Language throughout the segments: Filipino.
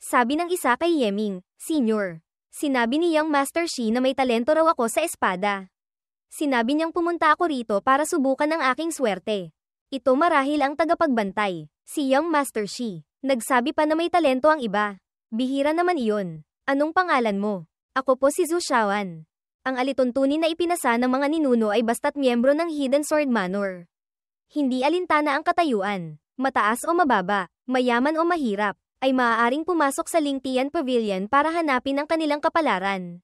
Sabi ng isa kay Yeming, Senior. Sinabi ni Young Master Shi na may talento raw ako sa espada. Sinabi niyang pumunta ako rito para subukan ang aking swerte. Ito marahil ang tagapagbantay, si Young Master Shi. Nagsabi pa na may talento ang iba. Bihira naman iyon. Anong pangalan mo? Ako po si Zhu Shaoan. Ang alituntunin na ipinasa ng mga ninuno ay basta't miyembro ng Hidden Sword Manor. Hindi alintana ang katayuan, mataas o mababa, mayaman o mahirap, ay maaaring pumasok sa Lingtian Pavilion para hanapin ang kanilang kapalaran.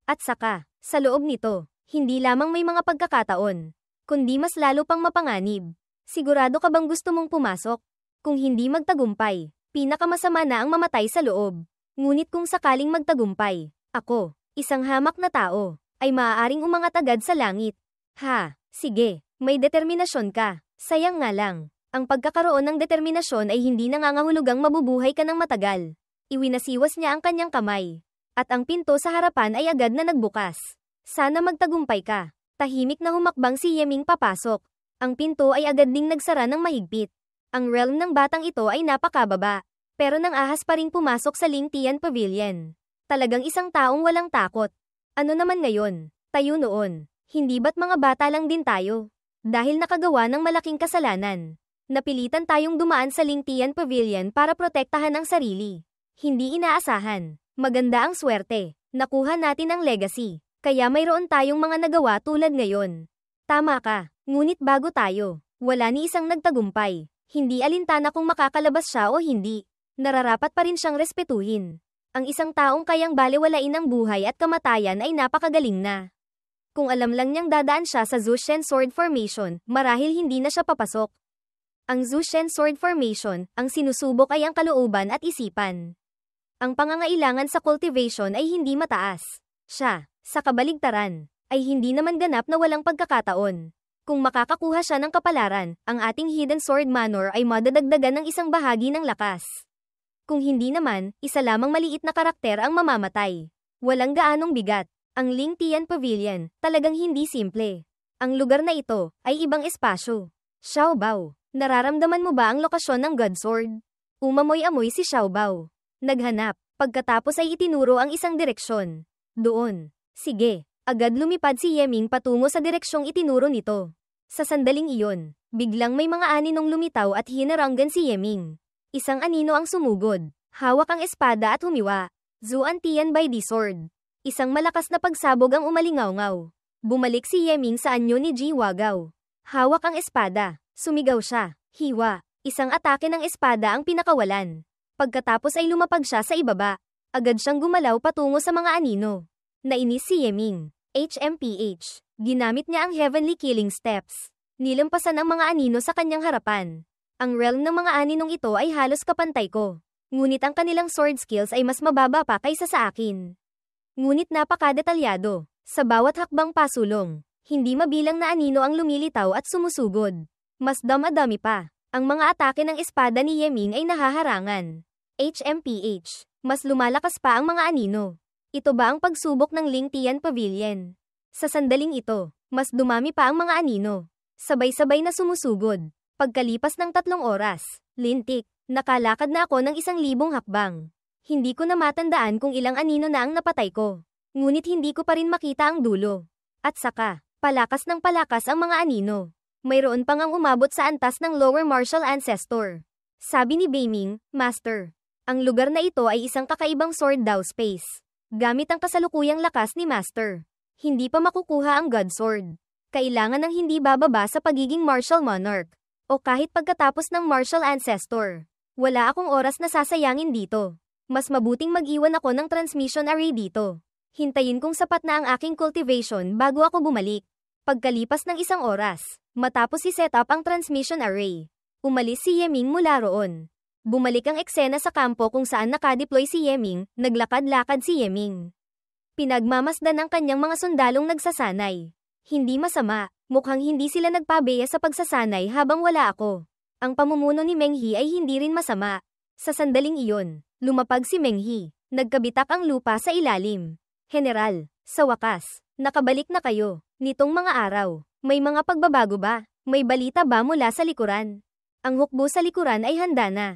At saka, sa loob nito, hindi lamang may mga pagkakataon, kundi mas lalo pang mapanganib. Sigurado ka bang gusto mong pumasok? Kung hindi magtagumpay, pinakamasama na ang mamatay sa loob. Ngunit kung sakaling magtagumpay, ako, isang hamak na tao, ay maaaring umangat agad sa langit. Ha, sige, may determinasyon ka. Sayang nga lang, ang pagkakaroon ng determinasyon ay hindi nangangahulugang mabubuhay ka ng matagal. Iwinasiwas niya ang kanyang kamay. At ang pinto sa harapan ay agad na nagbukas. Sana magtagumpay ka. Tahimik na humakbang si Yeming papasok. Ang pinto ay agad ding nagsara ng mahigpit. Ang realm ng batang ito ay napakababa. Pero nang ahas pa ring pumasok sa Lingtian Pavilion. Talagang isang taong walang takot. Ano naman ngayon? Tayo noon. Hindi ba't mga bata lang din tayo? Dahil nakagawa ng malaking kasalanan. Napilitan tayong dumaan sa Lingtian Pavilion para protektahan ang sarili. Hindi inaasahan. Maganda ang swerte. Nakuha natin ang legacy. Kaya mayroon tayong mga nagawa tulad ngayon. Tama ka. Ngunit bago tayo, wala ni isang nagtagumpay. Hindi alintana kung makakalabas siya o hindi. Nararapat pa rin siyang respetuhin. Ang isang taong kayang balewalain ang buhay at kamatayan ay napakagaling na. Kung alam lang niyang dadaan siya sa Zushen Sword Formation, marahil hindi na siya papasok. Ang Zushen Sword Formation, ang sinusubok ay ang kalooban at isipan. Ang pangangailangan sa cultivation ay hindi mataas. Siya, sa kabaligtaran, ay hindi naman ganap na walang pagkakataon. Kung makakakuha siya ng kapalaran, ang ating Hidden Sword Manor ay madadagdagan ng isang bahagi ng lakas. Kung hindi naman, isa lamang maliit na karakter ang mamamatay. Walang gaanong bigat. Ang Lingtian Pavilion, talagang hindi simple. Ang lugar na ito, ay ibang espasyo. Xiaobao, nararamdaman mo ba ang lokasyon ng God Sword? Umamoy-amoy si Xiaobao. Naghanap, pagkatapos ay itinuro ang isang direksyon. Doon. Sige, agad lumipad si Yeming patungo sa direksyong itinuro nito. Sa sandaling iyon, biglang may mga aninong lumitaw at hinaranggan si Yeming. Isang anino ang sumugod. Hawak ang espada at humiwa. Zuantian by the sword. Isang malakas na pagsabog ang umalingaw-ngaw. Bumalik si Yeming sa anyo ni Ji Wagao. Hawak ang espada. Sumigaw siya. Hiwa. Isang atake ng espada ang pinakawalan. Pagkatapos ay lumapag siya sa ibaba. Agad siyang gumalaw patungo sa mga anino. Nainis si Yeming. HMPH. Ginamit niya ang Heavenly Killing Steps. Nilampasan ang mga anino sa kanyang harapan. Ang realm ng mga aninong ito ay halos kapantay ko. Ngunit ang kanilang sword skills ay mas mababa pa kaysa sa akin. Ngunit napakadetalyado. Sa bawat hakbang pasulong, hindi mabilang na anino ang lumilitaw at sumusugod. Mas dama-dami pa. Ang mga atake ng espada ni Yeming ay nahaharangan. HMPH. Mas lumalakas pa ang mga anino. Ito ba ang pagsubok ng Lingtian Pavilion? Sa sandaling ito, mas dumami pa ang mga anino. Sabay-sabay na sumusugod. Pagkalipas ng 3 oras, lintik, nakalakad na ako ng 1,000 hakbang. Hindi ko na matandaan kung ilang anino na ang napatay ko. Ngunit hindi ko pa rin makita ang dulo. At saka, palakas ng palakas ang mga anino. Mayroon pang ang umabot sa antas ng Lower Martial Ancestor. Sabi ni Beiming, Master, ang lugar na ito ay isang kakaibang sword Dao space. Gamit ang kasalukuyang lakas ni Master. Hindi pa makukuha ang God Sword. Kailangan ng hindi bababa sa pagiging Martial Monarch. O kahit pagkatapos ng Martial Ancestor. Wala akong oras na sasayangin dito. Mas mabuting mag-iwan ako ng transmission array dito. Hintayin kong sapat na ang aking cultivation bago ako bumalik. Pagkalipas ng 1 oras, matapos i-set up ang transmission array, umalis si Yeming mula roon. Bumalik ang eksena sa kampo kung saan nakadeploy si Yeming, naglakad-lakad si Yeming. Pinagmamasdan ang kanyang mga sundalong nagsasanay. Hindi masama, mukhang hindi sila nagpabeya sa pagsasanay habang wala ako. Ang pamumuno ni Meng He ay hindi rin masama. Sa sandaling iyon, lumapag si Meng He. Nagkabitak ang lupa sa ilalim. General, sa wakas, nakabalik na kayo. Nitong mga araw, may mga pagbabago ba? May balita ba mula sa likuran? Ang hukbo sa likuran ay handa na.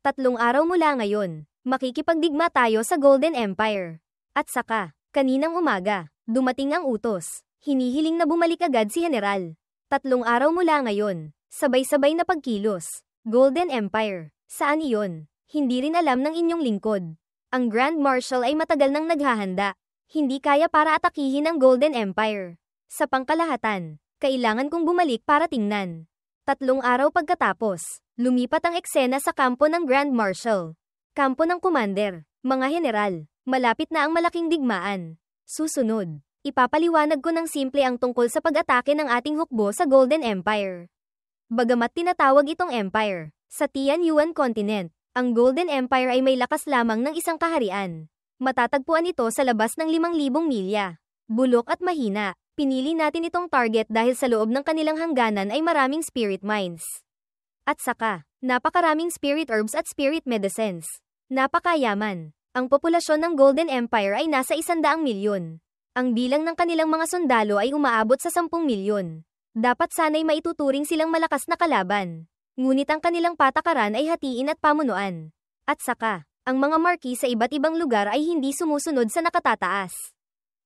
3 araw mula ngayon, Makikipagdigma tayo sa Golden Empire. At saka, kaninang umaga, dumating ang utos. Hinihiling na bumalik agad si General. 3 araw mula ngayon, sabay-sabay na pagkilos. Golden Empire, saan iyon? Hindi rin alam ng inyong lingkod. Ang Grand Marshal ay matagal nang naghahanda. Hindi kaya para atakihin ang Golden Empire. Sa pangkalahatan, kailangan kong bumalik para tingnan. 3 araw pagkatapos, lumipat ang eksena sa kampo ng Grand Marshal. Kampo ng Commander, mga general, malapit na ang malaking digmaan. Susunod, ipapaliwanag ko ng simple ang tungkol sa pag-atake ng ating hukbo sa Golden Empire. Bagamat tinatawag itong Empire, sa Tianyuan Continent, ang Golden Empire ay may lakas lamang ng isang kaharian. Matatagpuan ito sa labas ng 5,000 milya. Bulok at mahina, pinili natin itong target dahil sa loob ng kanilang hangganan ay maraming spirit mines. At saka, napakaraming spirit herbs at spirit medicines. Napakayaman. Ang populasyon ng Golden Empire ay nasa 100 milyon. Ang bilang ng kanilang mga sundalo ay umaabot sa 10 milyon. Dapat sana'y maituturing silang malakas na kalaban. Ngunit ang kanilang patakaran ay hatiin at pamunuan. At saka, ang mga marquis sa iba't ibang lugar ay hindi sumusunod sa nakatataas.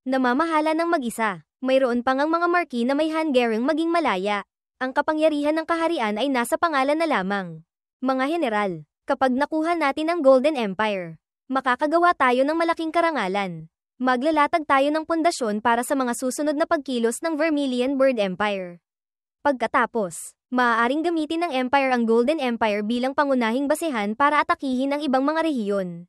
Namamahala ng mag-isa. Mayroon pang ang mga marquis na may hanggaring maging malaya. Ang kapangyarihan ng kaharian ay nasa pangalan na lamang. Mga general, kapag nakuha natin ang Golden Empire, makakagawa tayo ng malaking karangalan. Maglalatag tayo ng pundasyon para sa mga susunod na pagkilos ng Vermilion Bird Empire. Pagkatapos, maaaring gamitin ng Empire ang Golden Empire bilang pangunahing basehan para atakihin ang ibang mga rehiyon.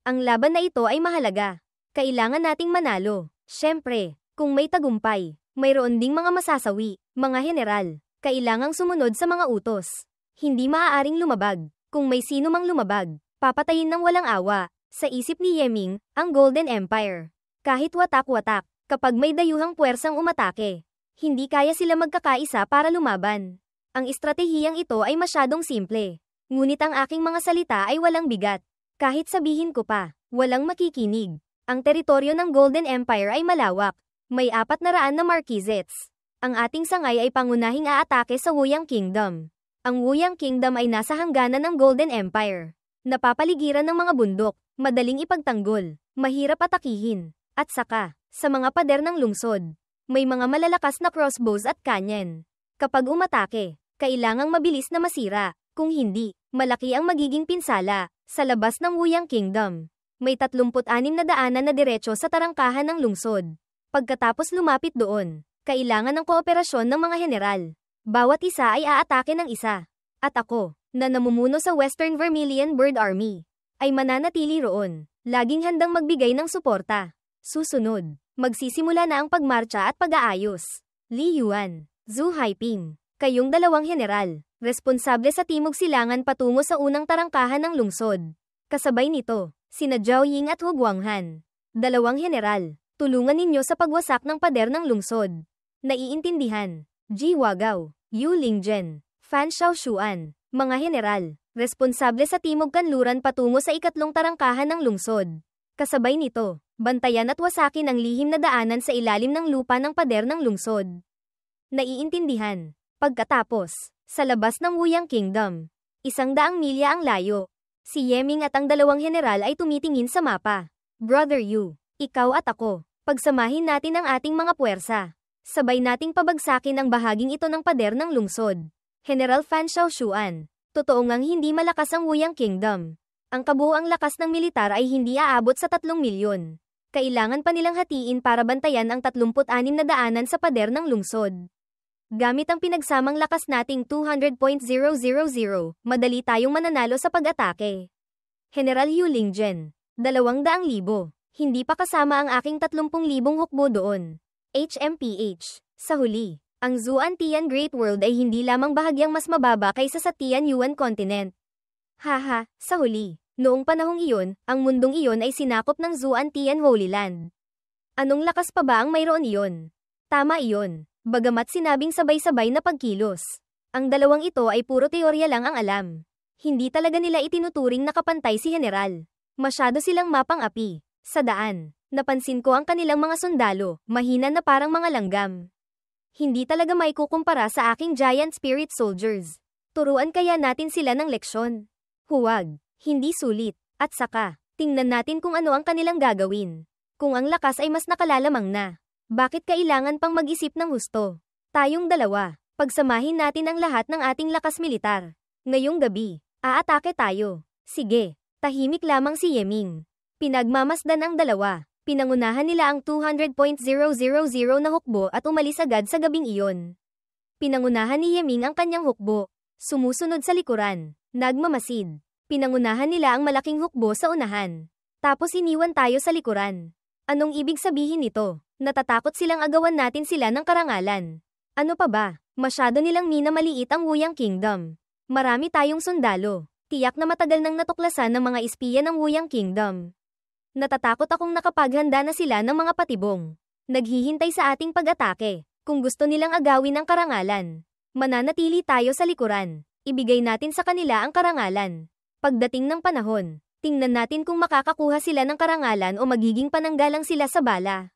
Ang laban na ito ay mahalaga. Kailangan nating manalo. Siyempre, kung may tagumpay, mayroon ding mga masasawi. Mga general, kailangang sumunod sa mga utos. Hindi maaaring lumabag. Kung may sino mang lumabag, papatayin ng walang awa. Sa isip ni Yeming, ang Golden Empire. Kahit watak-watak, kapag may dayuhang puwersang umatake, hindi kaya sila magkakaisa para lumaban. Ang estratehiyang ito ay masyadong simple. Ngunit ang aking mga salita ay walang bigat. Kahit sabihin ko pa, walang makikinig. Ang teritoryo ng Golden Empire ay malawak. May 400 na marquisettes. Ang ating sangay ay pangunahing aatake sa Wuyang Kingdom. Ang Wuyang Kingdom ay nasa hangganan ng Golden Empire. Napapaligiran ng mga bundok, madaling ipagtanggol, mahirap atakihin. At saka, sa mga pader ng lungsod, may mga malalakas na crossbows at canyon. Kapag umatake, kailangang mabilis na masira. Kung hindi, malaki ang magiging pinsala. Sa labas ng Wuyang Kingdom, may 36 na daanan na diretso sa tarangkahan ng lungsod. Pagkatapos lumapit doon, kailangan ng kooperasyon ng mga general. Bawat isa ay aatake ng isa. At ako, na namumuno sa Western Vermilion Bird Army, ay mananatili roon, laging handang magbigay ng suporta. Susunod, magsisimula na ang pagmarcha at pag-aayos. Li Yuan, Zhu Haiping, kayong dalawang general, responsable sa Timog Silangan patungo sa unang tarangkahan ng lungsod. Kasabay nito, sina Zhao Ying at Hu Guanghan. Dalawang general, tulungan ninyo sa pagwasak ng pader ng lungsod. Naiintindihan. Ji Wagao, Yu Lingzhen, Fan Xiaoshuan, mga general, responsable sa Timog Kanluran patungo sa ikatlong tarangkahan ng lungsod. Kasabay nito, bantayan at wasakin ang lihim na daanan sa ilalim ng lupa ng pader ng lungsod. Naiintindihan. Pagkatapos, sa labas ng Wuyang Kingdom, 100 milya ang layo. Si Yeming at ang dalawang general ay tumitingin sa mapa. Brother Yu, ikaw at ako, pagsamahin natin ang ating mga puwersa. Sabay nating pabagsakin ang bahaging ito ng pader ng lungsod. General Fan Xiaoshuan, totoo ngang hindi malakas ang Wuyang Kingdom. Ang kabuuang lakas ng militar ay hindi aabot sa 3 milyon. Kailangan pa nilang hatiin para bantayan ang 36 na daanan sa pader ng lungsod. Gamit ang pinagsamang lakas nating 200.000, madali tayong mananalo sa pag-atake. General Yu Lingzhen, 200,000. Hindi pa kasama ang aking 30,000 hukbo doon. HMPH. Sa huli, ang Zuan Tian Great World ay hindi lamang bahagyang mas mababa kaysa sa Tianyuan Continent. Haha, sa huli, noong panahong iyon, ang mundong iyon ay sinakop ng Zuan Tian Holy Land. Anong lakas pa ba ang mayroon iyon? Tama iyon, bagamat sinabing sabay-sabay na pagkilos. Ang dalawang ito ay puro teorya lang ang alam. Hindi talaga nila itinuturing na kapantay si General. Masyado silang mapang-api. Sa daan, napansin ko ang kanilang mga sundalo, mahina na parang mga langgam. Hindi talaga maikukumpara sa aking giant spirit soldiers. Turuan kaya natin sila ng leksyon. Huwag, hindi sulit. At saka, tingnan natin kung ano ang kanilang gagawin. Kung ang lakas ay mas nakalalamang na, bakit kailangan pang mag-isip ng husto? Tayong dalawa, pagsamahin natin ang lahat ng ating lakas militar. Ngayong gabi, aatake tayo. Sige, tahimik lamang si Yeming. Pinagmamasdan ang dalawa. Pinangunahan nila ang 200.000 na hukbo at umalis agad sa gabing iyon. Pinangunahan ni Yeming ang kanyang hukbo. Sumusunod sa likuran. Nagmamasid. Pinangunahan nila ang malaking hukbo sa unahan. Tapos iniwan tayo sa likuran. Anong ibig sabihin nito? Natatakot silang agawan natin sila ng karangalan. Ano pa ba? Masyado nilang minamaliit ang Wuyang Kingdom. Marami tayong sundalo. Tiyak na matagal nang natuklasan ng mga espiya ng Wuyang Kingdom. Natatakot akong nakapaghanda na sila ng mga patibong. Naghihintay sa ating pag-atake. Kung gusto nilang agawin ang karangalan, mananatili tayo sa likuran. Ibigay natin sa kanila ang karangalan. Pagdating ng panahon, tingnan natin kung makakakuha sila ng karangalan o magiging pananggalang sila sa bala.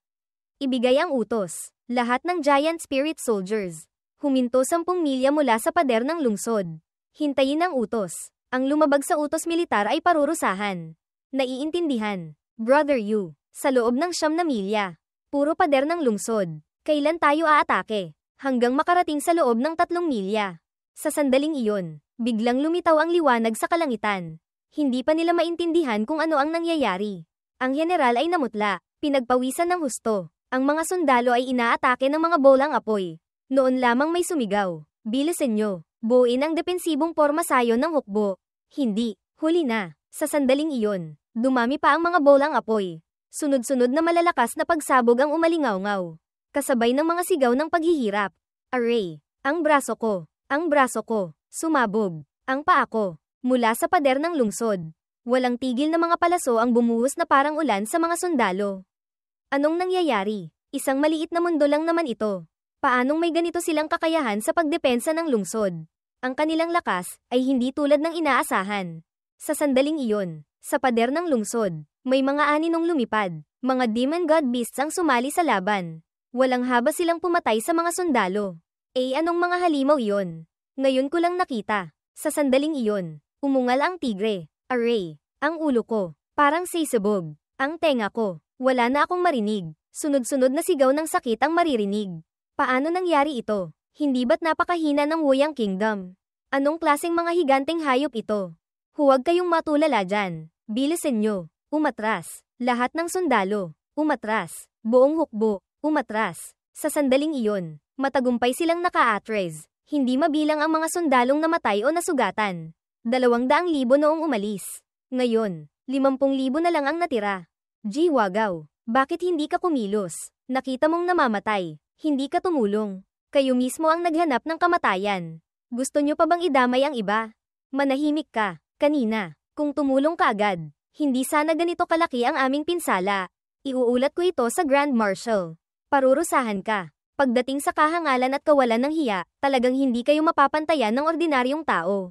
Ibigay ang utos. Lahat ng Giant Spirit Soldiers. Huminto 10 milya mula sa pader ng lungsod. Hintayin ang utos. Ang lumabag sa utos militar ay parurusahan. Naiintindihan. Brother Yu, sa loob ng 9 milya. Puro pader ng lungsod. Kailan tayo aatake? Hanggang makarating sa loob ng 3 milya. Sa sandaling iyon, biglang lumitaw ang liwanag sa kalangitan. Hindi pa nila maintindihan kung ano ang nangyayari. Ang general ay namutla, pinagpawisan ng husto. Ang mga sundalo ay inaatake ng mga bolang apoy. Noon lamang may sumigaw. Bilisan nyo, buuin ang depensibong porma sayon ng hukbo. Hindi, huli na. Sa sandaling iyon, dumami pa ang mga bolang apoy. Sunod-sunod na malalakas na pagsabog ang umalingaw-ngaw. Kasabay ng mga sigaw ng paghihirap. Aray, ang braso ko. Ang braso ko, sumabog. Ang paa ko, mula sa pader ng lungsod. Walang tigil na mga palaso ang bumuhos na parang ulan sa mga sundalo. Anong nangyayari? Isang maliit na mundo lang naman ito. Paanong may ganito silang kakayahan sa pagdepensa ng lungsod? Ang kanilang lakas ay hindi tulad ng inaasahan. Sa sandaling iyon, sa pader ng lungsod, may mga aninong lumipad. Mga demon god beasts ang sumali sa laban. Walang haba silang pumatay sa mga sundalo. Anong mga halimaw iyon? Ngayon ko lang nakita. Sa sandaling iyon, umungal ang tigre. Aray, ang ulo ko, parang sisibog. Ang tenga ko, wala na akong marinig. Sunod-sunod na sigaw ng sakit ang maririnig. Paano nangyari ito? Hindi ba't napakahina ng Wuyang Kingdom? Anong klaseng mga higanteng hayop ito? Huwag kayong matulala dyan. Bilisan nyo. Umatras. Lahat ng sundalo. Umatras. Buong hukbo. Umatras. Sa sandaling iyon, matagumpay silang naka-atres. Hindi mabilang ang mga sundalong namatay o nasugatan. 200,000 noong umalis. Ngayon, 50,000 na lang ang natira. Wagaw. Bakit hindi ka kumilos? Nakita mong namamatay. Hindi ka tumulong. Kayo mismo ang naghanap ng kamatayan. Gusto nyo pa bang idamay ang iba? Manahimik ka. Kanina, kung tumulong ka agad, hindi sana ganito kalaki ang aming pinsala. Iuulat ko ito sa Grand Marshal. Parurusahan ka. Pagdating sa kahangalan at kawalan ng hiya, talagang hindi kayo mapapantayan ng ordinaryong tao.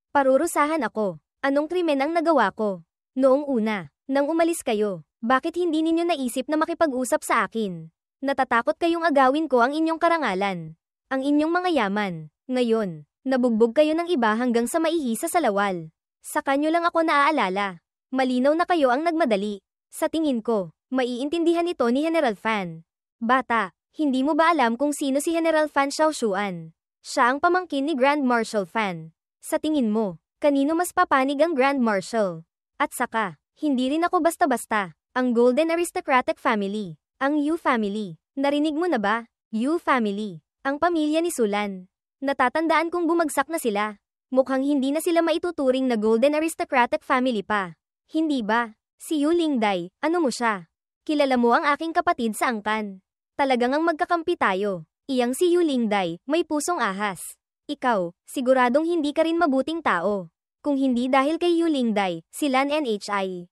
Parurusahan ako. Anong krimen ang nagawa ko? Noong una, nang umalis kayo, bakit hindi ninyo naisip na makipag-usap sa akin? Natatakot kayong agawin ko ang inyong karangalan. Ang inyong mga yaman. Ngayon, nabugbog kayo ng iba hanggang sa maihisa sa lawal. Sa kanyo lang ako naaalala. Malinaw na kayo ang nagmadali. Sa tingin ko, maiintindihan ito ni General Fan. Bata, hindi mo ba alam kung sino si General Fan Xiaoshuan? Siya ang pamangkin ni Grand Marshal Fan. Sa tingin mo, kanino mas papanig ang Grand Marshal? At saka, hindi rin ako basta-basta. Ang Golden Aristocratic Family. Ang Yu Family. Narinig mo na ba? Yu Family. Ang pamilya ni Sulan. Natatandaan kong bumagsak na sila. Mukhang hindi na sila maituturing na Golden Aristocratic Family pa. Hindi ba? Si Yu Lingdai, ano mo siya? Kilala mo ang aking kapatid sa angkan. Talagang ang magkakampi tayo. Iyang si Yu Lingdai, may pusong ahas. Ikaw, siguradong hindi ka rin mabuting tao. Kung hindi dahil kay Yu Lingdai, si Lan NHI.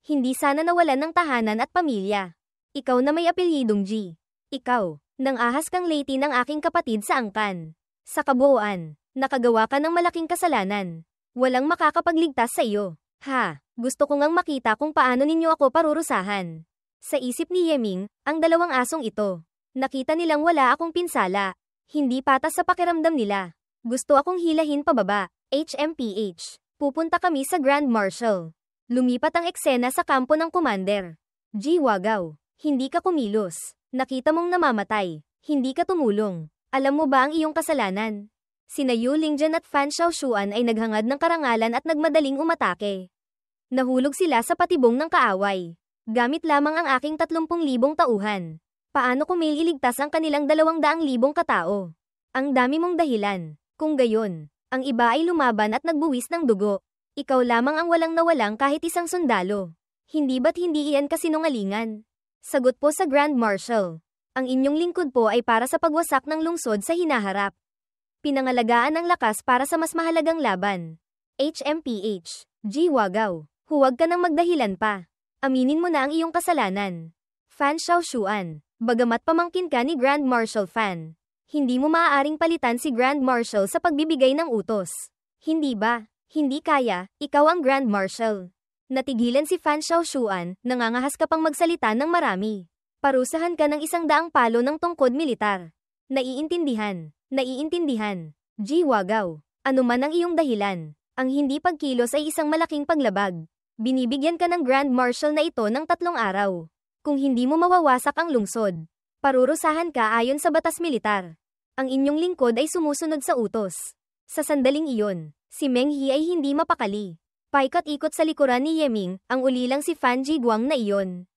Hindi sana nawalan ng tahanan at pamilya. Ikaw na may apelyidong G. Ikaw, nang ahas kang lady ng aking kapatid sa angkan. Sa kabuuan, nakagawa ka ng malaking kasalanan. Walang makakapagligtas sa iyo. Ha, gusto ko ngang makita kung paano ninyo ako parurusahan. Sa isip ni Yeming, ang 2 asong ito. Nakita nilang wala akong pinsala. Hindi patas sa pakiramdam nila. Gusto akong hilahin pababa. HMPH. Pupunta kami sa Grand Marshal. Lumipat ang eksena sa kampo ng commander. Ji Wagao, hindi ka kumilos. Nakita mong namamatay. Hindi ka tumulong. Alam mo ba ang iyong kasalanan? Sina Yu Lingjian at Fan Xiaoshuan ay naghangad ng karangalan at nagmadaling umatake. Nahulog sila sa patibong ng kaaway. Gamit lamang ang aking 30,000 tauhan. Paano ko mailigtas ang kanilang 200,000 katao? Ang dami mong dahilan. Kung gayon, ang iba ay lumaban at nagbuwis ng dugo. Ikaw lamang ang walang nawalang kahit isang sundalo. Hindi ba't hindi iyan kasinungalingan? Sagot po sa Grand Marshal. Ang inyong lingkod po ay para sa pagwasak ng lungsod sa hinaharap. Pinangalagaan ang lakas para sa mas mahalagang laban. HMPH. Ji Wagao, huwag ka nang magdahilan pa. Aminin mo na ang iyong kasalanan. Fan Xiaoshuan, bagamat pamangkin ka ni Grand Marshal Fan, hindi mo maaaring palitan si Grand Marshal sa pagbibigay ng utos. Hindi ba? Hindi kaya, ikaw ang Grand Marshal. Natigilan si Fan Xiaoshuan, nangangahas ka pang magsalita ng marami. Parusahan ka ng 100 palo ng tungkod militar. Naiintindihan. Naiintindihan. Ji Wagao, ano man ang iyong dahilan, ang hindi pagkilos ay isang malaking paglabag. Binibigyan ka ng Grand Marshal na ito ng 3 araw. Kung hindi mo mawawasak ang lungsod, parurusahan ka ayon sa batas militar. Ang inyong lingkod ay sumusunod sa utos. Sa sandaling iyon, si Meng He ay hindi mapakali. Paikot-ikot sa likuran ni Yeming, ang ulilang si Fan Jiguang na iyon.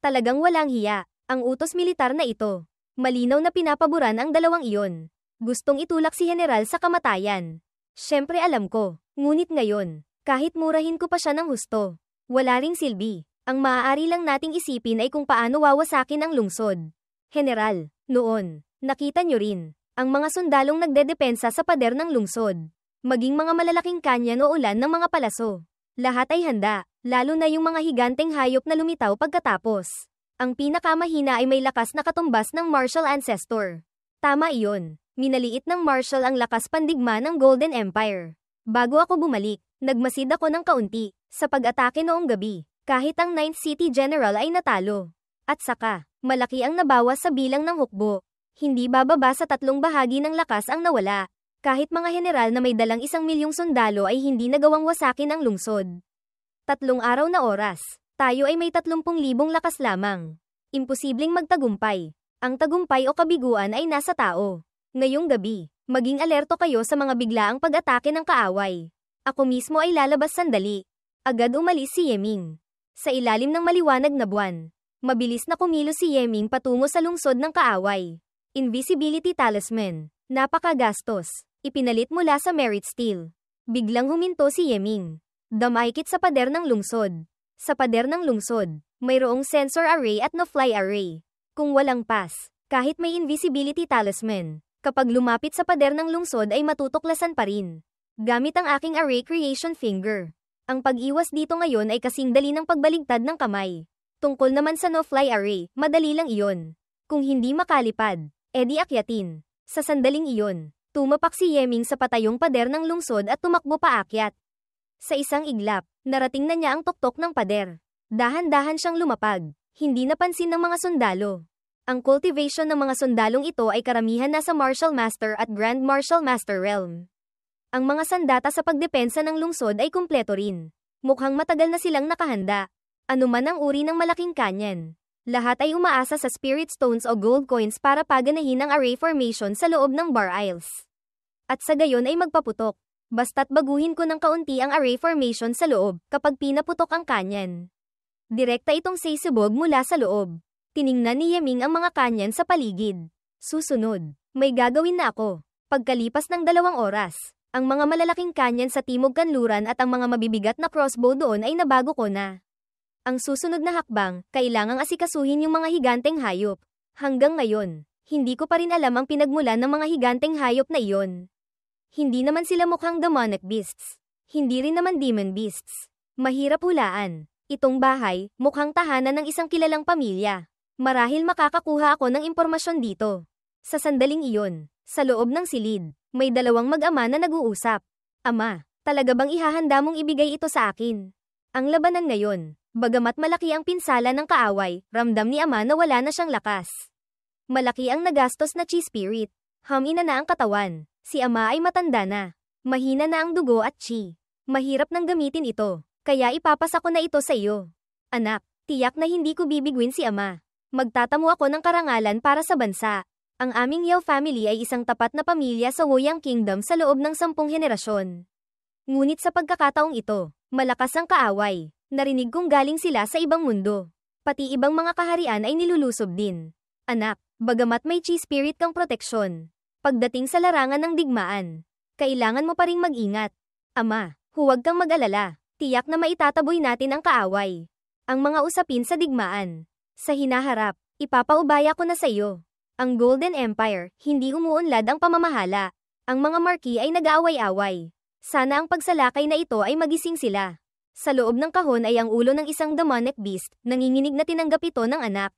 Talagang walang hiya, ang utos militar na ito. Malinaw na pinapaboran ang dalawang iyon. Gustong itulak si General sa kamatayan. Siyempre alam ko, ngunit ngayon, kahit murahin ko pa siya ng husto, wala ring silbi. Ang maaari lang nating isipin ay kung paano wawasakin ang lungsod. General, noon, nakita nyo rin, ang mga sundalong nagdedepensa sa pader ng lungsod. Maging mga malalaking kanyan o ulan ng mga palaso. Lahat ay handa, lalo na yung mga higanteng hayop na lumitaw pagkatapos. Ang pinakamahina ay may lakas na katumbas ng martial ancestor. Tama iyon, minaliit ng martial ang lakas pandigma ng Golden Empire. Bago ako bumalik, nagmasid ako ng kaunti, sa pag-atake noong gabi, kahit ang 9th City General ay natalo. At saka, malaki ang nabawas sa bilang ng hukbo. Hindi bababa sa 3 bahagi ng lakas ang nawala. Kahit mga general na may dalang 1,000,000 sundalo ay hindi nagawang wasakin ang lungsod. 3 araw na oras, tayo ay may 30,000 lakas lamang. Imposibleng magtagumpay. Ang tagumpay o kabiguan ay nasa tao. Ngayong gabi, maging alerto kayo sa mga biglaang pag-atake ng kaaway. Ako mismo ay lalabas sandali. Agad umalis si Yeming. Sa ilalim ng maliwanag na buwan, mabilis na kumilos si Yeming patungo sa lungsod ng kaaway. Invisibility Talisman. Napakagastos. Ipinalit mula sa Merit Steel. Biglang huminto si Yeming. Damaykit sa pader ng lungsod. Sa pader ng lungsod, mayroong sensor array at no-fly array. Kung walang pass, kahit may invisibility talisman, kapag lumapit sa pader ng lungsod ay matutuklasan pa rin. Gamit ang aking array creation finger. Ang pag-iwas dito ngayon ay kasing dali ng pagbaligtad ng kamay. Tungkol naman sa no-fly array, madali lang iyon. Kung hindi makalipad, edi akyatin. Sa sandaling iyon, tumapak si Yeming sa patayong pader ng lungsod at tumakbo paakyat. Sa isang iglap, narating na niya ang tuktok ng pader. Dahan-dahan siyang lumapag, hindi napansin ng mga sundalo. Ang cultivation ng mga sundalong ito ay karamihan nasa Martial Master at Grand Martial Master realm. Ang mga sandata sa pagdepensa ng lungsod ay kumpleto rin. Mukhang matagal na silang nakahanda. Ano man ang uri ng malaking kanyan. Lahat ay umaasa sa spirit stones o gold coins para paganahin ang array formation sa loob ng Bar Isles. At sa gayon ay magpaputok. Basta't baguhin ko ng kaunti ang array formation sa loob kapag pinaputok ang kanyan. Direkta itong sisibog mula sa loob. Tiningnan ni Yeming ang mga kanyan sa paligid. Susunod, may gagawin na ako. Pagkalipas ng 2 oras, ang mga malalaking kanyan sa Timog Kanluran at ang mga mabibigat na crossbow doon ay nabago ko na. Ang susunod na hakbang, kailangang asikasuhin yung mga higanteng hayop. Hanggang ngayon, hindi ko pa rin alam ang pinagmulan ng mga higanteng hayop na iyon. Hindi naman sila mukhang demonic beasts. Hindi rin naman demon beasts. Mahirap hulaan. Itong bahay, mukhang tahanan ng isang kilalang pamilya. Marahil makakakuha ako ng impormasyon dito. Sa sandaling iyon, sa loob ng silid, may 2 mag-ama na nag-uusap. Ama, talaga bang ihahanda mong ibigay ito sa akin? Ang labanan ngayon, bagamat malaki ang pinsala ng kaaway, ramdam ni ama na wala na siyang lakas. Malaki ang nagastos na chi spirit. Hamina na ang katawan. Si ama ay matanda na. Mahina na ang dugo at chi. Mahirap nang gamitin ito. Kaya ipapasa ko na ito sa iyo. Anak, tiyak na hindi ko bibiguin si ama. Magtatamo ako ng karangalan para sa bansa. Ang aming Yao family ay isang tapat na pamilya sa Woyang Kingdom sa loob ng 10 henerasyon. Ngunit sa pagkakataong ito, malakas ang kaaway. Narinig kong galing sila sa ibang mundo. Pati ibang mga kaharian ay nilulusob din. Anak, bagamat may chi spirit kang proteksyon, pagdating sa larangan ng digmaan, kailangan mo pa ring mag-ingat. Ama, huwag kang mag-alala. Tiyak na maitataboy natin ang kaaway. Ang mga usapin sa digmaan. Sa hinaharap, ipapaubaya ko na sa iyo. Ang Golden Empire, hindi umuunlad ang pamamahala. Ang mga marquis ay nag-aaway-away. Sana ang pagsalakay na ito ay magising sila. Sa loob ng kahon ay ang ulo ng isang demonic beast, nanginginig na tinanggap ito ng anak.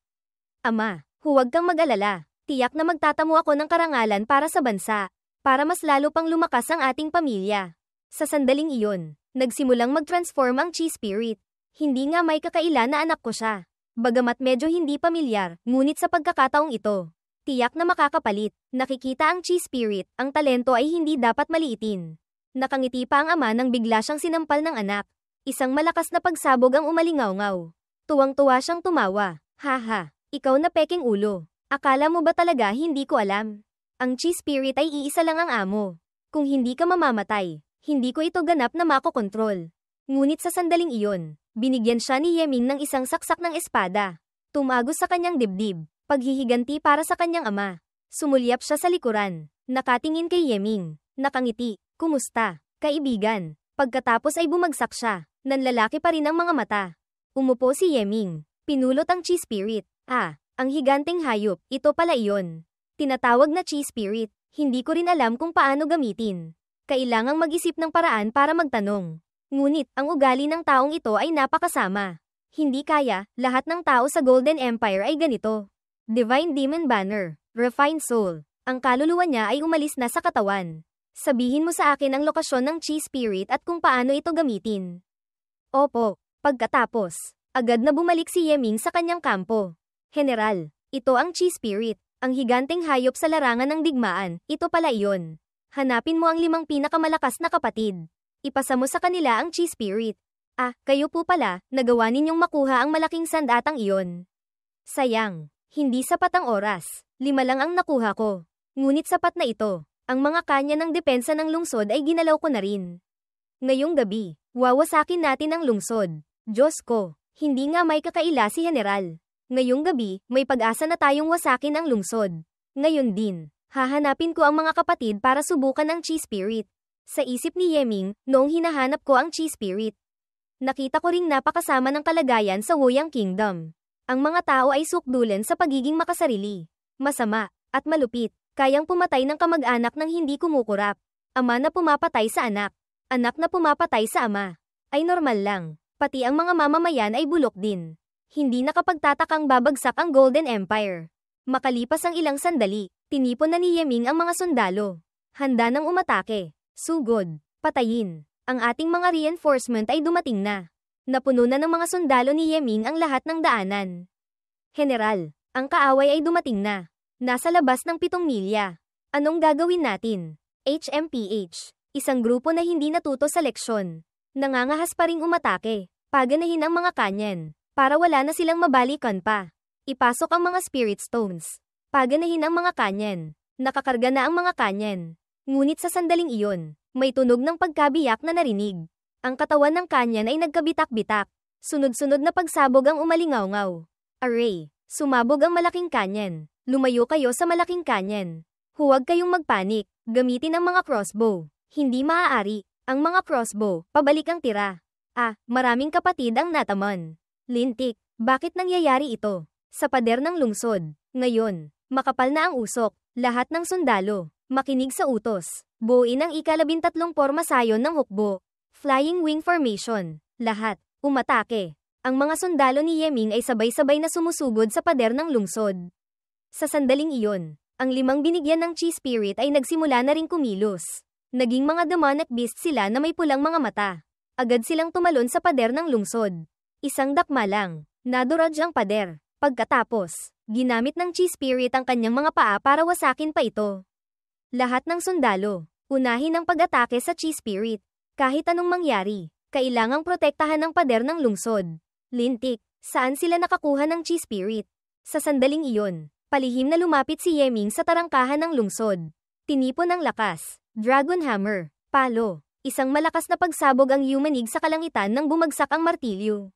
Ama, huwag kang mag-alala. Tiyak na magtatamo ako ng karangalan para sa bansa, para mas lalo pang lumakas ang ating pamilya. Sa sandaling iyon, nagsimulang mag-transform ang chi spirit. Hindi nga may kakaila na anak ko siya. Bagamat medyo hindi pamilyar, ngunit sa pagkakataong ito, tiyak na makakapalit. Nakikita ang chi spirit, ang talento ay hindi dapat maliitin. Nakangiti pa ang ama nang bigla siyang sinampal ng anak. Isang malakas na pagsabog ang umalingaw-ngaw. Tuwang-tuwa siyang tumawa. Haha, ikaw na peking ulo. Akala mo ba talaga hindi ko alam? Ang chi spirit ay iisa lang ang amo. Kung hindi ka mamamatay, hindi ko ito ganap na makokontrol. Ngunit sa sandaling iyon, binigyan siya ni Yeming ng isang saksak ng espada. Tumagos sa kanyang dibdib, paghihiganti para sa kanyang ama. Sumulyap siya sa likuran, nakatingin kay Yeming, nakangiti, kumusta, kaibigan. Pagkatapos ay bumagsak siya, nanlalaki pa rin ang mga mata. Umupo si Yeming, pinulot ang chi spirit. Ang higanteng hayop, ito pala iyon. Tinatawag na chi spirit, hindi ko rin alam kung paano gamitin. Kailangang mag-isip ng paraan para magtanong. Ngunit, ang ugali ng taong ito ay napakasama. Hindi kaya, lahat ng tao sa Golden Empire ay ganito. Divine Demon Banner, Refined Soul. Ang kaluluwa niya ay umalis na sa katawan. Sabihin mo sa akin ang lokasyon ng chi spirit at kung paano ito gamitin. Opo, pagkatapos, agad na bumalik si Yeming sa kanyang kampo. General, ito ang chi spirit, ang higanteng hayop sa larangan ng digmaan, ito pala iyon. Hanapin mo ang 5 pinakamalakas na kapatid. Ipasa mo sa kanila ang chi spirit. Kayo po pala, nagawa ninyong makuha ang malaking sandatang iyon. Sayang, hindi sapat ang oras, 5 lang ang nakuha ko. Ngunit sapat na ito. Ang mga kanya ng depensa ng lungsod ay ginalaw ko na rin. Ngayong gabi, wawasakin natin ang lungsod. Diyos ko, hindi nga may kakaila si General. Ngayong gabi, may pag-asa na tayong wasakin ang lungsod. Ngayon din, hahanapin ko ang mga kapatid para subukan ang chi spirit. Sa isip ni Yeming, noong hinahanap ko ang chi spirit, nakita ko ring napakasama ng kalagayan sa Woyang Kingdom. Ang mga tao ay sukdulan sa pagiging makasarili, masama, at malupit. Kayang pumatay ng kamag-anak ng hindi kumukurap. Ama na pumapatay sa anak. Anak na pumapatay sa ama. Ay normal lang. Pati ang mga mamamayan ay bulok din. Hindi nakapagtatakang babagsak ang Golden Empire. Makalipas ang ilang sandali, tinipon na ni Yeming ang mga sundalo. Handa nang umatake. Sugod. Patayin. Ang ating mga reinforcement ay dumating na. Napuno na ng mga sundalo ni Yeming ang lahat ng daanan. General, ang kaaway ay dumating na. Nasa labas ng 7 milya. Anong gagawin natin? HMPH. Isang grupo na hindi natuto sa leksyon. Nangangahas pa ring umatake. Paganahin ang mga kanyan. Para wala na silang mabalikan pa. Ipasok ang mga spirit stones. Paganahin ang mga kanyan. Nakakarga na ang mga kanyan. Ngunit sa sandaling iyon, may tunog ng pagkabiyak na narinig. Ang katawan ng kanyan ay nagkabitak-bitak. Sunod-sunod na pagsabog ang umalingaw-ngaw. Array. Sumabog ang malaking kanyan. Lumayo kayo sa malaking kanyan. Huwag kayong magpanik. Gamitin ang mga crossbow. Hindi maaari. Ang mga crossbow, pabalik ang tira. Maraming kapatid ang nataman. Lintik, bakit nangyayari ito? Sa pader ng lungsod. Ngayon, makapal na ang usok. Lahat ng sundalo, makinig sa utos. Buuin ang ika-13 pormasayon ng hukbo. Flying wing formation. Lahat, umatake. Ang mga sundalo ni Yeming ay sabay-sabay na sumusugod sa pader ng lungsod. Sa sandaling iyon, ang 5 binigyan ng chi spirit ay nagsimula na ring kumilos. Naging mga demonic beast sila na may pulang mga mata. Agad silang tumalon sa pader ng lungsod. Isang dakma lang, naduraj ang pader. Pagkatapos, ginamit ng chi spirit ang kanyang mga paa para wasakin pa ito. Lahat ng sundalo, unahin ang pag-atake sa chi spirit. Kahit anong mangyari, Kailangang protektahan ang pader ng lungsod. Lintik, saan sila nakakuha ng Chi Spirit? Sa sandaling iyon, palihim na lumapit si Yeming sa tarangkahan ng lungsod. Tinipon ng lakas, Dragon Hammer, palo. Isang malakas na pagsabog ang yumanig sa kalangitan nang bumagsak ang martilyo.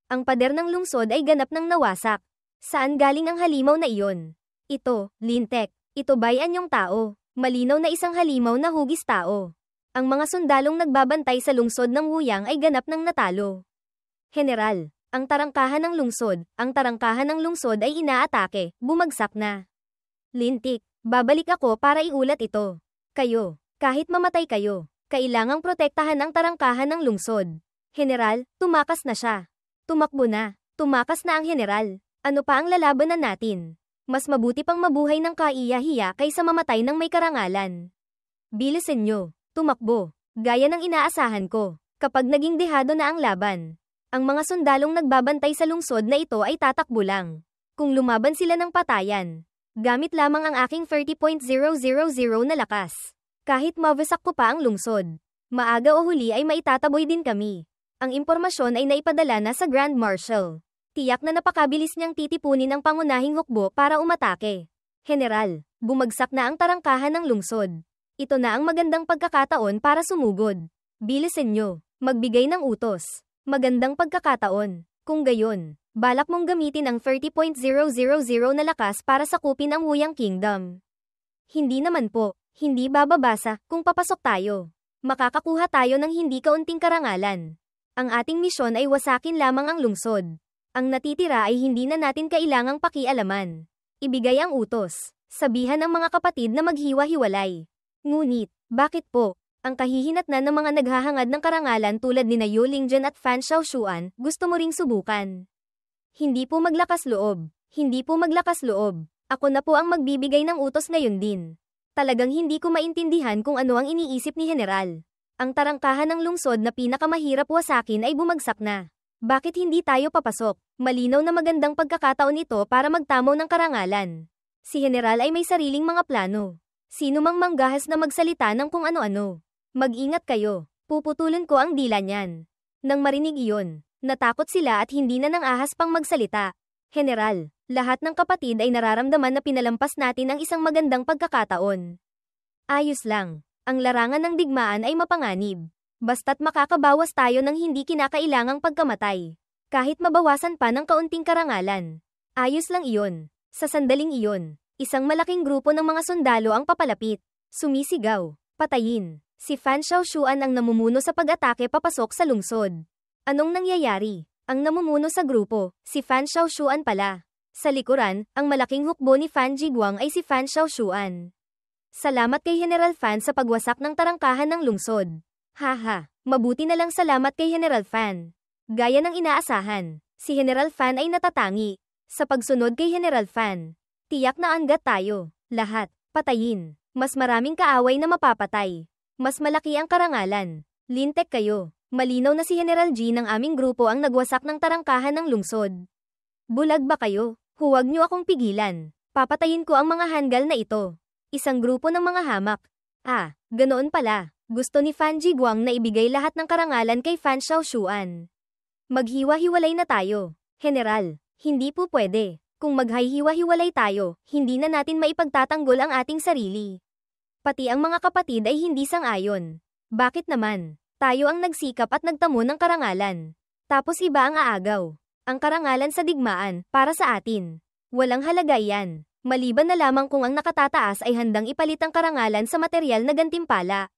Ang pader ng lungsod ay ganap ng nawasak. Saan galing ang halimaw na iyon? Ito, Lintek. Ito ba'y anyong tao? Malinaw na isang halimaw na hugis tao. Ang mga sundalong nagbabantay sa lungsod ng Wuyang ay ganap ng natalo. General, ang tarangkahan ng lungsod ay inaatake, bumagsak na. Lintik, babalik ako para iulat ito. Kayo, kahit mamatay kayo, kailangang protektahan ang tarangkahan ng lungsod. General, tumakas na siya. Tumakbo na, tumakas na ang general. Ano pa ang lalabanan natin? Mas mabuti pang mabuhay ng kaiya-hiya kaysa mamatay ng may karangalan. Bilisan nyo, tumakbo, gaya ng inaasahan ko. Kapag naging dehado na ang laban, ang mga sundalong nagbabantay sa lungsod na ito ay tatakbo lang. Kung lumaban sila ng patayan, gamit lamang ang aking 30.000 na lakas. Kahit mawasak ko pa ang lungsod, maaga o huli ay maitataboy din kami. Ang impormasyon ay naipadala na sa Grand Marshal. Tiyak na napakabilis niyang titipunin ang pangunahing hukbo para umatake. General, bumagsak na ang tarangkahan ng lungsod. Ito na ang magandang pagkakataon para sumugod. Bilisan nyo, magbigay ng utos. Magandang pagkakataon. Kung gayon, balak mong gamitin ang 30.000 na lakas para sakupin ang Wuyang Kingdom. Hindi naman po, hindi bababasa kung papasok tayo. Makakakuha tayo ng hindi kaunting karangalan. Ang ating misyon ay wasakin lamang ang lungsod. Ang natitira ay hindi na natin kailangang pakialaman. Ibigay ang utos. Sabihan ang mga kapatid na maghiwa-hiwalay. Ngunit, bakit po? Ang kahihinatnan ng mga naghahangad ng karangalan tulad ni Yu Lingjian at Fan Xiaoshuan, gusto mo ring subukan. Hindi po maglakas loob. Hindi po maglakas loob. Ako na po ang magbibigay ng utos ngayon din. Talagang hindi ko maintindihan kung ano ang iniisip ni General. Ang tarangkahan ng lungsod na pinakamahirap wasakin ay bumagsak na. Bakit hindi tayo papasok? Malinaw na magandang pagkakataon ito para magtamo ng karangalan. Si General ay may sariling mga plano. Sino mang manggahas na magsalita ng kung ano-ano. Mag-ingat kayo. Puputulin ko ang dila niyan. Nang marinig iyon, natakot sila at hindi na nang ahas pang magsalita. General, lahat ng kapatid ay nararamdaman na pinalampas natin ang isang magandang pagkakataon. Ayos lang. Ang larangan ng digmaan ay mapanganib. Basta't makakabawas tayo ng hindi kinakailangang pagkamatay. Kahit mabawasan pa ng kaunting karangalan. Ayos lang iyon. Sa sandaling iyon, isang malaking grupo ng mga sundalo ang papalapit. Sumisigaw, patayin. Si Fan Xiaoshuan ang namumuno sa pag-atake papasok sa lungsod. Anong nangyayari? Ang namumuno sa grupo, si Fan Xiaoshuan pala. Sa likuran, ang malaking hukbo ni Fan Jiguang ay si Fan Xiaoshuan. Salamat kay General Fan sa pagwasak ng tarangkahan ng lungsod. Haha, mabuti na lang salamat kay General Fan. Gaya ng inaasahan, si General Fan ay natatangi. Sa pagsunod kay General Fan, tiyak na anggat tayo. Lahat, patayin. Mas maraming kaaway na mapapatay. Mas malaki ang karangalan. Lintek kayo. Malinaw na si General G ng aming grupo ang nagwasak ng tarangkahan ng lungsod. Bulag ba kayo? Huwag niyo akong pigilan. Papatayin ko ang mga hanggal na ito. Isang grupo ng mga hamak. Ah, ganoon pala. Gusto ni Fan Jiguang na ibigay lahat ng karangalan kay Fan Xiaoshuan. Maghiwa-hiwalay na tayo. General, hindi po pwede. Kung maghiwa-hiwalay tayo, hindi na natin maipagtatanggol ang ating sarili. Pati ang mga kapatid ay hindi sang-ayon. Bakit naman? Tayo ang nagsikap at nagtamo ng karangalan. Tapos iba ang aagaw. Ang karangalan sa digmaan, para sa atin. Walang halaga iyan. Maliban na lamang kung ang nakatataas ay handang ipalit ang karangalan sa material na gantimpala.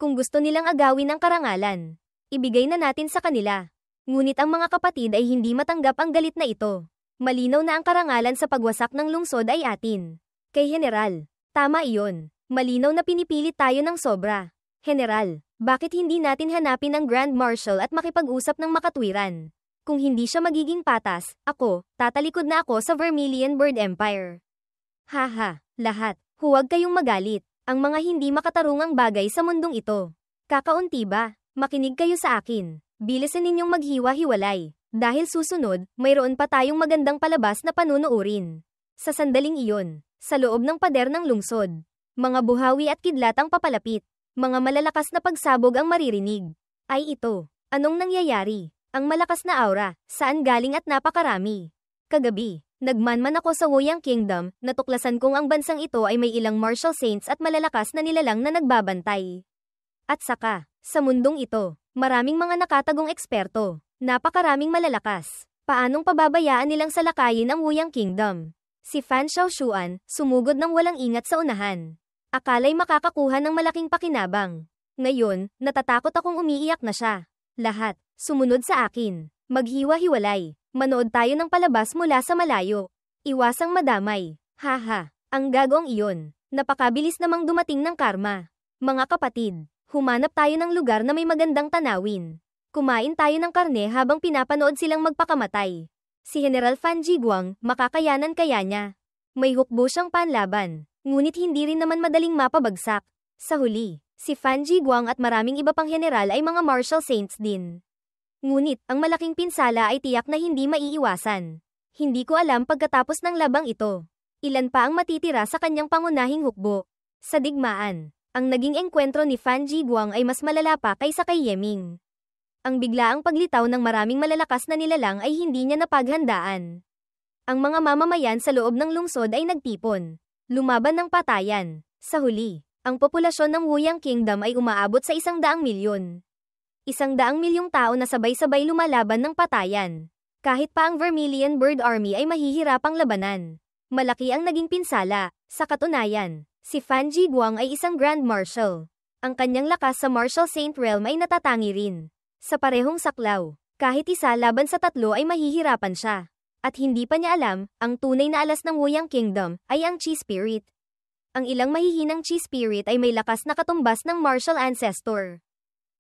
Kung gusto nilang agawin ang karangalan, ibigay na natin sa kanila. Ngunit ang mga kapatid ay hindi matanggap ang galit na ito. Malinaw na ang karangalan sa pagwasak ng lungsod ay atin. Kay General, tama iyon. Malinaw na pinipilit tayo ng sobra. General, bakit hindi natin hanapin ang Grand Marshal at makipag-usap ng makatwiran? Kung hindi siya magiging patas, tatalikod na ako sa Vermilion Bird Empire. Haha, lahat, huwag kayong magalit. Ang mga hindi makatarungang bagay sa mundong ito. Kakaunti ba? Makinig kayo sa akin. Bilisan ninyong maghiwa-hiwalay. Dahil susunod, mayroon pa tayong magandang palabas na panunuorin. Sa sandaling iyon, sa loob ng pader ng lungsod, mga buhawi at kidlat ang papalapit. Mga malalakas na pagsabog ang maririnig. Ay ito, Anong nangyayari? Ang malakas na aura, saan galing at napakarami? Kagabi, nagmanman ako sa Woyang Kingdom, natuklasan kong ang bansang ito ay may ilang martial saints at malalakas na nilalang na nagbabantay. At saka, sa mundong ito, maraming mga nakatagong eksperto, napakaraming malalakas. Paanong pababayaan nilang salakayin ang Woyang Kingdom? Si Fan Xiaoshuan, sumugod ng walang ingat sa unahan. Akala'y makakakuha ng malaking pakinabang. Ngayon, natatakot akong umiiyak na siya. Lahat, sumunod sa akin. Maghiwa-hiwalay. Manood tayo ng palabas mula sa malayo. Iwasang madamay. Haha, ang gagong iyon. Napakabilis namang dumating ng karma. Mga kapatid, humanap tayo ng lugar na may magandang tanawin. Kumain tayo ng karne habang pinapanood silang magpakamatay. Si General Fan Jiguang, makakayanan kaya niya. May hukbo siyang panlaban, ngunit hindi rin naman madaling mapabagsak. Sa huli, si Fan Jiguang at maraming iba pang general ay mga martial saints din. Ngunit, ang malaking pinsala ay tiyak na hindi maiiwasan. Hindi ko alam pagkatapos ng labang ito. Ilan pa ang matitira sa kanyang pangunahing hukbo. Sa digmaan, ang naging engkwentro ni Fan Jiguang ay mas malala pa kaysa kay Yeming. Ang biglaang paglitaw ng maraming malalakas na nilalang ay hindi niya napaghandaan. Ang mga mamamayan sa loob ng lungsod ay nagtipon. Lumaban ng patayan. Sa huli, ang populasyon ng Woyang Kingdom ay umaabot sa 100 milyon. 100 milyong tao na sabay-sabay lumalaban ng patayan. Kahit pa ang Vermilion Bird Army ay mahihirapang labanan. Malaki ang naging pinsala. Sa katunayan, si Fan Jiguang ay isang Grand Marshal. Ang kanyang lakas sa Martial Saint Realm ay natatangi rin. Sa parehong saklaw, kahit isa laban sa 3 ay mahihirapan siya. At hindi pa niya alam, ang tunay na alas ng Woyang Kingdom ay ang Chi Spirit. Ang ilang mahihinang Chi Spirit ay may lakas na katumbas ng Martial Ancestor.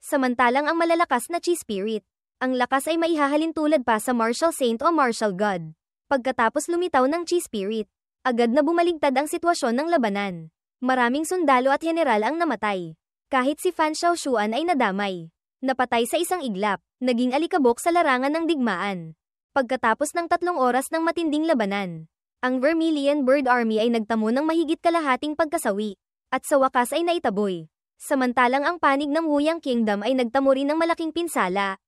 Samantalang ang malalakas na Chi Spirit, ang lakas ay maihahalin tulad pa sa Martial Saint o Martial God. Pagkatapos lumitaw ng Chi Spirit, agad na bumaligtad ang sitwasyon ng labanan. Maraming sundalo at general ang namatay. Kahit si Fan Xiaoshuan ay nadamay. Napatay sa isang iglap, naging alikabok sa larangan ng digmaan. Pagkatapos ng 3 oras ng matinding labanan, ang Vermilion Bird Army ay nagtamo ng mahigit kalahating pagkasawi, at sa wakas ay naitaboy. Samantalang ang panig ng Woyang Kingdom ay nagtamo rin ng malaking pinsala.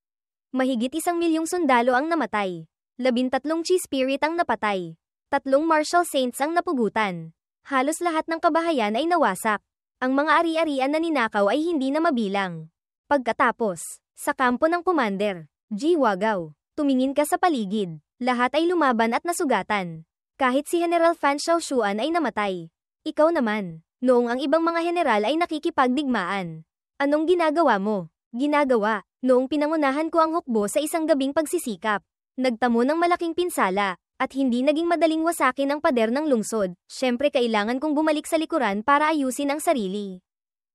Mahigit 1 milyong sundalo ang namatay. 13 Chi Spirit ang napatay. 3 Martial Saints ang napugutan. Halos lahat ng kabahayan ay nawasak. Ang mga ari-arian na ninakaw ay hindi na mabilang. Pagkatapos, sa kampo ng commander, Ji Wagao, tumingin ka sa paligid. Lahat ay lumaban at nasugatan. Kahit si General Fan Xiaoshuan ay namatay. Ikaw naman, noong ang ibang mga general ay nakikipagdigmaan. Anong ginagawa mo? Ginagawa, noong pinangunahan ko ang hukbo sa isang gabing pagsisikap. Nagtamo ng malaking pinsala, at hindi naging madaling wasakin ang pader ng lungsod. Syempre kailangan kong bumalik sa likuran para ayusin ang sarili.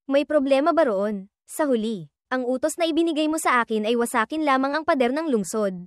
May problema ba roon? Sa huli, ang utos na ibinigay mo sa akin ay wasakin lamang ang pader ng lungsod.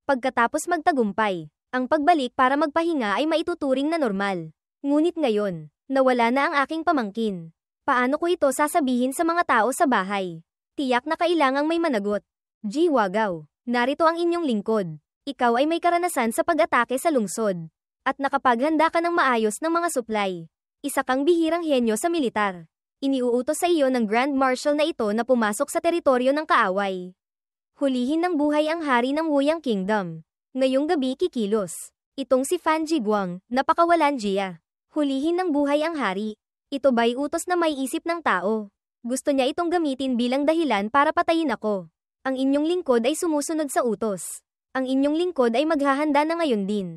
Pagkatapos magtagumpay, ang pagbalik para magpahinga ay maituturing na normal. Ngunit ngayon, nawala na ang aking pamangkin. Paano ko ito sasabihin sa mga tao sa bahay? Tiyak na kailangang may managot. Ji Wagao, narito ang inyong lingkod. Ikaw ay may karanasan sa pag-atake sa lungsod. At nakapaghanda ka ng maayos ng mga supply. Isa kang bihirang henyo sa militar. Iniuutos sa iyo ng Grand Marshal na ito na pumasok sa teritoryo ng kaaway. Hulihin ng buhay ang hari ng Woyang Kingdom. Ngayong gabi kikilos. Itong si Fan Jiguang, napakawalan Jia. Hulihin ng buhay ang hari. Ito ba'y utos na may isip ng tao? Gusto niya itong gamitin bilang dahilan para patayin ako. Ang inyong lingkod ay sumusunod sa utos. Ang inyong lingkod ay maghahanda na ngayon din.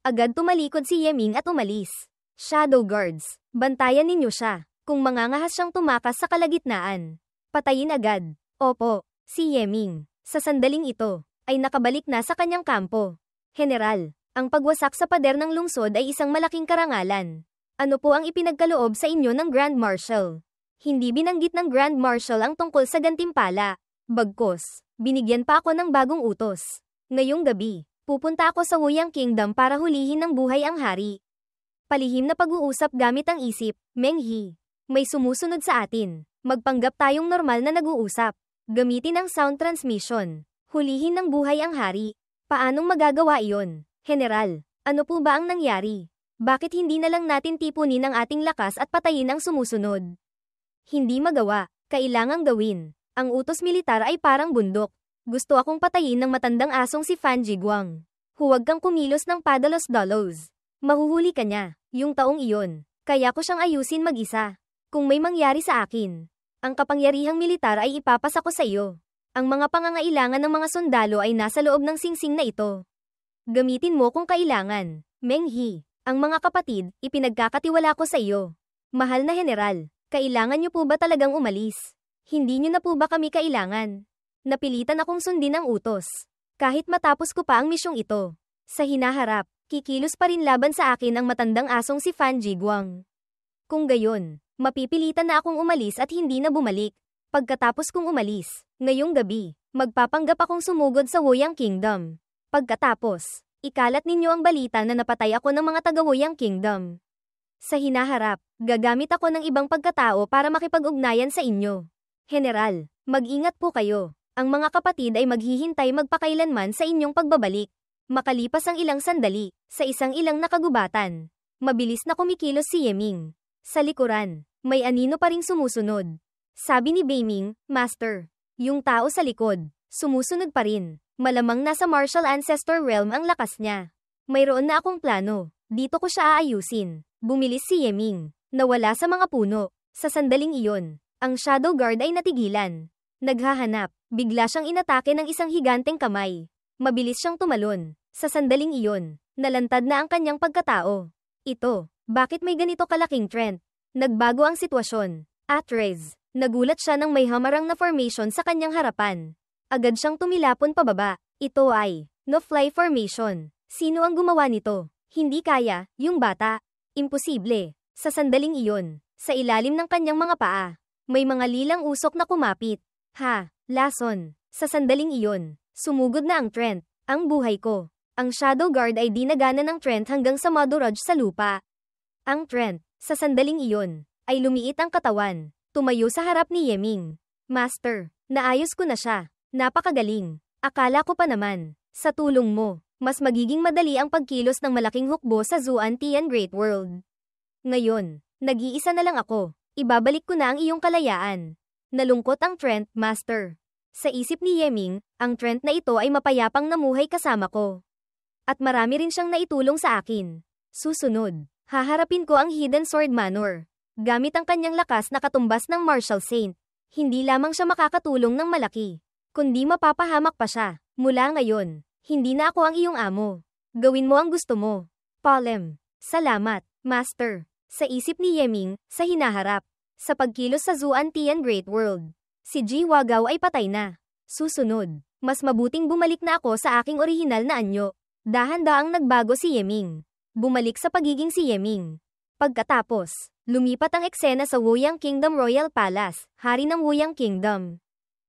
Agad tumalikod si Yeming at umalis. Shadow Guards, bantayan ninyo siya. Kung mangangahas siyang tumakas sa kalagitnaan, patayin agad. Opo, si Yeming, sa sandaling ito, ay nakabalik na sa kanyang kampo. General, ang pagwasak sa pader ng lungsod ay isang malaking karangalan. Ano po ang ipinagkaloob sa inyo ng Grand Marshal? Hindi binanggit ng Grand Marshal ang tungkol sa gantimpala. Bagkus, binigyan pa ako ng bagong utos. Ngayong gabi, pupunta ako sa Woyang Kingdom para hulihin ng buhay ang hari. Palihim na pag-uusap gamit ang isip, Meng He. May sumusunod sa atin. Magpanggap tayong normal na nag-uusap. Gamitin ang sound transmission. Hulihin ng buhay ang hari. Paanong magagawa iyon? General, ano po ba ang nangyari? Bakit hindi na lang natin tipunin ang ating lakas at patayin ang sumusunod? Hindi magawa. Kailangang gawin. Ang utos militar ay parang bundok. Gusto akong patayin ng matandang asong si Fan Jiguang. Huwag kang kumilos ng padalos-dalos. Mahuhuli ka niya, yung taong iyon. Kaya ko siyang ayusin mag-isa. Kung may mangyari sa akin, ang kapangyarihang militar ay ipapasa ko sa iyo. Ang mga pangangailangan ng mga sundalo ay nasa loob ng singsing na ito. Gamitin mo kung kailangan. Meng He, ang mga kapatid, ipinagkakatiwala ko sa iyo. Mahal na general, kailangan niyo po ba talagang umalis? Hindi niyo na po ba kami kailangan? Napilitan akong sundin ang utos. Kahit matapos ko pa ang misyong ito. Sa hinaharap, kikilos pa rin laban sa akin ang matandang asong si Fan Jiguang. Kung gayon, mapipilitan na akong umalis at hindi na bumalik. Pagkatapos kong umalis, ngayong gabi, magpapanggap akong sumugod sa Woyang Kingdom. Pagkatapos, ikalat ninyo ang balita na napatay ako ng mga taga-Woyang Kingdom. Sa hinaharap, gagamit ako ng ibang pagkatao para makipag-ugnayan sa inyo. General, mag-ingat po kayo. Ang mga kapatid ay maghihintay magpakailanman sa inyong pagbabalik. Makalipas ang ilang sandali, sa isang ilang nakagubatan, mabilis na kumikilos si Yeming. Sa likuran, may anino pa ring sumusunod. Sabi ni Beiming, Master, yung tao sa likod, sumusunod pa rin. Malamang nasa martial ancestor realm ang lakas niya. Mayroon na akong plano, dito ko siya aayusin. Bumilis si Yeming, nawala sa mga puno. Sa sandaling iyon, ang Shadow Guard ay natigilan. Naghahanap, bigla siyang inatake ng isang higanteng kamay. Mabilis siyang tumalon. Sa sandaling iyon, nalantad na ang kanyang pagkatao. Ito, bakit may ganito kalaking Trent? Nagbago ang sitwasyon. Atrez, nagulat siya nang may hamarang na formation sa kanyang harapan. Agad siyang tumilapon pababa. Ito ay no-fly formation. Sino ang gumawa nito? Hindi kaya, yung bata. Imposible. Sa sandaling iyon, sa ilalim ng kanyang mga paa, may mga lilang usok na kumapit. Ha, lason. Sa sandaling iyon, sumugod na ang Trent. Ang buhay ko. Ang Shadow Guard ay dinagana ng Trent hanggang sa madurage sa lupa. Ang Trent, sa sandaling iyon, ay lumiit ang katawan. Tumayo sa harap ni Yeming. Master, naayos ko na siya. Napakagaling. Akala ko pa naman, sa tulong mo, mas magiging madali ang pagkilos ng malaking hukbo sa Zuan Tian Great World. Ngayon, nag-iisa na lang ako. Ibabalik ko na ang iyong kalayaan. Nalungkot ang Trent, Master. Sa isip ni Yeming, ang Trent na ito ay mapayapang namuhay kasama ko. At marami rin siyang naitulong sa akin. Susunod, haharapin ko ang Hidden Sword Manor. Gamit ang kanyang lakas na katumbas ng Martial Saint. Hindi lamang siya makakatulong ng malaki, kundi mapapahamak pa siya. Mula ngayon, hindi na ako ang iyong amo. Gawin mo ang gusto mo. Palem. Salamat, Master. Sa isip ni Yeming, sa hinaharap. Sa pagkilos sa Zuan Tian Great World, si Ji Wagao ay patay na. Susunod, mas mabuting bumalik na ako sa aking orihinal na anyo. Dahan-daang nagbago si Yeming. Bumalik sa pagiging si Yeming. Pagkatapos, lumipat ang eksena sa Woyang Kingdom Royal Palace, hari ng Woyang Kingdom.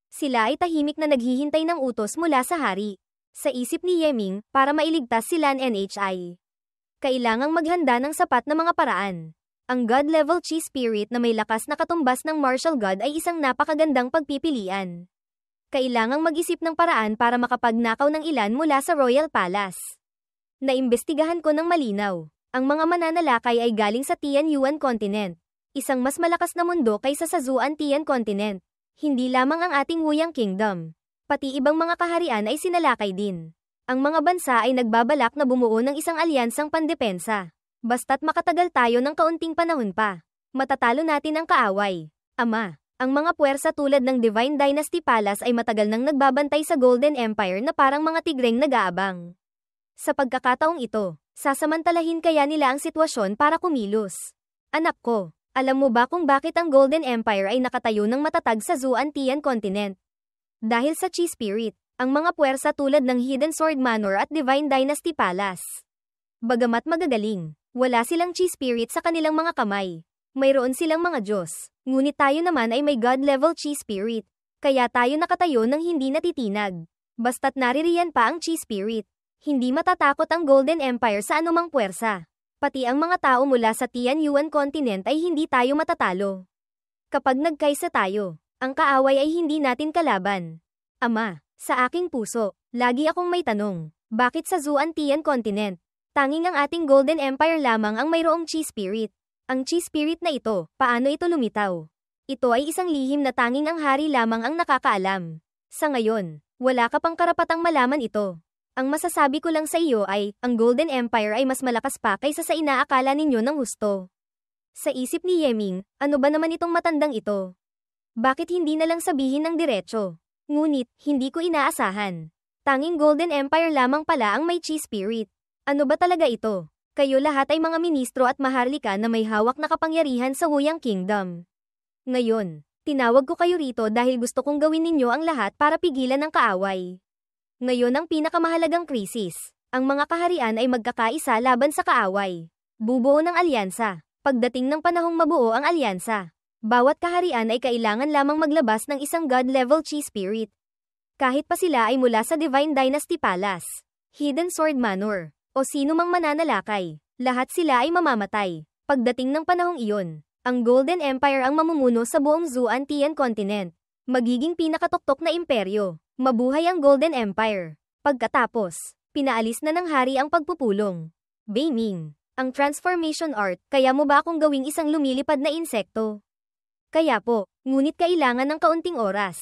Sila ay tahimik na naghihintay ng utos mula sa hari. Sa isip ni Yeming, para mailigtas sila NHI, kailangang maghanda ng sapat na mga paraan. Ang God-level Chi Spirit na may lakas na katumbas ng Martial God ay isang napakagandang pagpipilian. Kailangang mag-isip ng paraan para makapagnakaw ng ilan mula sa Royal Palace. Naimbestigahan ko ng malinaw. Ang mga mananalakay ay galing sa Tian Yuan Continent. Isang mas malakas na mundo kaysa sa Zuan Tian Continent. Hindi lamang ang ating Woyang Kingdom. Pati ibang mga kaharian ay sinalakay din. Ang mga bansa ay nagbabalak na bumuo ng isang alyansang pandepensa. Basta't makatagal tayo ng kaunting panahon pa, matatalo natin ang kaaway. Ama, ang mga puwersa tulad ng Divine Dynasty Palace ay matagal nang nagbabantay sa Golden Empire na parang mga tigreng nag-aabang. Sa pagkakataong ito, sasamantalahin kaya nila ang sitwasyon para kumilos. Anak ko, alam mo ba kung bakit ang Golden Empire ay nakatayo ng matatag sa Zuan Tian Continent? Dahil sa Chi Spirit, ang mga puwersa tulad ng Hidden Sword Manor at Divine Dynasty Palace. Bagamat magagaling, wala silang Chi Spirit sa kanilang mga kamay. Mayroon silang mga Diyos, ngunit tayo naman ay may God-level Chi Spirit. Kaya tayo nakatayo ng hindi natitinag. Basta't naririyan pa ang Chi Spirit, hindi matatakot ang Golden Empire sa anumang puwersa. Pati ang mga tao mula sa Tian Yuan Continent ay hindi tayo matatalo. Kapag nagkaisa tayo, ang kaaway ay hindi natin kalaban. Ama, sa aking puso, lagi akong may tanong, bakit sa Zuan Tian Continent? Tanging ang ating Golden Empire lamang ang mayroong Chi Spirit. Ang Chi Spirit na ito, paano ito lumitaw? Ito ay isang lihim na tanging ang hari lamang ang nakakaalam. Sa ngayon, Wala ka pang karapatang malaman ito. Ang masasabi ko lang sa iyo ay, ang Golden Empire ay mas malakas pa kaysa sa inaakala ninyo ng husto. Sa isip ni Yeming, ano ba naman itong matandang ito? Bakit hindi na lang sabihin ng diretso? Ngunit, hindi ko inaasahan. Tanging Golden Empire lamang pala ang may chi spirit. Ano ba talaga ito? Kayo lahat ay mga ministro at maharlika na may hawak na kapangyarihan sa Huyang Kingdom. Ngayon, tinawag ko kayo rito dahil gusto kong gawin ninyo ang lahat para pigilan ang kaaway. Ngayon ang pinakamahalagang krisis. Ang mga kaharian ay magkakaisa laban sa kaaway. Bubuo ng alyansa. Pagdating ng panahong mabuo ang alyansa, bawat kaharian ay kailangan lamang maglabas ng isang God-level chi spirit. Kahit pa sila ay mula sa Divine Dynasty Palace, Hidden Sword Manor, o sino mang mananalakay, lahat sila ay mamamatay. Pagdating ng panahong iyon, ang Golden Empire ang mamumuno sa buong Zuan-Tian Continent. Magiging pinakatoktok na imperyo. Mabuhay ang Golden Empire. Pagkatapos, pinaalis na ng hari ang pagpupulong. Beiming, ang transformation art, kaya mo ba akong gawing isang lumilipad na insekto? Kaya po, ngunit kailangan ng kaunting oras.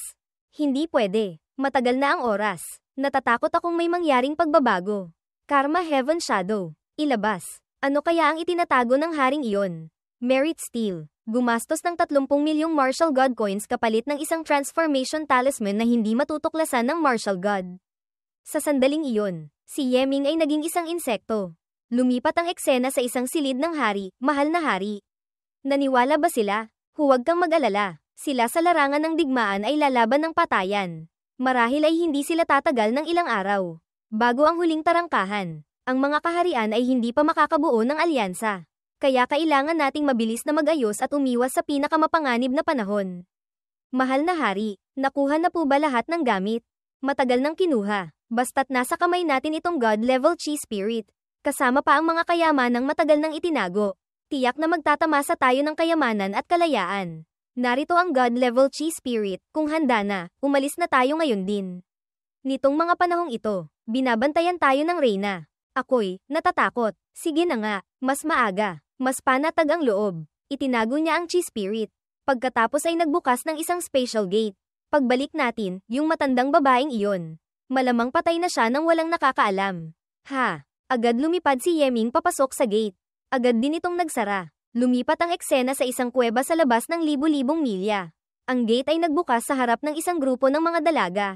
Hindi pwede, matagal na ang oras. Natatakot akong may mangyaring pagbabago. Karma Heaven Shadow, ilabas. Ano kaya ang itinatago ng haring iyon? Merit Steel. Gumastos ng 30 milyong martial god coins kapalit ng isang transformation talisman na hindi matutuklasan ng martial god. Sa sandaling iyon, si Yeming ay naging isang insekto. Lumipat ang eksena sa isang silid ng hari, mahal na hari. Naniwala ba sila? Huwag kang mag-alala. Sila sa larangan ng digmaan ay lalaban ng patayan. Marahil ay hindi sila tatagal ng ilang araw. Bago ang huling tarangkahan, ang mga kaharian ay hindi pa makakabuo ng alyansa. Kaya kailangan nating mabilis na mag-ayos at umiwas sa pinakamapanganib na panahon. Mahal na hari, nakuha na po ba lahat ng gamit? Matagal nang kinuha, basta't nasa kamay natin itong God-level chi spirit. Kasama pa ang mga kayamanang matagal nang itinago. Tiyak na magtatamasa tayo ng kayamanan at kalayaan. Narito ang God-level chi spirit, kung handa na, umalis na tayo ngayon din. Nitong mga panahong ito, binabantayan tayo ng reyna. Ako'y natatakot. Sige na nga, mas maaga. Mas panatag ang loob. Itinago niya ang chi spirit. Pagkatapos ay nagbukas ng isang special gate. Pagbalik natin, yung matandang babaeng iyon. Malamang patay na siya nang walang nakakaalam. Ha! Agad lumipad si Yeming papasok sa gate. Agad din itong nagsara. Lumipat ang eksena sa isang kuweba sa labas ng libu-libong milya. Ang gate ay nagbukas sa harap ng isang grupo ng mga dalaga.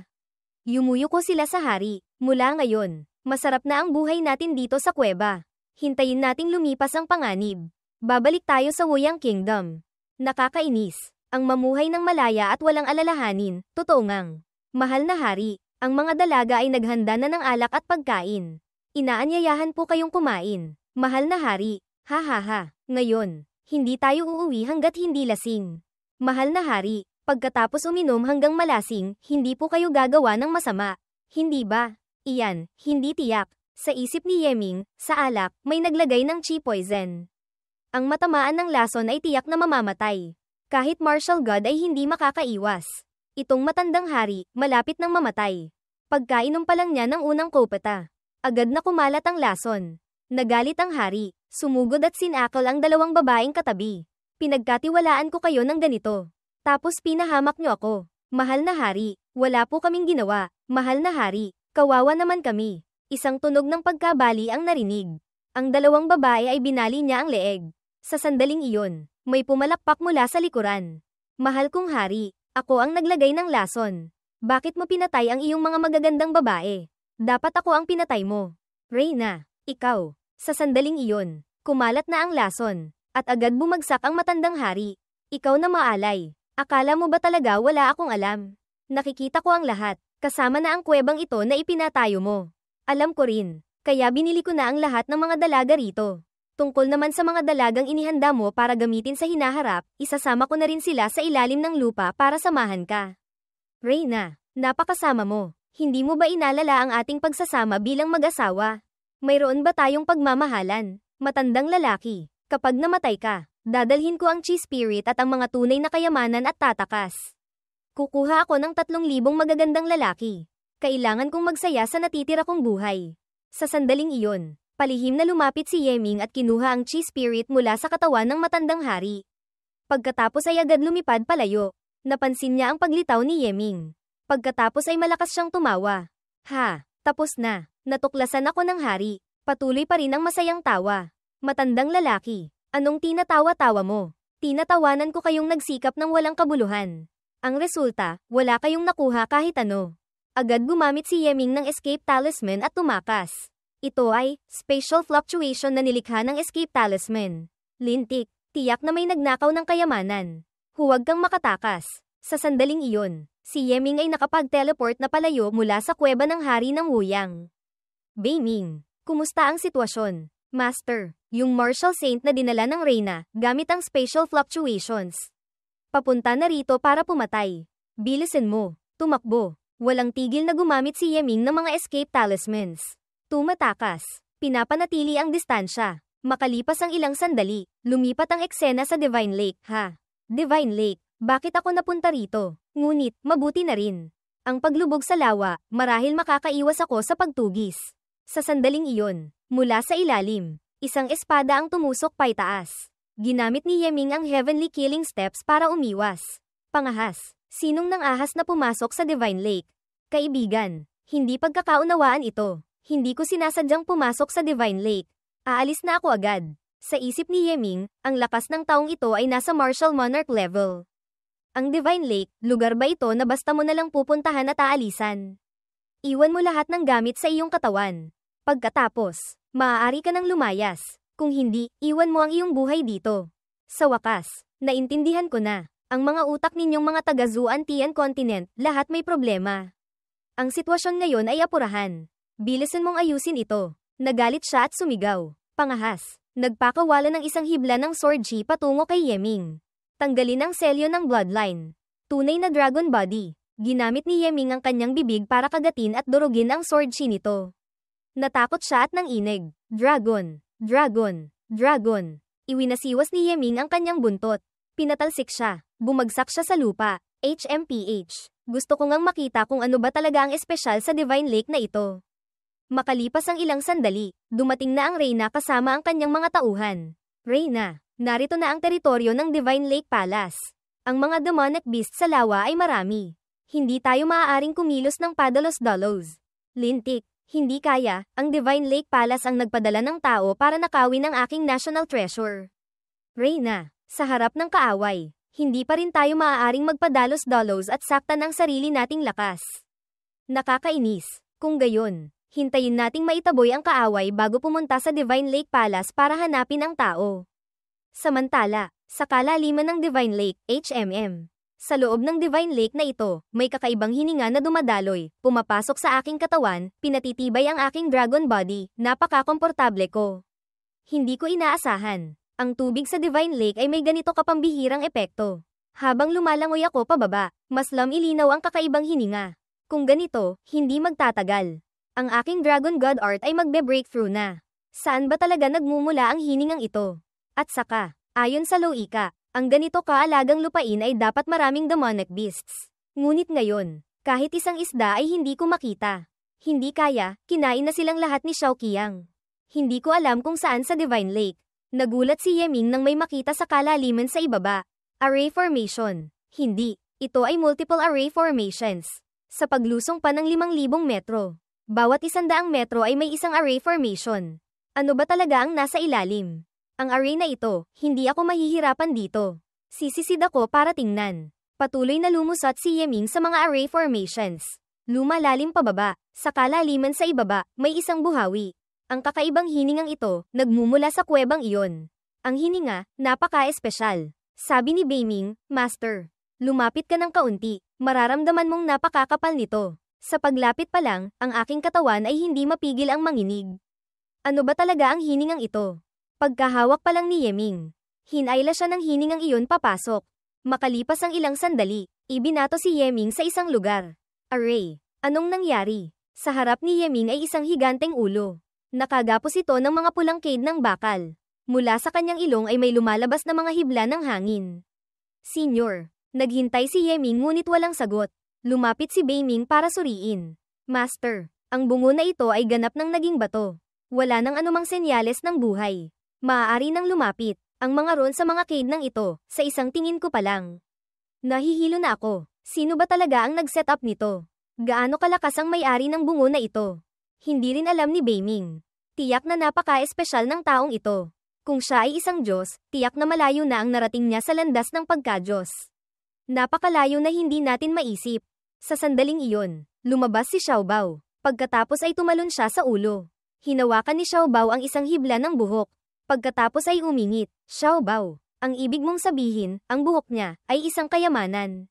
Yumuyuko sila sa hari. Mula ngayon, masarap na ang buhay natin dito sa kuweba. Hintayin nating lumipas ang panganib. Babalik tayo sa Huyang Kingdom. Nakakainis. Ang mamuhay ng malaya at walang alalahanin, totoo ngang. Mahal na hari, ang mga dalaga ay naghanda na ng alak at pagkain. Inaanyayahan po kayong kumain. Mahal na hari, ha ha ha. Ngayon, hindi tayo uuwi hanggat hindi lasing. Mahal na hari, pagkatapos uminom hanggang malasing, hindi po kayo gagawa ng masama. Hindi ba? Iyan, hindi tiyak. Sa isip ni Yeming, sa alak, may naglagay ng chi poison. Ang matamaan ng lason ay tiyak na mamamatay. Kahit martial god ay hindi makakaiwas. Itong matandang hari, malapit nang mamatay. Pagkainom pa lang niya ng unang kopeta, agad na kumalat ang lason. Nagalit ang hari, sumugod at sinakal ang dalawang babaeng katabi. Pinagkatiwalaan ko kayo ng ganito. Tapos pinahamak niyo ako. Mahal na hari, wala po kaming ginawa. Mahal na hari, kawawa naman kami. Isang tunog ng pagkabali ang narinig. Ang dalawang babae ay binali niya ang leeg. Sa sandaling iyon, may pumalakpak mula sa likuran. Mahal kong hari, ako ang naglagay ng lason. Bakit mo pinatay ang iyong mga magagandang babae? Dapat ako ang pinatay mo. Reyna, ikaw. Sa sandaling iyon, kumalat na ang lason, at agad bumagsak ang matandang hari. Ikaw na maalay. Akala mo ba talaga wala akong alam? Nakikita ko ang lahat, kasama na ang kuwebang ito na ipinatayo mo. Alam ko rin, kaya binili ko na ang lahat ng mga dalaga rito. Tungkol naman sa mga dalagang inihanda mo para gamitin sa hinaharap, isasama ko na rin sila sa ilalim ng lupa para samahan ka. Reyna, napakasama mo. Hindi mo ba inalala ang ating pagsasama bilang mag-asawa? Mayroon ba tayong pagmamahalan? Matandang lalaki, kapag namatay ka, dadalhin ko ang chi spirit at ang mga tunay na kayamanan at tatakas. Kukuha ako ng 3,000 magagandang lalaki. Kailangan kong magsaya sa natitira kong buhay. Sa sandaling iyon, palihim na lumapit si Yeming at kinuha ang chi spirit mula sa katawan ng matandang hari. Pagkatapos ay agad lumipad palayo. Napansin niya ang paglitaw ni Yeming. Pagkatapos ay malakas siyang tumawa. Ha, tapos na. Natuklasan ako ng hari. Patuloy pa rin ang masayang tawa. Matandang lalaki, anong tinatawa-tawa mo? Tinatawanan ko kayong nagsikap ng walang kabuluhan. Ang resulta, wala kayong nakuha kahit ano. Agad gumamit si Yeming ng escape talisman at tumakas. Ito ay spatial fluctuation na nilikha ng escape talisman. Lintik, tiyak na may nagnakaw ng kayamanan. Huwag kang makatakas. Sa sandaling iyon, si Yeming ay nakapag-teleport na palayo mula sa kuweba ng hari ng Wuyang. Beiming, kumusta ang sitwasyon? Master, yung martial saint na dinala ng Reyna, gamit ang spatial fluctuations. Papunta na rito para pumatay. Bilisan mo, tumakbo. Walang tigil na gumamit si Yeming ng mga escape talismans. Tumatakas, pinapanatili ang distansya. Makalipas ang ilang sandali, lumipat ang eksena sa Divine Lake. Divine Lake, bakit ako napunta rito? Ngunit, mabuti na rin. Ang paglubog sa lawa, marahil makakaiwas ako sa pagtugis. Sa sandaling iyon, mula sa ilalim, isang espada ang tumusok paitaas. Ginamit ni Yeming ang Heavenly Killing Steps para umiwas. Pangahas, sinong nang ahas na pumasok sa Divine Lake? Kaibigan, hindi pagkakaunawaan ito. Hindi ko sinasadyang pumasok sa Divine Lake. Aalis na ako agad. Sa isip ni Yeming, ang lakas ng taong ito ay nasa Martial Monarch level. Ang Divine Lake, lugar ba ito na basta mo nalang pupuntahan at aalisan? Iwan mo lahat ng gamit sa iyong katawan. Pagkatapos, maaari ka nang lumayas. Kung hindi, iwan mo ang iyong buhay dito. Sa wakas, naintindihan ko na. Ang mga utak ninyong mga taga-Zuan Tian Continent, lahat may problema. Ang sitwasyon ngayon ay apurahan. Bilisan mong ayusin ito. Nagalit siya at sumigaw. Pangahas, nagpakawala ng isang hibla ng sword chi patungo kay Yeming. Tanggalin ang selyo ng bloodline. Tunay na dragon body. Ginamit ni Yeming ang kanyang bibig para kagatin at durugin ang sword chi nito. Natakot siya at nanginig. Dragon, dragon, dragon. Iwinasiwas ni Yeming ang kanyang buntot. Pinatalsik siya. Bumagsak siya sa lupa. HMPH. Gusto ko ngang makita kung ano ba talaga ang espesyal sa Divine Lake na ito. Makalipas ang ilang sandali, dumating na ang Reyna kasama ang kanyang mga tauhan. Reyna, narito na ang teritoryo ng Divine Lake Palace. Ang mga demonic beast sa lawa ay marami. Hindi tayo maaaring kumilos ng padalos-dalos. Lintik, hindi kaya, ang Divine Lake Palace ang nagpadala ng tao para nakawin ang aking national treasure. Reyna, sa harap ng kaaway, hindi pa rin tayo maaaring magpadalos-dalos at saktan ang sarili nating lakas. Nakakainis, kung gayon, hintayin nating maitaboy ang kaaway bago pumunta sa Divine Lake Palace para hanapin ang tao. Samantala, sa kalaliman ng Divine Lake, HMM. Sa loob ng Divine Lake na ito, may kakaibang hininga na dumadaloy, pumapasok sa aking katawan, pinatitibay ang aking dragon body, napaka-komportable ko. Hindi ko inaasahan. Ang tubig sa Divine Lake ay may ganito kapambihirang epekto. Habang lumalangoy ako pababa, mas ilinaw ang kakaibang hininga. Kung ganito, hindi magtatagal. Ang aking Dragon God Art ay magbe-breakthrough na. Saan ba talaga nagmumula ang hiningang ito? At saka, ayon sa Loika, ang ganito kaalagang lupain ay dapat maraming demonic beasts. Ngunit ngayon, kahit isang isda ay hindi ko makita. Hindi kaya, kinain na silang lahat ni Xiao Qiang. Hindi ko alam kung saan sa Divine Lake. Nagulat si Yeming nang may makita sa kalaliman sa ibaba. Array formation. Hindi, ito ay multiple array formations. Sa paglusong pa ng 5,000 metro. Bawat 100 metro ay may isang array formation. Ano ba talaga ang nasa ilalim? Ang array na ito, hindi ako mahihirapan dito. Sisisid ako para tingnan. Patuloy na lumusot si Yeming sa mga array formations. Lumalalim pababa, sa kalaliman sa ibaba, may isang buhawi. Ang kakaibang hiningang ito, nagmumula sa kuwebang iyon. Ang hininga, napaka-espesyal. Sabi ni Beiming, Master, lumapit ka ng kaunti, mararamdaman mong napakakapal nito. Sa paglapit pa lang, ang aking katawan ay hindi mapigil ang manginig. Ano ba talaga ang hiningang ito? Pagkahawak pa lang ni Yeming, hinayla siya ng hiningang iyon papasok. Makalipas ang ilang sandali, ibinato si Yeming sa isang lugar. Array, anong nangyari? Sa harap ni Yeming ay isang higanteng ulo. Nakagapos ito ng mga pulang cade ng bakal. Mula sa kanyang ilong ay may lumalabas na mga hibla ng hangin. Senior, naghintay si Yeming ngunit walang sagot. Lumapit si Beiming para suriin. Master, ang bungo na ito ay ganap ng naging bato. Wala nang anumang senyales ng buhay. Maaari nang lumapit, ang mga ron sa mga cade ng ito, sa isang tingin ko pa lang. Nahihilo na ako. Sino ba talaga ang nag-set up nito? Gaano kalakas ang may-ari ng bungo na ito? Hindi rin alam ni Beiming. Tiyak na napaka-espesyal ng taong ito. Kung siya ay isang Diyos, tiyak na malayo na ang narating niya sa landas ng pagka-Diyos. Napakalayo na hindi natin maisip. Sa sandaling iyon, lumabas si Xiaobao. Pagkatapos ay tumalon siya sa ulo. Hinawakan ni Xiaobao ang isang hibla ng buhok. Pagkatapos ay umingit. Xiaobao, ang ibig mong sabihin, ang buhok niya, ay isang kayamanan.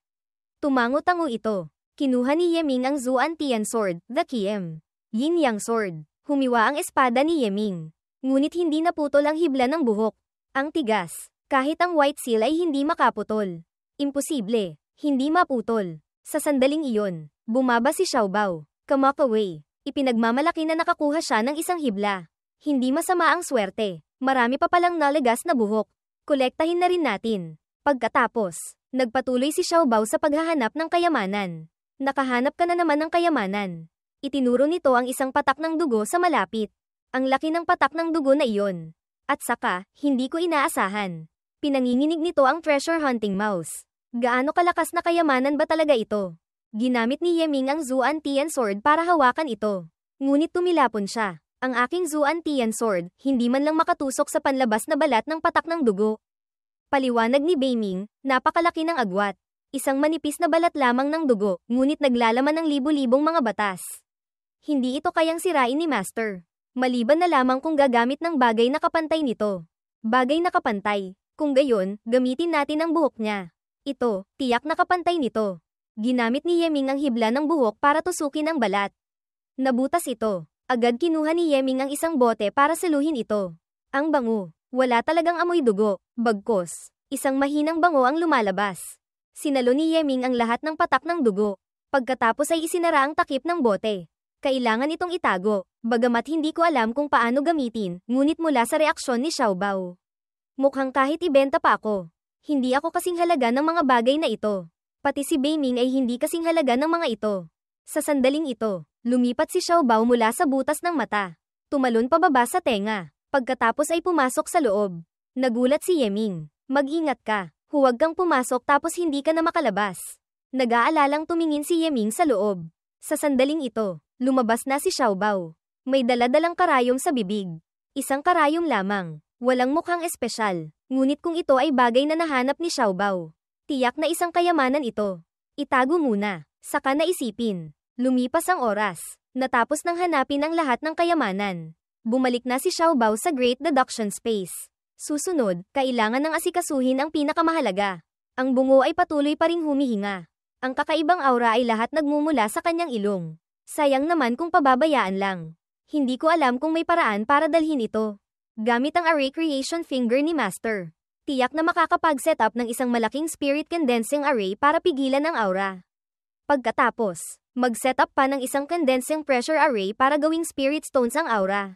Tumango-tango ito. Kinuha ni Yeming ang Zuan Tian Sword, the Kiem. Yin Yang Sword. Humiwa ang espada ni Yeming. Ngunit hindi naputol ang hibla ng buhok. Ang tigas. Kahit ang White Seal ay hindi makaputol. Imposible. Hindi maputol. Sa sandaling iyon, bumaba si Xiaobao. Come away. Ipinagmamalaki na nakakuha siya ng isang hibla. Hindi masama ang swerte. Marami pa palang nalagas na buhok. Kolektahin na rin natin. Pagkatapos, nagpatuloy si Xiaobao sa paghahanap ng kayamanan. Nakahanap ka na naman ng kayamanan. Itinuro nito ang isang patak ng dugo sa malapit. Ang laki ng patak ng dugo na iyon. At saka, hindi ko inaasahan. Pinanginginig nito ang treasure hunting mouse. Gaano kalakas na kayamanan ba talaga ito? Ginamit ni Yeming ang Zuan Tian Sword para hawakan ito. Ngunit tumilapon siya. Ang aking Zuan Tian Sword, hindi man lang makatusok sa panlabas na balat ng patak ng dugo. Paliwanag ni Beiming, napakalaki ng agwat. Isang manipis na balat lamang ng dugo, ngunit naglalaman ng libu-libong mga batas. Hindi ito kayang sirain ni Master. Maliban na lamang kung gagamit ng bagay na kapantay nito. Bagay na kapantay. Kung gayon, gamitin natin ang buhok niya. Ito, tiyak na kapantay nito. Ginamit ni Yeming ang hibla ng buhok para tusukin ang balat. Nabutas ito. Agad kinuha ni Yeming ang isang bote para saluhin ito. Ang bango. Wala talagang amoy dugo, bagkos. Isang mahinang bango ang lumalabas. Sinalo ni Yeming ang lahat ng patak ng dugo. Pagkatapos ay isinara ang takip ng bote. Kailangan itong itago, bagamat hindi ko alam kung paano gamitin, ngunit mula sa reaksyon ni Xiaobao. Mukhang kahit ibenta pa ako. Hindi ako kasing halaga ng mga bagay na ito. Pati si Beiming ay hindi kasing halaga ng mga ito. Sa sandaling ito, lumipat si Xiaobao mula sa butas ng mata. Tumalon pababa sa tenga. Pagkatapos ay pumasok sa loob. Nagulat si Yeming. Mag-ingat ka. Huwag kang pumasok tapos hindi ka na makalabas. Nag-aalalang tumingin si Yeming sa loob. Sa sandaling ito, lumabas na si Xiaobao. May dala-dalang karayom sa bibig. Isang karayom lamang. Walang mukhang espesyal. Ngunit kung ito ay bagay na nahanap ni Xiaobao, tiyak na isang kayamanan ito. Itago muna. Saka naisipin. Lumipas ang oras. Natapos nang hanapin ang lahat ng kayamanan. Bumalik na si Xiaobao sa Great Deduction Space. Susunod, kailangan ng asikasuhin ang pinakamahalaga. Ang bungo ay patuloy pa ring humihinga. Ang kakaibang aura ay lahat nagmumula sa kanyang ilong. Sayang naman kung pababayaan lang. Hindi ko alam kung may paraan para dalhin ito. Gamit ang Array Creation Finger ni Master. Tiyak na makakapag-set up ng isang malaking Spirit Condensing Array para pigilan ang aura. Pagkatapos, mag-set up pa ng isang Condensing Pressure Array para gawing Spirit Stones ang aura.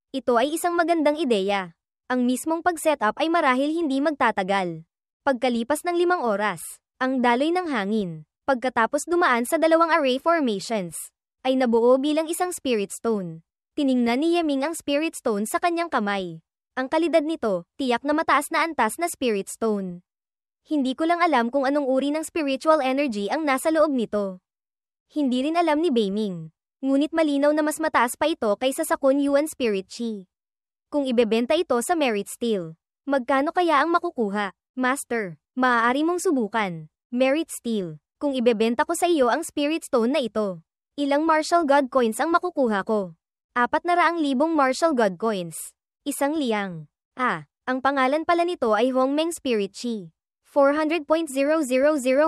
Ito ay isang magandang ideya. Ang mismong pag-setup ay marahil hindi magtatagal. Pagkalipas ng 5 oras, ang daloy ng hangin, pagkatapos dumaan sa dalawang array formations, ay nabuo bilang isang Spirit Stone. Tiningnan ni Yeming ang Spirit Stone sa kanyang kamay. Ang kalidad nito, tiyak na mataas na antas na Spirit Stone. Hindi ko lang alam kung anong uri ng spiritual energy ang nasa loob nito. Hindi rin alam ni Beiming. Ngunit malinaw na mas mataas pa ito kaysa sa Kun Yuan Spirit Chi. Kung ibebenta ito sa Merit Steel, magkano kaya ang makukuha? Master, maaari mong subukan. Merit Steel, kung ibebenta ko sa iyo ang Spirit Stone na ito, ilang Martial God Coins ang makukuha ko? 400,000 Martial God Coins. 1 liang. Ang pangalan pala nito ay Hongmeng Spirit Chi. 400.000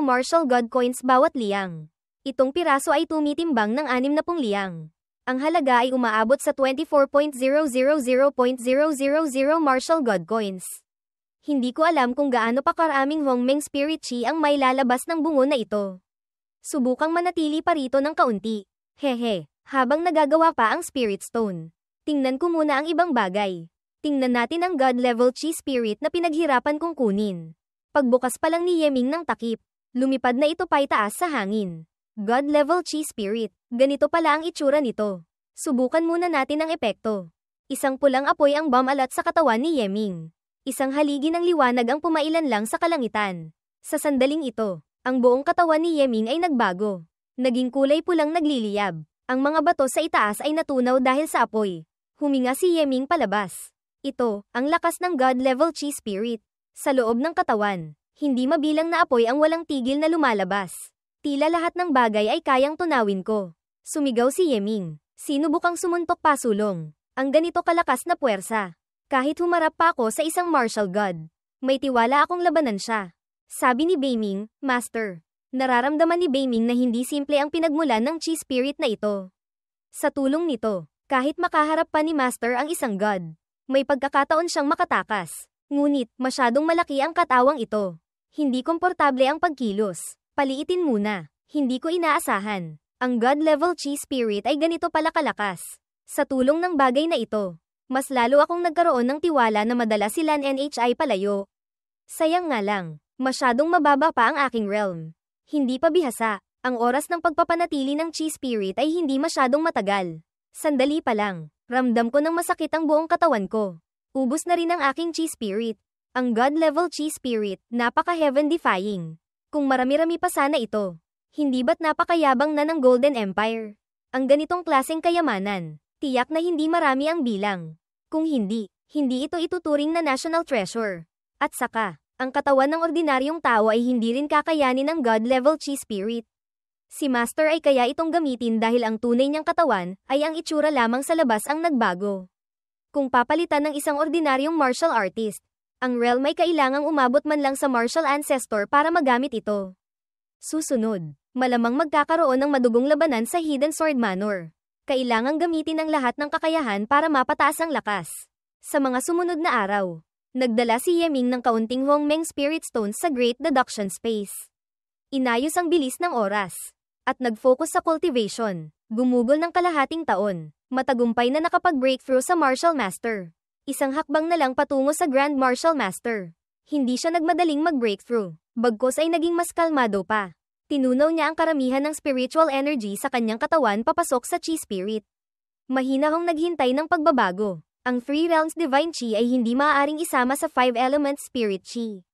Martial God Coins bawat liang. Itong piraso ay tumitimbang ng 60 liang. Ang halaga ay umaabot sa 24.000.000 Martial God Coins. Hindi ko alam kung gaano pa karaming Hongmeng Spirit Chi ang may lalabas ng bungo na ito. Subukang manatili pa rito ng kaunti. Hehe, habang nagagawa pa ang Spirit Stone. Tingnan ko muna ang ibang bagay. Tingnan natin ang God Level Chi Spirit na pinaghirapan kong kunin. Pagbukas pa lang ni Yeming ng takip, lumipad na ito paitaas sa hangin. God Level Chi Spirit, ganito pala ang itsura nito. Subukan muna natin ang epekto. Isang pulang apoy ang bumalat sa katawan ni Yeming. Isang haligi ng liwanag ang pumailan lang sa kalangitan. Sa sandaling ito, Ang buong katawan ni Yeming ay nagbago. Naging kulay pulang nagliliyab. Ang mga bato sa itaas ay natunaw dahil sa apoy. Huminga si Yeming palabas. Ito, ang lakas ng God-level Chi Spirit. Sa loob ng katawan, hindi mabilang na apoy ang walang tigil na lumalabas. Tila lahat ng bagay ay kayang tunawin ko. Sumigaw si Yeming. Sinubukang sumuntok pasulong. Ang ganito kalakas na puwersa. Kahit humarap pa ako sa isang martial god, may tiwala akong labanan siya. Sabi ni Beiming, Master. Nararamdaman ni Beiming na hindi simple ang pinagmulan ng Chi Spirit na ito. Sa tulong nito, kahit makaharap pa ni Master ang isang god, may pagkakataon siyang makatakas. Ngunit, masyadong malaki ang katawang ito. Hindi komportable ang pagkilos. Paliitin muna. Hindi ko inaasahan. Ang God-level Chi Spirit ay ganito pala kalakas. Sa tulong ng bagay na ito, mas lalo akong nagkaroon ng tiwala na madala sila NHI palayo. Sayang nga lang, masyadong mababa pa ang aking realm. Hindi pa bihasa. Ang oras ng pagpapanatili ng Chi Spirit ay hindi masyadong matagal. Sandali pa lang, ramdam ko ng masakit ang buong katawan ko. Ubus na rin ang aking Chi Spirit. Ang God-level Chi Spirit, napaka-heaven-defying. Kung marami-rami pa sana ito, hindi ba't napakayabang na ng Golden Empire? Ang ganitong klaseng kayamanan, tiyak na hindi marami ang bilang. Kung hindi ito ituturing na national treasure. At saka, ang katawan ng ordinaryong tao ay hindi rin kakayanin ng God-level Chi Spirit. Si Master ay kaya itong gamitin dahil ang tunay niyang katawan ay ang itsura lamang sa labas ang nagbago. Kung papalitan ng isang ordinaryong martial artist, ang realm ay kailangang umabot man lang sa martial ancestor para magamit ito. Susunod, malamang magkakaroon ng madugong labanan sa Hidden Sword Manor. Kailangang gamitin ang lahat ng kakayahan para mapataas ang lakas. Sa mga sumunod na araw, nagdala si Yeming ng kaunting Hongmeng Spirit Stones sa Great Deduction Space. Inayos ang bilis ng oras, at nag-focus sa cultivation. Gumugol ng kalahating taon, matagumpay na nakapag-breakthrough sa Martial Master. Isang hakbang na lang patungo sa Grand Martial Master. Hindi siya nagmadaling mag-breakthrough, bagkus ay naging mas kalmado pa. Tinunaw niya ang karamihan ng spiritual energy sa kanyang katawan papasok sa Chi Spirit. Mahinahong naghintay ng pagbabago. Ang Three Realms Divine Chi ay hindi maaaring isama sa Five Elements Spirit Chi.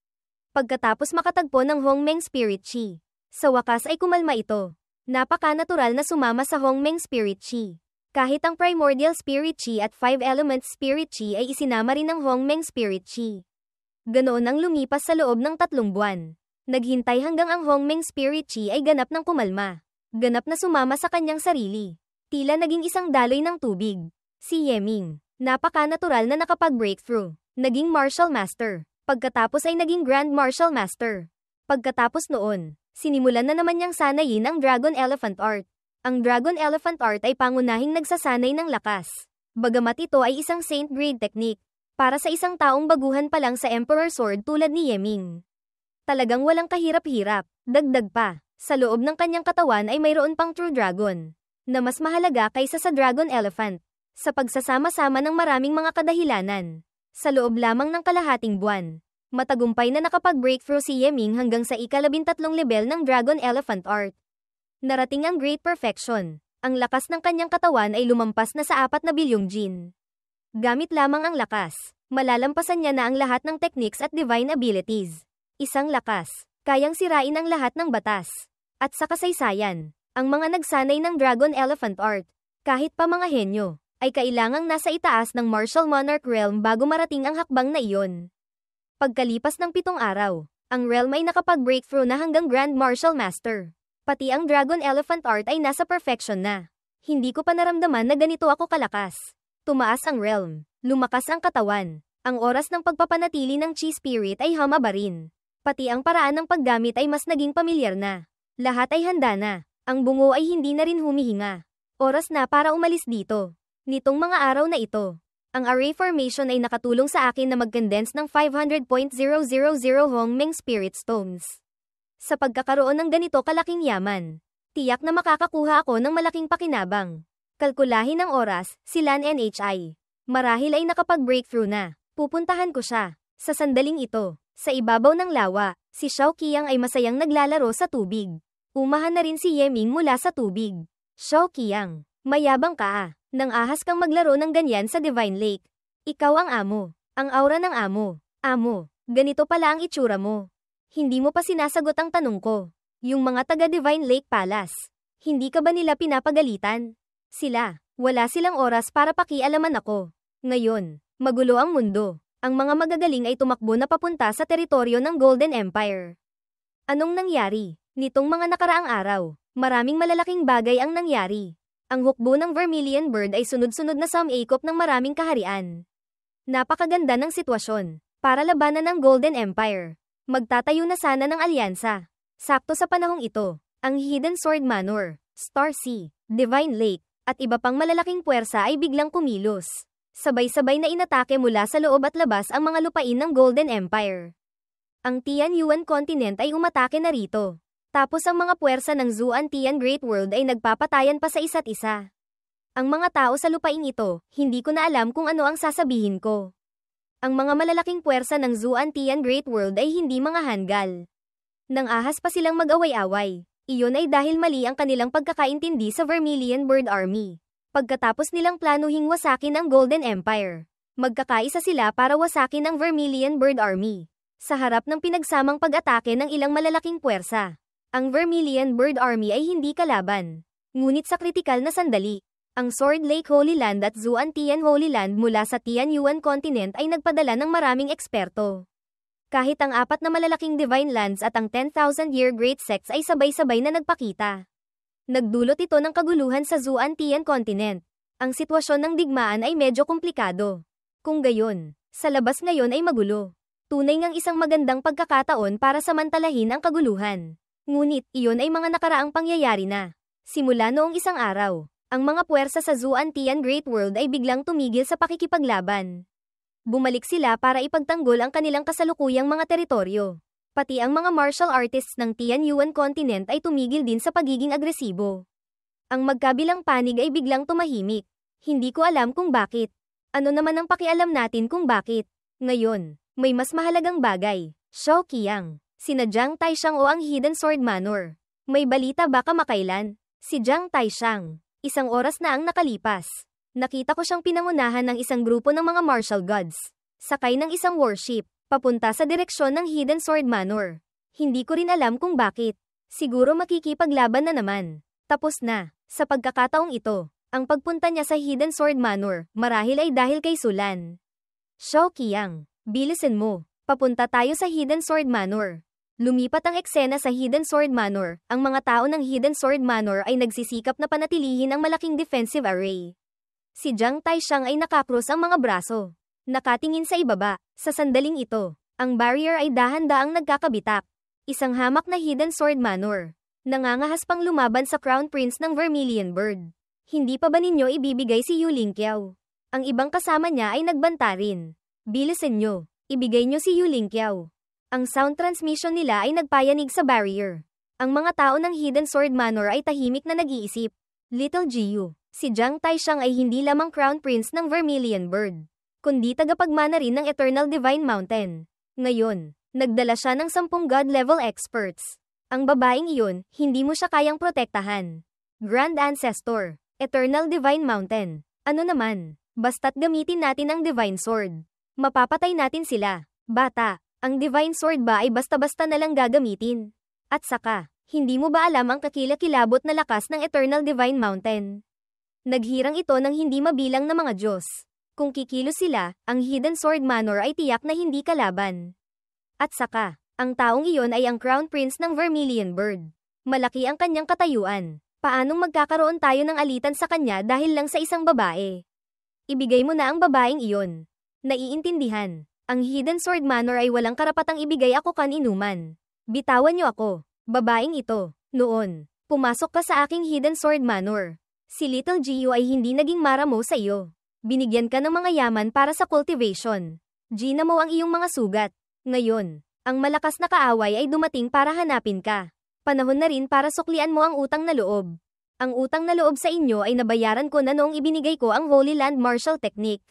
Pagkatapos makatagpo ng Hongmeng Spirit Chi, sa wakas ay kumalma ito. Napaka-natural na sumama sa Hongmeng Spirit Chi. Kahit ang Primordial Spirit Chi at Five Elements Spirit Chi ay isinama rin ng Hongmeng Spirit Chi. Ganoon ang lumipas sa loob ng 3 buwan. Naghintay hanggang ang Hongmeng Spirit Chi ay ganap ng kumalma. Ganap na sumama sa kanyang sarili. Tila naging isang daloy ng tubig. Si Yeming, napaka-natural na nakapag-breakthrough. Naging Martial Master. Pagkatapos ay naging Grand Martial Master. Pagkatapos noon, sinimulan na naman niyang sanayin ang Dragon Elephant Art. Ang Dragon Elephant Art ay pangunahing nagsasanay ng lakas. Bagamat ito ay isang saint-grade technique, para sa isang taong baguhan pa lang sa Emperor Sword tulad ni Yeming. Talagang walang kahirap-hirap. Dagdag pa, sa loob ng kanyang katawan ay mayroon pang True Dragon, na mas mahalaga kaysa sa Dragon Elephant. Sa pagsasama-sama ng maraming mga kadahilanan, sa loob lamang ng kalahating buwan, matagumpay na nakapag-breakthrough si Yeming hanggang sa ika-13 level ng Dragon Elephant Art. Narating ang Great Perfection. Ang lakas ng kanyang katawan ay lumampas na sa 4 na bilyong jin. Gamit lamang ang lakas, malalampasan niya na ang lahat ng techniques at divine abilities. Isang lakas, kayang sirain ang lahat ng batas. At sa kasaysayan, ang mga nagsanay ng Dragon Elephant Art, kahit pa mga henyo, ay kailangang nasa itaas ng Martial Monarch Realm bago marating ang hakbang na iyon. Pagkalipas ng 7 araw, ang realm ay nakapag-breakthrough na hanggang Grand Martial Master. Pati ang Dragon Elephant Art ay nasa perfection na. Hindi ko pa naramdaman na ganito ako kalakas. Tumaas ang realm, lumakas ang katawan. Ang oras ng pagpapanatili ng Chi Spirit ay humaba rin. Pati ang paraan ng paggamit ay mas naging pamilyar na. Lahat ay handa na. Ang bungo ay hindi na rin humihinga. Oras na para umalis dito. Nitong mga araw na ito, ang array formation ay nakatulong sa akin na mag-condense ng 500.000 Hongmeng Spirit Stones. Sa pagkakaroon ng ganito kalaking yaman, tiyak na makakakuha ako ng malaking pakinabang. Kalkulahin ang oras, silan NHI. Marahil ay nakapag-breakthrough na. Pupuntahan ko siya. Sa sandaling ito, sa ibabaw ng lawa, si Xiao Qiang ay masayang naglalaro sa tubig. Umahan na rin si Yeming mula sa tubig. Xiao Qiang, mayabang ka ah. Nang ahas kang maglaro ng ganyan sa Divine Lake. Ikaw ang amo. Ang aura ng amo. Amo, ganito pala ang itsura mo. Hindi mo pa sinasagot ang tanong ko. Yung mga taga Divine Lake Palace. Hindi ka ba nila pinapagalitan? Sila, wala silang oras para pakialaman ako. Ngayon, magulo ang mundo. Ang mga magagaling ay tumakbo na papunta sa teritoryo ng Golden Empire. Anong nangyari? Nitong mga nakaraang araw, maraming malalaking bagay ang nangyari. Ang hukbo ng Vermilion Bird ay sunod-sunod na sumakop ng maraming kaharian. Napakaganda ng sitwasyon. Para labanan ng Golden Empire. Magtatayo na sana ng alyansa. Sakto sa panahong ito, ang Hidden Sword Manor, Star Sea, Divine Lake, at iba pang malalaking puwersa ay biglang kumilos. Sabay-sabay na inatake mula sa loob at labas ang mga lupain ng Golden Empire. Ang Tianyuan Continent ay umatake na rito. Tapos ang mga puwersa ng Zuan Tian Great World ay nagpapatayan pa sa isa't isa. Ang mga tao sa lupain ito, hindi ko na alam kung ano ang sasabihin ko. Ang mga malalaking puwersa ng Zuan Tian Great World ay hindi mga hanggal. Nang ahas pa silang mag-away-away. Iyon ay dahil mali ang kanilang pagkakaintindi sa Vermilion Bird Army. Pagkatapos nilang planuhing wasakin ang Golden Empire, magkakaisa sila para wasakin ang Vermilion Bird Army. Sa harap ng pinagsamang pag-atake ng ilang malalaking puwersa, ang Vermilion Bird Army ay hindi kalaban. Ngunit sa kritikal na sandali, ang Sword Lake Holy Land at Zuan Tian Holy Land mula sa Tianyuan Continent ay nagpadala ng maraming eksperto. Kahit ang 4 na malalaking Divine Lands at ang 10,000-year Great Sects ay sabay-sabay na nagpakita. Nagdulot ito ng kaguluhan sa Zuan Tian Continent. Ang sitwasyon ng digmaan ay medyo komplikado. Kung gayon, sa labas ngayon ay magulo. Tunay ngang isang magandang pagkakataon para samantalahin ang kaguluhan. Ngunit, iyon ay mga nakaraang pangyayari na. Simula noong isang araw, ang mga puwersa sa Zuan Tian Great World ay biglang tumigil sa pakikipaglaban. Bumalik sila para ipagtanggol ang kanilang kasalukuyang mga teritoryo. Pati ang mga martial artists ng Tianyuan Continent ay tumigil din sa pagiging agresibo. Ang magkabilang panig ay biglang tumahimik. Hindi ko alam kung bakit. Ano naman ang pakialam natin kung bakit? Ngayon, may mas mahalagang bagay. Shao Qiang, sina Jiang Taishan o ang Hidden Sword Manor. May balita ba kamakailan? Si Jiang Taishan, isang oras na ang nakalipas. Nakita ko siyang pinangunahan ng isang grupo ng mga martial gods. Sakay ng isang warship, papunta sa direksyon ng Hidden Sword Manor. Hindi ko rin alam kung bakit. Siguro makikipaglaban na naman. Tapos na. Sa pagkakataong ito, ang pagpunta niya sa Hidden Sword Manor, marahil ay dahil kay Sulan. Shao Qiang, bilisan mo. Papunta tayo sa Hidden Sword Manor. Lumipat ang eksena sa Hidden Sword Manor. Ang mga tao ng Hidden Sword Manor ay nagsisikap na panatilihin ang malaking defensive array. Si Jiang Taishan ay nakakrus ang mga braso. Nakatingin sa ibaba. Sa sandaling ito, ang barrier ay dahan-daang nagkakabitak. Isang hamak na Hidden Sword Manor. Nangangahas pang lumaban sa Crown Prince ng Vermilion Bird. Hindi pa ba ninyo ibibigay si Yu Lingqiao? Ang ibang kasama niya ay nagbanta rin. Bilisan nyo. Ibigay nyo si Yu Lingqiao. Ang sound transmission nila ay nagpayanig sa barrier. Ang mga tao ng Hidden Sword Manor ay tahimik na nag-iisip. Little Jiu. Si Jiang Taishan ay hindi lamang Crown Prince ng Vermilion Bird, kundi tagapagmana rin ng Eternal Divine Mountain. Ngayon, nagdala siya ng 10 God-level experts. Ang babaeng iyon, hindi mo siya kayang protektahan. Grand Ancestor, Eternal Divine Mountain. Ano naman, basta't gamitin natin ang Divine Sword. Mapapatay natin sila. Bata, ang Divine Sword ba ay basta-basta na lang gagamitin? At saka, hindi mo ba alam ang kakilakilabot na lakas ng Eternal Divine Mountain? Naghirang ito ng hindi mabilang na mga Diyos. Kung kikilos sila, ang Hidden Sword Manor ay tiyak na hindi kalaban. At saka, ang taong iyon ay ang Crown Prince ng Vermilion Bird. Malaki ang kanyang katayuan. Paanong magkakaroon tayo ng alitan sa kanya dahil lang sa isang babae? Ibigay mo na ang babaeng iyon. Naiintindihan. Ang Hidden Sword Manor ay walang karapatang ibigay ako kaninuman. Bitawan niyo ako. Babaeng ito. Noon, pumasok ka sa aking Hidden Sword Manor. Si Little Jiu ay hindi naging maramo sa iyo. Binigyan ka ng mga yaman para sa cultivation. Gina mo ang iyong mga sugat. Ngayon, ang malakas na kaaway ay dumating para hanapin ka. Panahon na rin para suklian mo ang utang na loob. Ang utang na loob sa inyo ay nabayaran ko na noong ibinigay ko ang Holy Land Martial Technique.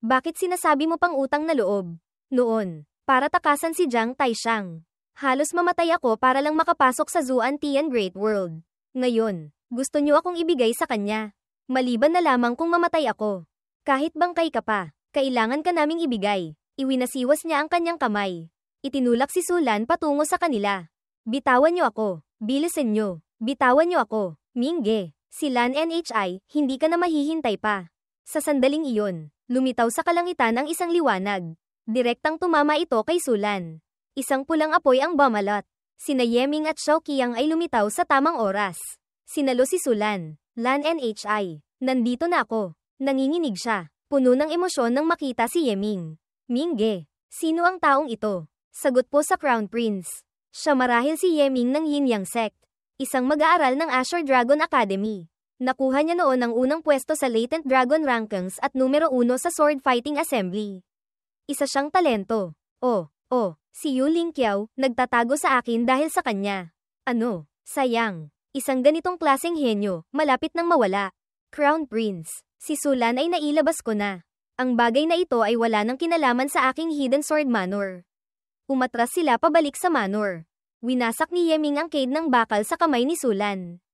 Bakit sinasabi mo pang utang na loob? Noon, para takasan si Jiang Taishan. Halos mamatay ako para lang makapasok sa Zuan Tian Great World. Ngayon, gusto niyo akong ibigay sa kanya. Maliban na lamang kung mamatay ako. Kahit bangkay ka pa, kailangan ka naming ibigay. Iwinasiwas niya ang kanyang kamay. Itinulak si Sulan patungo sa kanila. Bitawan niyo ako. Bilisan niyo. Bitawan niyo ako. Mingge. Si Lan NHI, hindi ka na mahihintay pa. Sa sandaling iyon, lumitaw sa kalangitan ang isang liwanag. Direktang tumama ito kay Sulan. Isang pulang apoy ang bumalot. Sina Yeming at Xiao Qiang ay lumitaw sa tamang oras. Sinalo si Sulan. Lan NHI. Nandito na ako. Nanginginig siya. Puno ng emosyon nang makita si Yeming. Mingge. Sino ang taong ito? Sagot po sa Crown Prince. Siya marahil si Yeming ng Yin Yang Sect. Isang mag-aaral ng Azure Dragon Academy. Nakuha niya noon ang unang pwesto sa Latent Dragon Rankings at numero 1 sa Sword Fighting Assembly. Isa siyang talento. Si Yu Lingqiao, nagtatago sa akin dahil sa kanya. Ano? Sayang. Isang ganitong klaseng henyo, malapit nang mawala. Crown Prince. Si Sulan ay nailabas ko na. Ang bagay na ito ay wala nang kinalaman sa aking Hidden Sword Manor. Umatras sila pabalik sa manor. Winasak ni Yeming ang cade ng bakal sa kamay ni Sulan.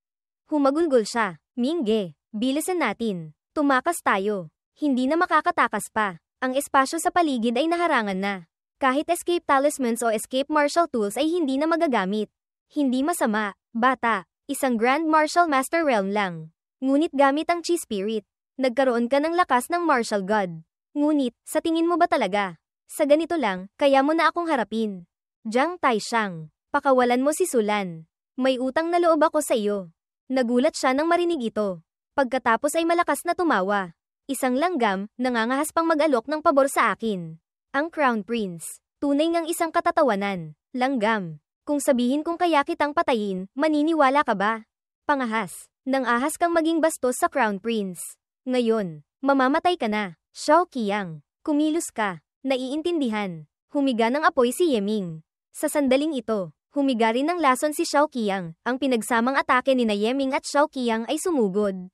Humagulgol siya. Mingge, bilisan natin. Tumakas tayo. Hindi na makakatakas pa. Ang espasyo sa paligid ay naharangan na. Kahit escape talismans o escape martial tools ay hindi na magagamit. Hindi masama, bata. Isang Grand Martial Master Realm lang. Ngunit gamit ang Chi Spirit. Nagkaroon ka ng lakas ng Martial God. Ngunit, sa tingin mo ba talaga? Sa ganito lang, kaya mo na akong harapin. Jiang Taishan. Pakawalan mo si Sulan. May utang na loob ako sa iyo. Nagulat siya nang marinig ito. Pagkatapos ay malakas na tumawa. Isang langgam, nangangahas pang mag-alok ng pabor sa akin. Ang Crown Prince. Tunay ngang isang katatawanan. Langgam. Kung sabihin kong kaya kitang patayin, maniniwala ka ba? Pangahas. Nang ahas kang maging bastos sa Crown Prince. Ngayon, mamamatay ka na. Xiao Qiang. Kumilos ka. Naiintindihan. Humiga ng apoy si Yeming. Sa sandaling ito, humiga rin ng lason si Xiao Qiang. Ang pinagsamang atake ni Yeming at Xiao Qiang ay sumugod.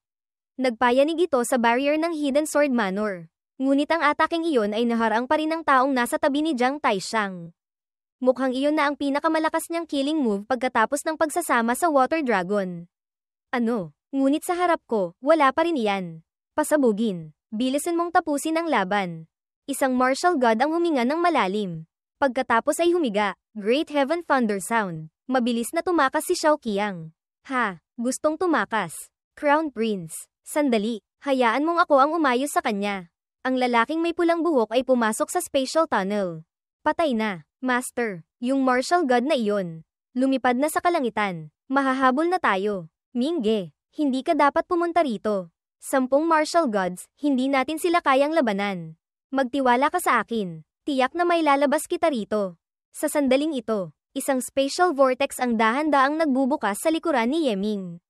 Nagpayanig ito sa barrier ng Hidden Sword Manor. Ngunit ang atakeng iyon ay naharang pa rin ng taong nasa tabi ni Jiang Taishan. Mukhang iyon na ang pinakamalakas niyang killing move pagkatapos ng pagsasama sa Water Dragon. Ano? Ngunit sa harap ko, wala pa rin iyan. Pasabugin. Bilisan mong tapusin ang laban. Isang martial god ang huminga ng malalim. Pagkatapos ay humiga. Great Heaven Thunder Sound. Mabilis na tumakas si Xiao Qiang. Gustong tumakas. Crown Prince. Sandali. Hayaan mong ako ang umayos sa kanya. Ang lalaking may pulang buhok ay pumasok sa spatial tunnel. Patay na. Master. Yung martial god na iyon. Lumipad na sa kalangitan. Mahahabol na tayo. Mingge. Hindi ka dapat pumunta rito. 10 martial gods, hindi natin sila kayang labanan. Magtiwala ka sa akin. Tiyak na may lalabas kita rito. Sa sandaling ito, isang spatial vortex ang dahan-daang nagbubukas sa likuran ni Yeming.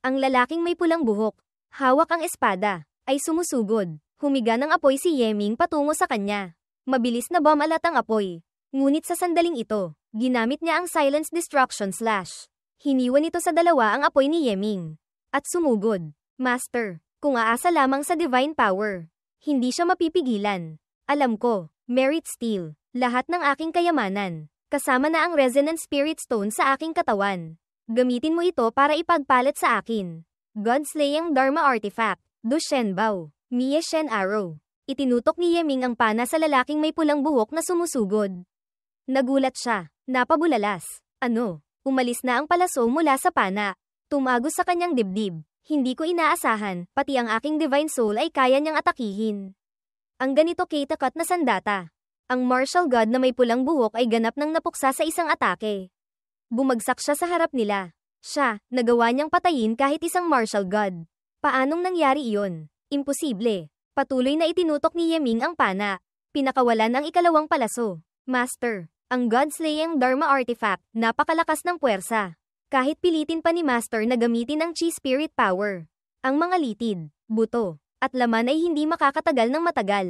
Ang lalaking may pulang buhok, hawak ang espada, ay sumusugod. Humiga ng apoy si Yeming patungo sa kanya. Mabilis na bumalat ang apoy. Ngunit sa sandaling ito, ginamit niya ang Silence Destruction Slash. Hiniwan ito sa dalawa ang apoy ni Yeming. At sumugod. Master, kung aasa lamang sa divine power, hindi siya mapipigilan. Alam ko, Merit Steel, lahat ng aking kayamanan, kasama na ang Resonant Spirit Stone sa aking katawan. Gamitin mo ito para ipagpalit sa akin. God-slaying Dharma Artifact, Du Shenbao, Mie Shen Arrow. Itinutok ni Yeming ang pana sa lalaking may pulang buhok na sumusugod. Nagulat siya, napabulalas. Ano? Umalis na ang palaso mula sa pana. Tumagos sa kanyang dibdib. Hindi ko inaasahan, pati ang aking divine soul ay kaya niyang atakihin. Ang ganito katakat na sandata. Ang martial god na may pulang buhok ay ganap nang napuksa sa isang atake. Bumagsak siya sa harap nila. Siya, nagawa niyang patayin kahit isang martial god. Paanong nangyari iyon? Imposible. Patuloy na itinutok ni Yeming ang pana. Pinakawalan ang ikalawang palaso. Master, ang God-slaying Dharma Artifact, napakalakas ng puwersa. Kahit pilitin pa ni Master na gamitin ang Chi Spirit Power. Ang mga litid, buto, at laman ay hindi makakatagal ng matagal.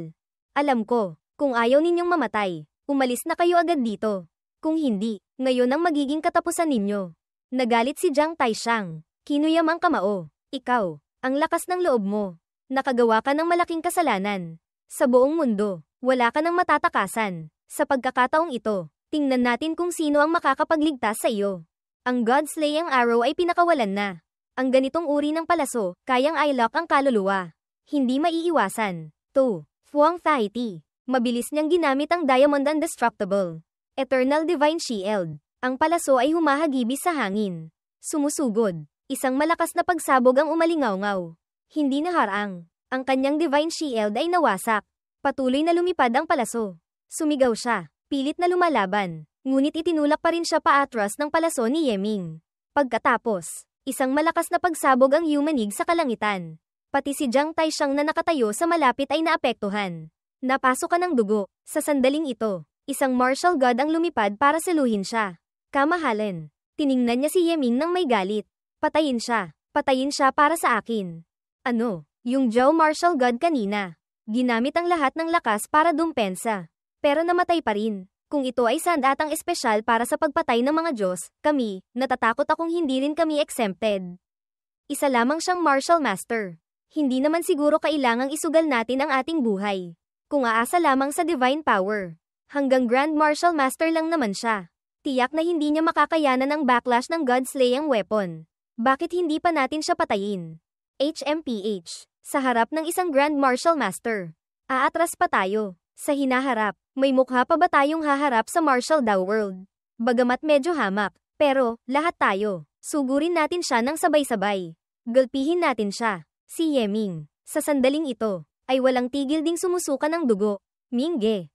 Alam ko, kung ayaw ninyong mamatay, umalis na kayo agad dito. Kung hindi, ngayon ang magiging katapusan ninyo. Nagalit si Jiang Taishan. Kinuyam ang kamao. Ikaw, ang lakas ng loob mo. Nakagawa ka ng malaking kasalanan. Sa buong mundo, wala ka ng matatakasan. Sa pagkakataong ito, tingnan natin kung sino ang makakapagligtas sa iyo. Ang God-slaying arrow ay pinakawalan na. Ang ganitong uri ng palaso, kayang i-lock ang kaluluwa. Hindi maiiwasan. 2. Fuang Thai Ti. Mabilis niyang ginamit ang Diamond Indestructible. Eternal Divine Shield. Ang palaso ay humahagibis sa hangin. Sumusugod. Isang malakas na pagsabog ang umalingaw-ngaw. Hindi naharang. Ang kanyang divine shield ay nawasak. Patuloy na lumipad ang palaso. Sumigaw siya. Pilit na lumalaban. Ngunit itinulak pa rin siya paatras ng palaso ni Yeming. Pagkatapos, isang malakas na pagsabog ang yumanig sa kalangitan. Pati si Jiang Taishan na nakatayo sa malapit ay naapektuhan. Napasok ka ng dugo. Sa sandaling ito, isang martial god ang lumipad para saluhin siya. Kamahalan. Tiningnan niya si Yeming nang may galit. Patayin siya. Patayin siya para sa akin. Ano? Yung Zhao martial god kanina. Ginamit ang lahat ng lakas para dumpensa. Pero namatay pa rin. Kung ito ay sandatang espesyal para sa pagpatay ng mga Diyos, kami, natatakot akong hindi rin kami exempted. Isa lamang siyang martial master. Hindi naman siguro kailangang isugal natin ang ating buhay. Kung aasa lamang sa divine power. Hanggang Grand Martial Master lang naman siya. Tiyak na hindi niya makakayanan ang backlash ng God-slaying weapon. Bakit hindi pa natin siya patayin? HMPH. Sa harap ng isang Grand Martial Master. Aatras pa tayo. Sa hinaharap, may mukha pa ba tayong haharap sa Martial Dao World? Bagamat medyo hamak, pero, lahat tayo. Sugurin natin siya ng sabay-sabay. Gulpihin natin siya. Si Yeming, sa sandaling ito, ay walang tigil ding sumusuka ng dugo. Mingge,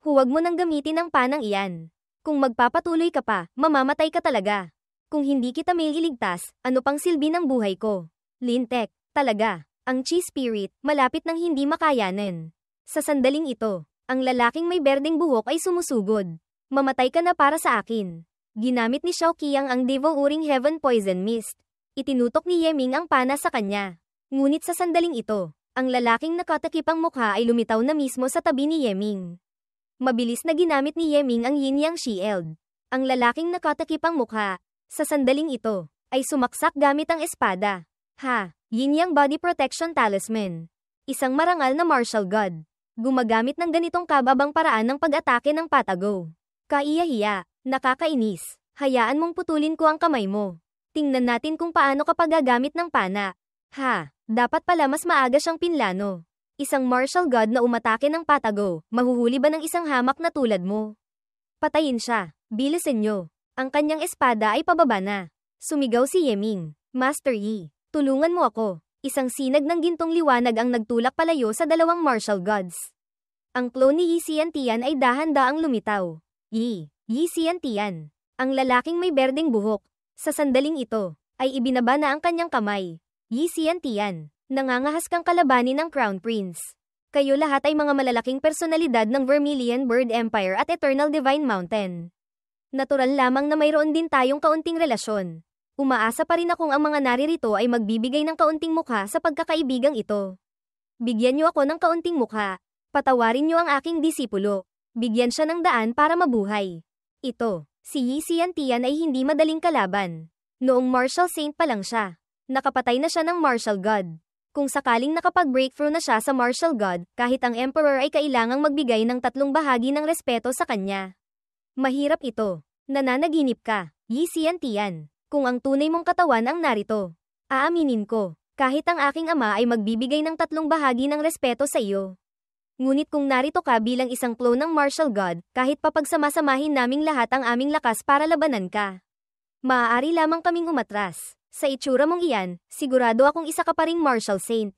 huwag mo nang gamitin ang panang iyan. Kung magpapatuloy ka pa, mamamatay ka talaga. Kung hindi kita may iligtas, ano pang silbi ng buhay ko? Lintek, talaga, ang Chi Spirit, malapit nang hindi makayanan. Sa sandaling ito, ang lalaking may berdeng buhok ay sumusugod. Mamatay ka na para sa akin. Ginamit ni Xiao Qiang ang Devouring Heaven Poison Mist. Itinutok ni Yeming ang pana sa kanya. Ngunit sa sandaling ito, ang lalaking nakatakipang mukha ay lumitaw na mismo sa tabi ni Yeming. Mabilis na ginamit ni Yeming ang Yin Yang Shield. Ang lalaking nakatakipang mukha, sa sandaling ito, ay sumaksak gamit ang espada. Yin Yang Body Protection Talisman. Isang marangal na martial god. Gumagamit ng ganitong kababang paraan ng pag-atake ng patago. Kaiyahiya, nakakainis. Hayaan mong putulin ko ang kamay mo. Tingnan natin kung paano kapag gagamit ng pana. Dapat pala mas maaga siyang pinlano. Isang martial god na umatake ng patago, mahuhuli ba ng isang hamak na tulad mo? Patayin siya, bilisin nyo. Ang kanyang espada ay pababa na. Sumigaw si Yeming, Master Yi, tulungan mo ako. Isang sinag ng gintong liwanag ang nagtulak palayo sa dalawang martial gods. Ang clone ni Yi Xiantian ay dahan-daang lumitaw. Yi Xiantian, ang lalaking may berdeng buhok. Sa sandaling ito, ay ibinaba na ang kanyang kamay. Yi Xiantian, nangangahas kang kalabanin ng Crown Prince. Kayo lahat ay mga malalaking personalidad ng Vermilion Bird Empire at Eternal Divine Mountain. Natural lamang na mayroon din tayong kaunting relasyon. Umaasa pa rin akong ang mga naririto ay magbibigay ng kaunting mukha sa pagkakaibigang ito. Bigyan niyo ako ng kaunting mukha. Patawarin niyo ang aking disipulo. Bigyan siya ng daan para mabuhay. Ito. Si Yi Xiantian ay hindi madaling kalaban. Noong martial saint pa lang siya, nakapatay na siya ng martial god. Kung sakaling nakapag-breakthrough na siya sa martial god, kahit ang emperor ay kailangang magbigay ng 3 bahagi ng respeto sa kanya. Mahirap ito. Nananaginip ka, Yi Xiantian. Kung ang tunay mong katawan ang narito, aaminin ko, kahit ang aking ama ay magbibigay ng 3 bahagi ng respeto sa iyo. Ngunit kung narito ka bilang isang clone ng martial god, kahit papagsama-samahin naming lahat ang aming lakas para labanan ka, maaari lamang kaming umatras. Sa itsura mong iyan, sigurado akong isa ka pa ring martial saint.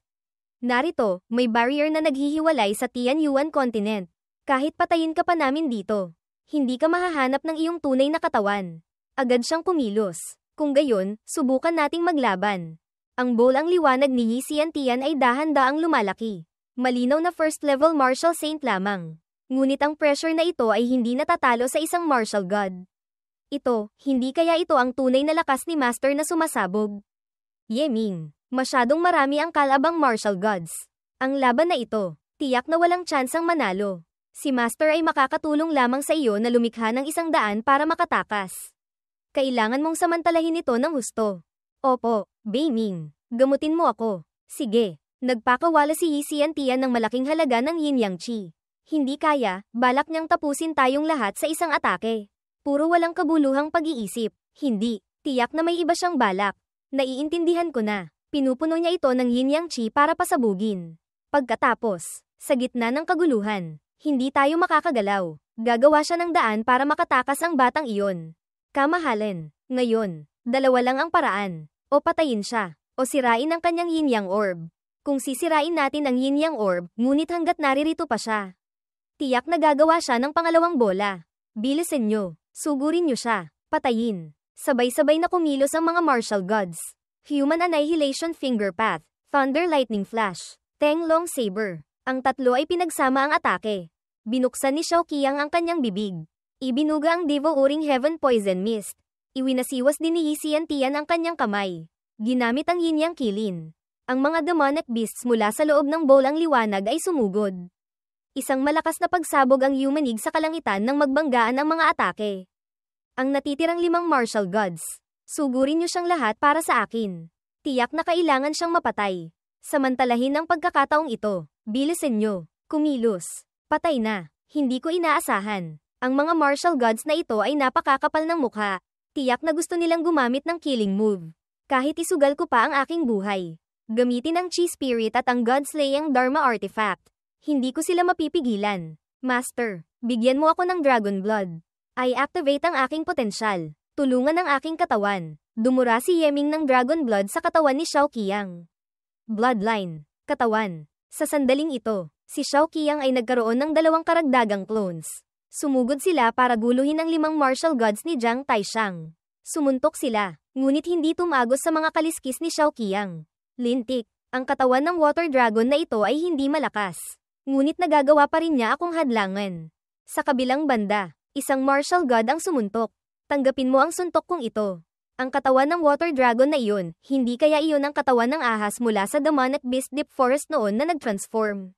Narito, may barrier na naghihiwalay sa Tianyuan continent. Kahit patayin ka pa namin dito, hindi ka mahahanap ng iyong tunay na katawan. Agad siyang kumilos. Kung gayon, subukan nating maglaban. Ang bowl ang liwanag ni Yi Xiantian ay dahan-daang lumalaki. Malinaw na first level martial saint lamang. Ngunit ang pressure na ito ay hindi natatalo sa isang martial god. Ito, hindi kaya ito ang tunay na lakas ni Master na sumasabog? Yeming, masyadong marami ang kalabang martial gods. Ang laban na ito, tiyak na walang tsansang manalo. Si Master ay makakatulong lamang sa iyo na lumikha ng 100 para makatakas. Kailangan mong samantalahin ito ng husto. Opo, Beiming, gamutin mo ako. Sige. Nagpakawala si Yi Xiantian ng malaking halaga ng Yin Yang Chi. Hindi kaya, balak niyang tapusin tayong lahat sa isang atake. Puro walang kabuluhang pag-iisip. Hindi, tiyak na may iba siyang balak. Naiintindihan ko na. Pinupuno niya ito ng Yin Yang Chi para pasabugin. Pagkatapos, sa gitna ng kaguluhan, hindi tayo makakagalaw. Gagawa siya ng daan para makatakas ang batang iyon. Kamahalin. Ngayon, dalawa lang ang paraan. O patayin siya, o sirain ang kanyang yin-yang orb. Kung sisirain natin ang yin-yang orb, ngunit hanggat naririto pa siya, tiyak na gagawa siya ng pangalawang bola. Bilisin nyo. Sugurin nyo siya. Patayin. Sabay-sabay na kumilos ang mga martial gods. Human Annihilation Finger Path, Thunder Lightning Flash, Teng Long Saber. Ang tatlo ay pinagsama ang atake. Binuksan ni Xiao Qiang ang kanyang bibig. Ibinuga ang Devouring Heaven Poison Mist. Iwinasiwas din ni Yi Xiantian ang kanyang kamay. Ginamit ang yin-yang kilin. Ang mga demonic beasts mula sa loob ng bowl ang liwanag ay sumugod. Isang malakas na pagsabog ang yumanig sa kalangitan nang magbanggaan ang mga atake. Ang natitirang 5 martial gods. Sugurin niyo siyang lahat para sa akin. Tiyak na kailangan siyang mapatay. Samantalahin ang pagkakataong ito. Bilisin niyo. Kumilos. Patay na. Hindi ko inaasahan. Ang mga martial gods na ito ay napakakapal ng mukha. Tiyak na gusto nilang gumamit ng killing move. Kahit isugal ko pa ang aking buhay. Gamitin ang Chi Spirit at ang God-slaying Dharma Artifact. Hindi ko sila mapipigilan. Master, bigyan mo ako ng Dragon Blood. I activate ang aking potensyal. Tulungan ang aking katawan. Dumura si Yeming ng Dragon Blood sa katawan ni Xiao Qiang. Bloodline. Katawan. Sa sandaling ito, si Xiao Qiang ay nagkaroon ng 2 karagdagang clones. Sumugod sila para guluhin ang 5 martial gods ni Jiang Taishan. Sumuntok sila, ngunit hindi tumagos sa mga kaliskis ni Xiao Qiang. Lintik, ang katawan ng water dragon na ito ay hindi malakas. Ngunit nagagawa pa rin niya akong hadlangan. Sa kabilang banda, isang martial god ang sumuntok. Tanggapin mo ang suntok kong ito. Ang katawan ng water dragon na iyon, hindi kaya iyon ang katawan ng ahas mula sa demonic beast deep forest noon na nag-transform.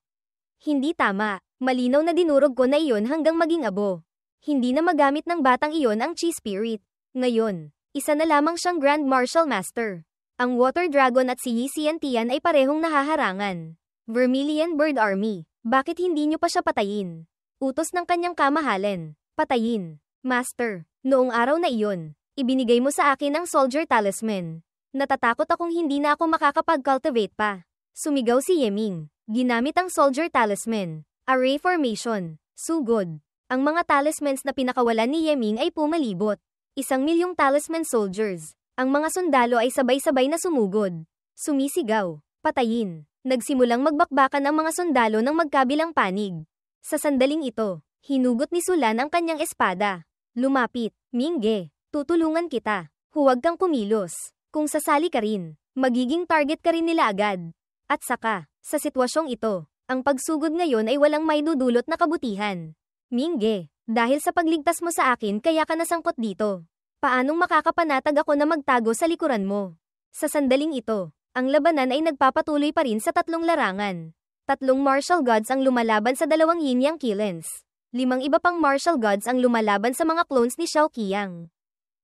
Hindi tama, malinaw na dinurog ko na iyon hanggang maging abo. Hindi na magamit ng batang iyon ang Chi Spirit. Ngayon, isa na lamang siyang Grand Martial Master. Ang water dragon at si Yi Xiantian ay parehong nahaharangan. Vermilion Bird Army, bakit hindi niyo pa siya patayin? Utos ng kanyang kamahalan, patayin. Master, noong araw na iyon, ibinigay mo sa akin ang Soldier Talisman. Natatakot akong hindi na ako makakapag-cultivate pa. Sumigaw si Yeming. Ginamit ang Soldier Talisman. Array Formation. Sugod. Ang mga talismans na pinakawalan ni Yeming ay pumalibot. 1,000,000 talisman soldiers. Ang mga sundalo ay sabay-sabay na sumugod. Sumisigaw. Patayin. Nagsimulang magbakbakan ang mga sundalo ng magkabilang panig. Sa sandaling ito, hinugot ni Sulan ang kanyang espada. Lumapit. Mingge. Tutulungan kita. Huwag kang kumilos. Kung sasali ka rin, magiging target ka rin nila agad. At saka, sa sitwasyong ito, ang pagsugod ngayon ay walang maidudulot na kabutihan. Mingge, dahil sa pagligtas mo sa akin kaya ka nasangkot dito. Paanong makakapanatag ako na magtago sa likuran mo? Sa sandaling ito, ang labanan ay nagpapatuloy pa rin sa 3 larangan. 3 martial gods ang lumalaban sa 2 yin-yang killens. 5 iba pang martial gods ang lumalaban sa mga clones ni Xiao Qiang.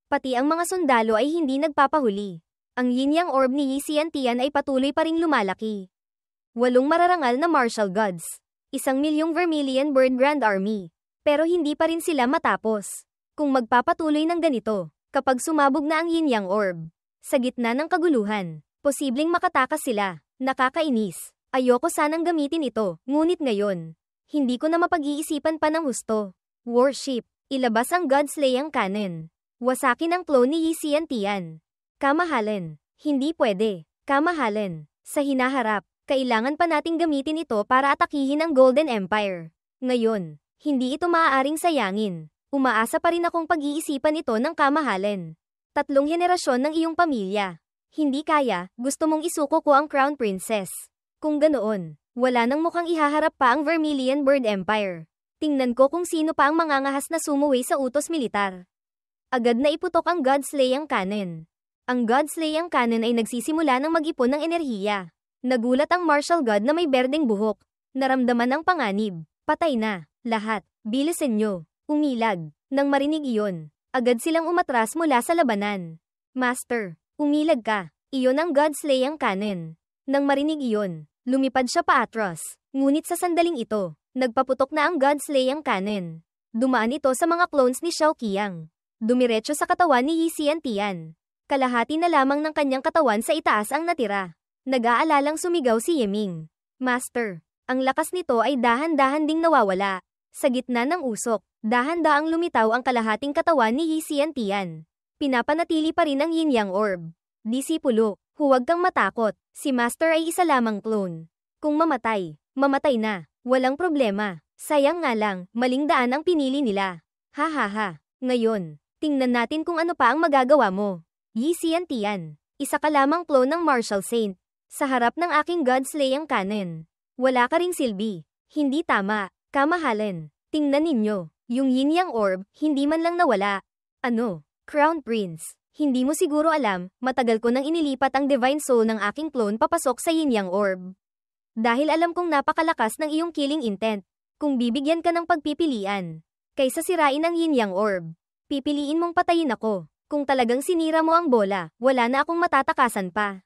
Pati ang mga sundalo ay hindi nagpapahuli. Ang yin-yang orb ni Yi Xiantian ay patuloy pa ring lumalaki. 8 mararangal na martial gods. 1,000,000 Vermilion Bird Grand Army. Pero hindi pa rin sila matapos. Kung magpapatuloy ng ganito, kapag sumabog na ang yin-yang orb, sa gitna ng kaguluhan, posibleng makatakas sila. Nakakainis. Ayoko sanang gamitin ito, ngunit ngayon, hindi ko na mapag-iisipan pa ng husto. Worship. Ilabas ang God-slaying cannon. Wasakin ang clone ni Yi Xiantian. Kamahalan. Hindi pwede. Kamahalan. Sa hinaharap, kailangan pa nating gamitin ito para atakihin ang Golden Empire. Ngayon, hindi ito maaaring sayangin. Umaasa pa rin akong pag-iisipan ito ng kamahalan. 3 henerasyon ng iyong pamilya. Hindi kaya, gusto mong isuko ko ang Crown Princess. Kung ganoon, wala nang mukhang ihaharap pa ang Vermilion Bird Empire. Tingnan ko kung sino pa ang mangangahas na sumuwi sa utos militar. Agad na iputok ang God-slaying cannon. Ang God-slaying cannon ay nagsisimula ng mag-ipon ng enerhiya. Nagulat ang martial god na may berdeng buhok. Naramdaman ang panganib. Patay na. Lahat. Bilisin nyo. Umilag. Nang marinig iyon, agad silang umatras mula sa labanan. Master, umilag ka. Iyon ang God-slaying cannon. Nang marinig iyon, lumipad siya paatras. Ngunit sa sandaling ito, nagpaputok na ang God-slaying cannon. Dumaan ito sa mga clones ni Xiao Qiang. Dumiretso sa katawan ni Yi Xiantian. Kalahati na lamang ng kanyang katawan sa itaas ang natira. Nag-aalalang sumigaw si Yeming. Master, ang lakas nito ay dahan-dahan ding nawawala. Sa gitna ng usok, Dahan-daang lumitaw ang kalahating katawan ni Yi Xiantian. Pinapanatili pa rin ang Yin Yang Orb. Disipulo, huwag kang matakot. Si Master ay isa lamang clone. Kung mamatay, mamatay na. Walang problema. Sayang nga lang, maling daan ang pinili nila. Ha ha ha. Ngayon, tingnan natin kung ano pa ang magagawa mo. Yi Xiantian, isa ka lamang clone ng Martial Saint. Sa harap ng aking God-slaying cannon. Wala ka ring silbi. Hindi tama. Kamahalan. Tingnan ninyo. Yung Yin Yang Orb, hindi man lang nawala. Ano? Crown Prince. Hindi mo siguro alam, matagal ko nang inilipat ang Divine Soul ng aking clone papasok sa Yin Yang Orb. Dahil alam kong napakalakas ng iyong killing intent. Kung bibigyan ka ng pagpipilian, kaysa sirain ang Yin Yang Orb, pipiliin mong patayin ako. Kung talagang sinira mo ang bola, wala na akong matatakasan pa.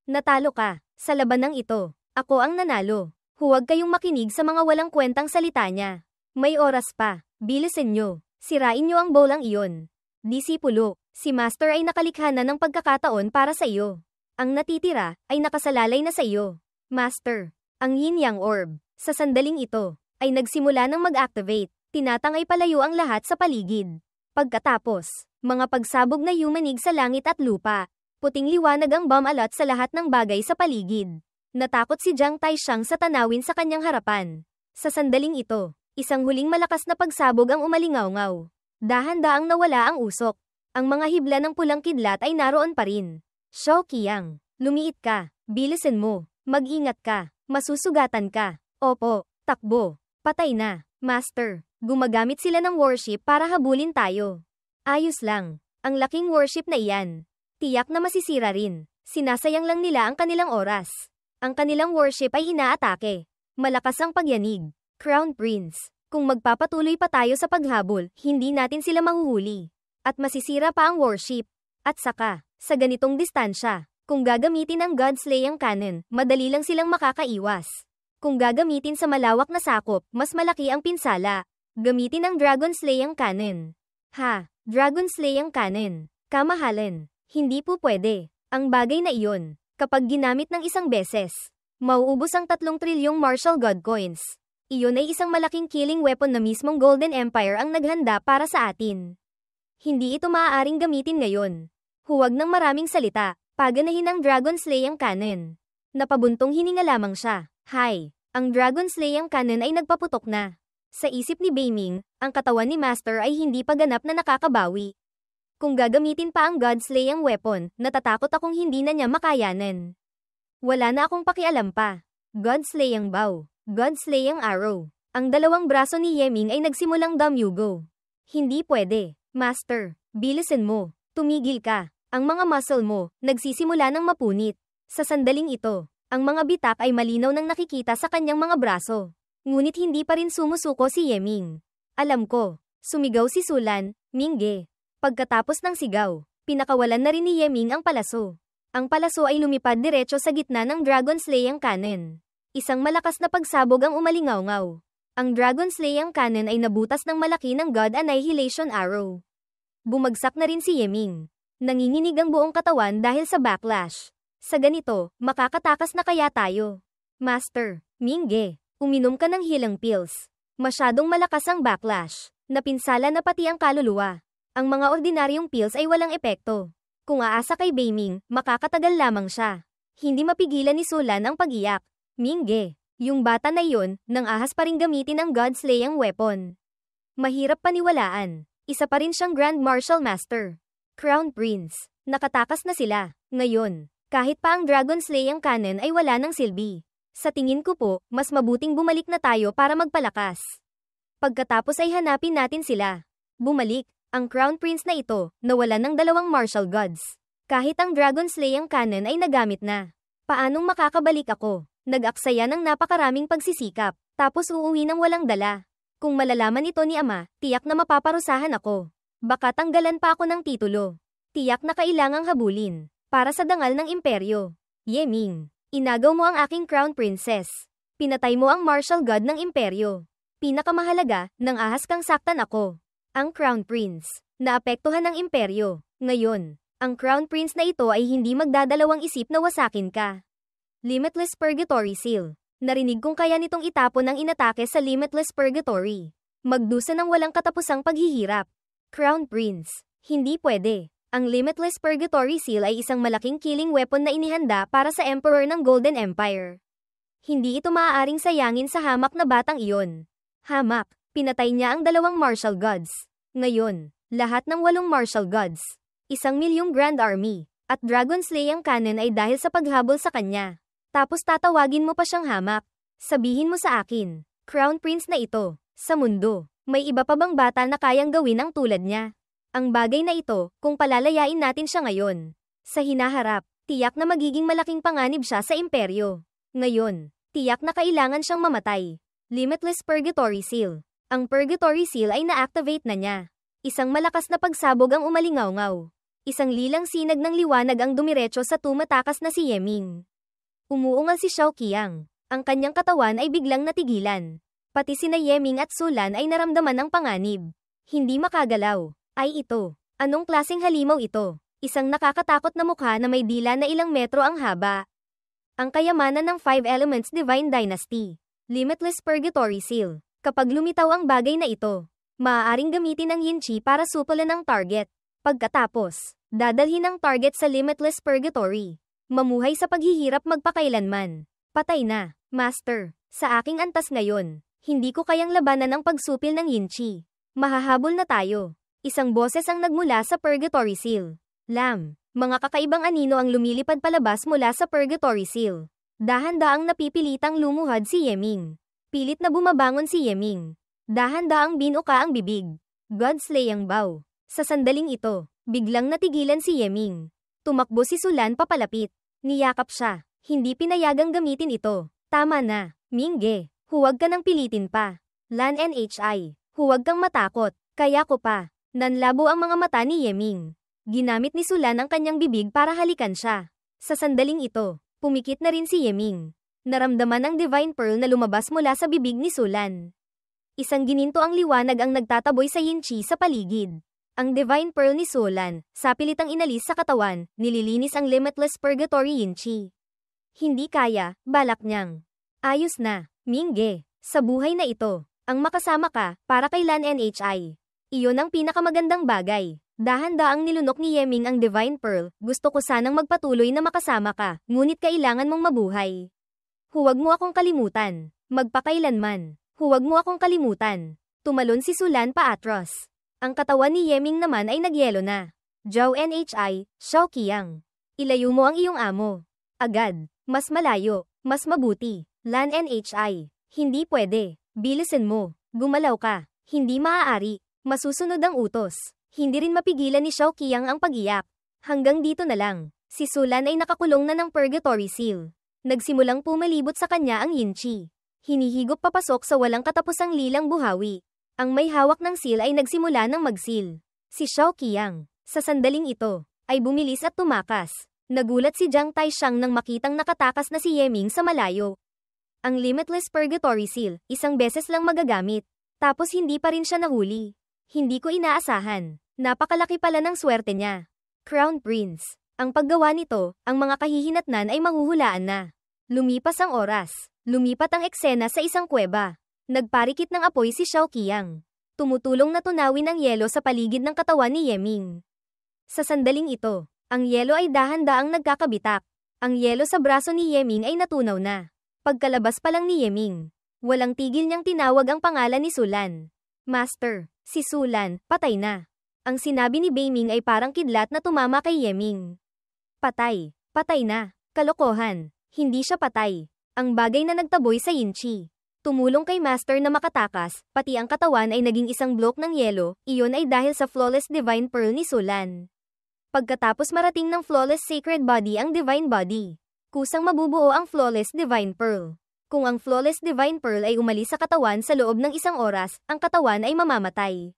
Natalo ka. Sa labanang ito, ako ang nanalo. Huwag kayong makinig sa mga walang kwentang salita niya. May oras pa. Bilisan nyo. Sirain nyo ang bolang iyon. Disipulo, si Master ay nakalikha na ng pagkakataon para sa iyo. Ang natitira ay nakasalalay na sa iyo. Master, ang Yin Yang Orb, sa sandaling ito, ay nagsimula ng mag-activate. Tinatangay palayo ang lahat sa paligid. Pagkatapos, mga pagsabog na yumanig sa langit at lupa. Puting liwanag ang bomb alert sa lahat ng bagay sa paligid. Natakot si Jiang Taishan sa tanawin sa kanyang harapan. Sa sandaling ito, isang huling malakas na pagsabog ang umalingaw-ngaw. Dahan-daang nawala ang usok. Ang mga hibla ng pulang kidlat ay naroon pa rin. Xiao Qiang, lumiit ka. Bilisan mo. Mag-ingat ka. Masusugatan ka. Opo, takbo. Patay na. Master, gumagamit sila ng warship para habulin tayo. Ayos lang. Ang laking warship na iyan. Tiyak na masisira rin. Sinasayang lang nila ang kanilang oras. Ang kanilang warship ay inaatake. Malakas ang pagyanig. Crown Prince, kung magpapatuloy pa tayo sa paghabol, hindi natin sila mahuhuli. At masisira pa ang warship. At saka, sa ganitong distansya, kung gagamitin ang God-slaying cannon, madali lang silang makakaiwas. Kung gagamitin sa malawak na sakop, mas malaki ang pinsala. Gamitin ang Dragon-slaying cannon. Ha, Dragon-slaying cannon. Kamahalan. Hindi po pwede. Ang bagay na iyon, kapag ginamit ng isang beses, mauubos ang 3 trilyong martial god coins. Iyon ay isang malaking killing weapon na mismong Golden Empire ang naghanda para sa atin. Hindi ito maaaring gamitin ngayon. Huwag ng maraming salita. Paganahin ang Dragon-slaying cannon. Napabuntong hininga lamang siya. Hay, ang Dragon-slaying cannon ay nagpaputok na. Sa isip ni Beiming, ang katawan ni Master ay hindi pa ganap na nakakabawi. Kung gagamitin pa ang God-slaying weapon, natatakot akong hindi na niya makayanan. Wala na akong pakialam pa. God-slaying bow. God-slaying arrow. Ang dalawang braso ni Yeming ay nagsimulang damyugo. Hindi pwede. Master, bilisan mo. Tumigil ka. Ang mga muscle mo, nagsisimula ng mapunit. Sa sandaling ito, ang mga bitak ay malinaw nang nakikita sa kanyang mga braso. Ngunit hindi pa rin sumusuko si Yeming. Alam ko. Sumigaw si Sulan, Mingge. Pagkatapos ng sigaw, pinakawalan na rin ni Yeming ang palaso. Ang palaso ay lumipad diretso sa gitna ng Dragon-slaying cannon. Isang malakas na pagsabog ang umalingaw-ngaw. Ang Dragon-slaying cannon ay nabutas ng malaki ng God Annihilation Arrow. Bumagsak na rin si Yeming. Nanginginig ang buong katawan dahil sa backlash. Sa ganito, makakatakas na kaya tayo? Master, Mingge, uminom ka ng healing pills. Masyadong malakas ang backlash. Napinsala na pati ang kaluluwa. Ang mga ordinaryong pills ay walang epekto. Kung aasa kay Beiming, makakatagal lamang siya. Hindi mapigilan ni Sulan ang pag-iyak. Mingge, yung bata na iyon, nang ahas pa rin gamitin ang God-slaying weapon. Mahirap paniwalaan. Isa pa rin siyang Grand Martial Master. Crown Prince, nakatakas na sila. Ngayon, kahit pa ang Dragon-slaying cannon ay wala ng silbi. Sa tingin ko po, mas mabuting bumalik na tayo para magpalakas. Pagkatapos ay hanapin natin sila. Bumalik, ang Crown Prince na ito, nawala ng 2 martial gods. Kahit ang Dragon-slaying cannon ay nagamit na. Paanong makakabalik ako? Nag-aksaya ng napakaraming pagsisikap, tapos uuwi ng walang dala. Kung malalaman ito ni Ama, tiyak na mapaparusahan ako. Baka tanggalan pa ako ng titulo. Tiyak na kailangang habulin, para sa dangal ng imperyo. Yeming, inagaw mo ang aking Crown Princess. Pinatay mo ang martial god ng imperyo. Pinakamahalaga, nang ahas kang saktan ako. Ang Crown Prince, naapektuhan ng imperyo. Ngayon, ang Crown Prince na ito ay hindi magdadalawang isip na wasakin ka. Limitless Purgatory Seal. Narinig kong kaya nitong itapon ang inatake sa Limitless Purgatory. Magdusa ng walang katapusang paghihirap. Crown Prince. Hindi pwede. Ang Limitless Purgatory Seal ay isang malaking killing weapon na inihanda para sa Emperor ng Golden Empire. Hindi ito maaaring sayangin sa hamak na batang iyon. Hamak, pinatay niya ang 2 martial gods. Ngayon, lahat ng 8 martial gods, 1,000,000 Grand Army, at Dragon Slaying Cannon ay dahil sa paghabol sa kanya. Tapos tatawagin mo pa siyang hamak. Sabihin mo sa akin, Crown Prince na ito, sa mundo, may iba pa bang bata na kayang gawin ang tulad niya? Ang bagay na ito, kung palalayain natin siya ngayon, sa hinaharap, tiyak na magiging malaking panganib siya sa imperyo. Ngayon, tiyak na kailangan siyang mamatay. Limitless Purgatory Seal. Ang Purgatory Seal ay na-activate na niya. Isang malakas na pagsabog ang umalingaw-ngaw. Isang lilang sinag ng liwanag ang dumiretso sa tumatakas na si Yeming. Umuungal si Xiao Qiang. Ang kanyang katawan ay biglang natigilan. Pati sina Yeming at Sulan ay naramdaman ng panganib. Hindi makagalaw. Ay ito. Anong klaseng halimaw ito? Isang nakakatakot na mukha na may dila na ilang metro ang haba. Ang kayamanan ng 5 Elements Divine Dynasty. Limitless Purgatory Seal. Kapag lumitaw ang bagay na ito, maaaring gamitin ang Yin Chi para supulan ang target. Pagkatapos, dadalhin ang target sa Limitless Purgatory. Mamuhay sa paghihirap magpakailanman. Patay na, Master. Sa aking antas ngayon, hindi ko kayang labanan ang pagsupil ng Yin Chi. Mahahabol na tayo. Isang boses ang nagmula sa Purgatory Seal. Lam, mga kakaibang anino ang lumilipad palabas mula sa Purgatory Seal. Dahan-daang napipilitang lumuhad si Yeming. Pilit na bumabangon si Yeming. Dahan-daang binuka ang bibig. Godslaying bow. Sa sandaling ito, biglang natigilan si Yeming. Tumakbo si Sulan papalapit. Niyakap siya. Hindi pinayagang gamitin ito. Tama na, Mingge. Huwag ka nang pilitin pa. Lan Nhi. Huwag kang matakot. Kaya ko pa. Nanlabo ang mga mata ni Yeming. Ginamit ni Sulan ang kanyang bibig para halikan siya. Sa sandaling ito, pumikit na rin si Yeming. Naramdaman ang Divine Pearl na lumabas mula sa bibig ni Sulan. Isang gininto ang liwanag ang nagtataboy sa Yin Chi sa paligid. Ang Divine Pearl ni Sulan, sapilitang inalis sa katawan, nililinis ang Limitless Purgatory Yin Chi. Hindi kaya, balak niyang. Ayos na, Mingge. Sa buhay na ito, ang makasama ka, para kay Lan Nhi. Iyon ang pinakamagandang bagay. Dahan-daang nilunok ni Yeming ang Divine Pearl. Gusto ko sanang magpatuloy na makasama ka, ngunit kailangan mong mabuhay. Huwag mo akong kalimutan. Magpakailanman. Huwag mo akong kalimutan. Tumalon si Sulan paatros. Ang katawan ni Yeming naman ay nagyelo na. Zhao Nhi, Xiao Qiang. Ilayo mo ang iyong amo. Agad. Mas malayo. Mas mabuti. Lan Nhi. Hindi pwede. Bilisan mo. Gumalaw ka. Hindi maaari. Masusunod ang utos. Hindi rin mapigilan ni Xiao Qiang ang pag-iyak. Hanggang dito na lang. Si Sulan ay nakakulong na ng Purgatory Seal. Nagsimulang pumalibot sa kanya ang Yin Chi. Hinihigop papasok sa walang katapusang lilang buhawi. Ang may hawak ng seal ay nagsimula ng mag-seal. Si Xiao Qiang, sa sandaling ito, ay bumilis at tumakas. Nagulat si Jiang Taishan nang makitang nakatakas na si Yeming sa malayo. Ang Limitless Purgatory Seal, isang beses lang magagamit. Tapos hindi pa rin siya nahuli. Hindi ko inaasahan. Napakalaki pala ng swerte niya. Crown Prince. Ang paggawa nito, ang mga kahihinatnan ay mahuhulaan na. Lumipas ang oras. Lumipat ang eksena sa isang kuweba. Nagparikit ng apoy si Xiao Qiang. Tumutulong na tunawin ang yelo sa paligid ng katawan ni Yeming. Sa sandaling ito, ang yelo ay dahan-daang nagkakabitak. Ang yelo sa braso ni Yeming ay natunaw na. Pagkalabas pa lang ni Yeming, walang tigil niyang tinawag ang pangalan ni Sulan. Master, si Sulan, patay na. Ang sinabi ni Beiming ay parang kidlat na tumama kay Yeming. Patay. Patay na. Kalokohan. Hindi siya patay. Ang bagay na nagtaboy sa Yin Chi. Tumulong kay Master na makatakas, pati ang katawan ay naging isang block ng yelo, iyon ay dahil sa Flawless Divine Pearl ni Sulan. Pagkatapos marating ng Flawless Sacred Body ang Divine Body, kusang mabubuo ang Flawless Divine Pearl. Kung ang Flawless Divine Pearl ay umalis sa katawan sa loob ng isang oras, ang katawan ay mamamatay.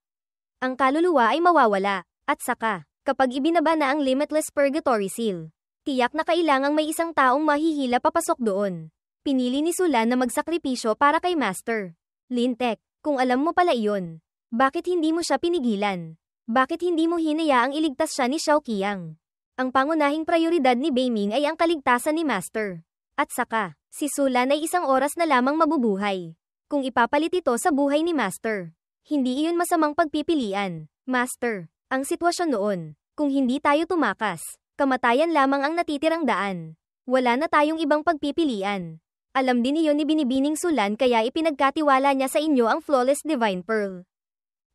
Ang kaluluwa ay mawawala, at saka, kapag ibinaba na ang Limitless Purgatory Seal, tiyak na kailangang may isang taong mahihila papasok doon. Pinili ni Sulan na magsakripisyo para kay Master. Lintek, kung alam mo pala iyon, bakit hindi mo siya pinigilan? Bakit hindi mo hinayaang iligtas siya ni Xiao Qiang? Ang pangunahing prioridad ni Beiming ay ang kaligtasan ni Master. At saka, si Sulan ay isang oras na lamang mabubuhay. Kung ipapalit ito sa buhay ni Master, Hindi iyon masamang pagpipilian, Master. Ang sitwasyon noon, kung hindi tayo tumakas, kamatayan lamang ang natitirang daan. Wala na tayong ibang pagpipilian. Alam din iyon ni Binibining Sulan kaya ipinagkatiwala niya sa inyo ang Flawless Divine Pearl.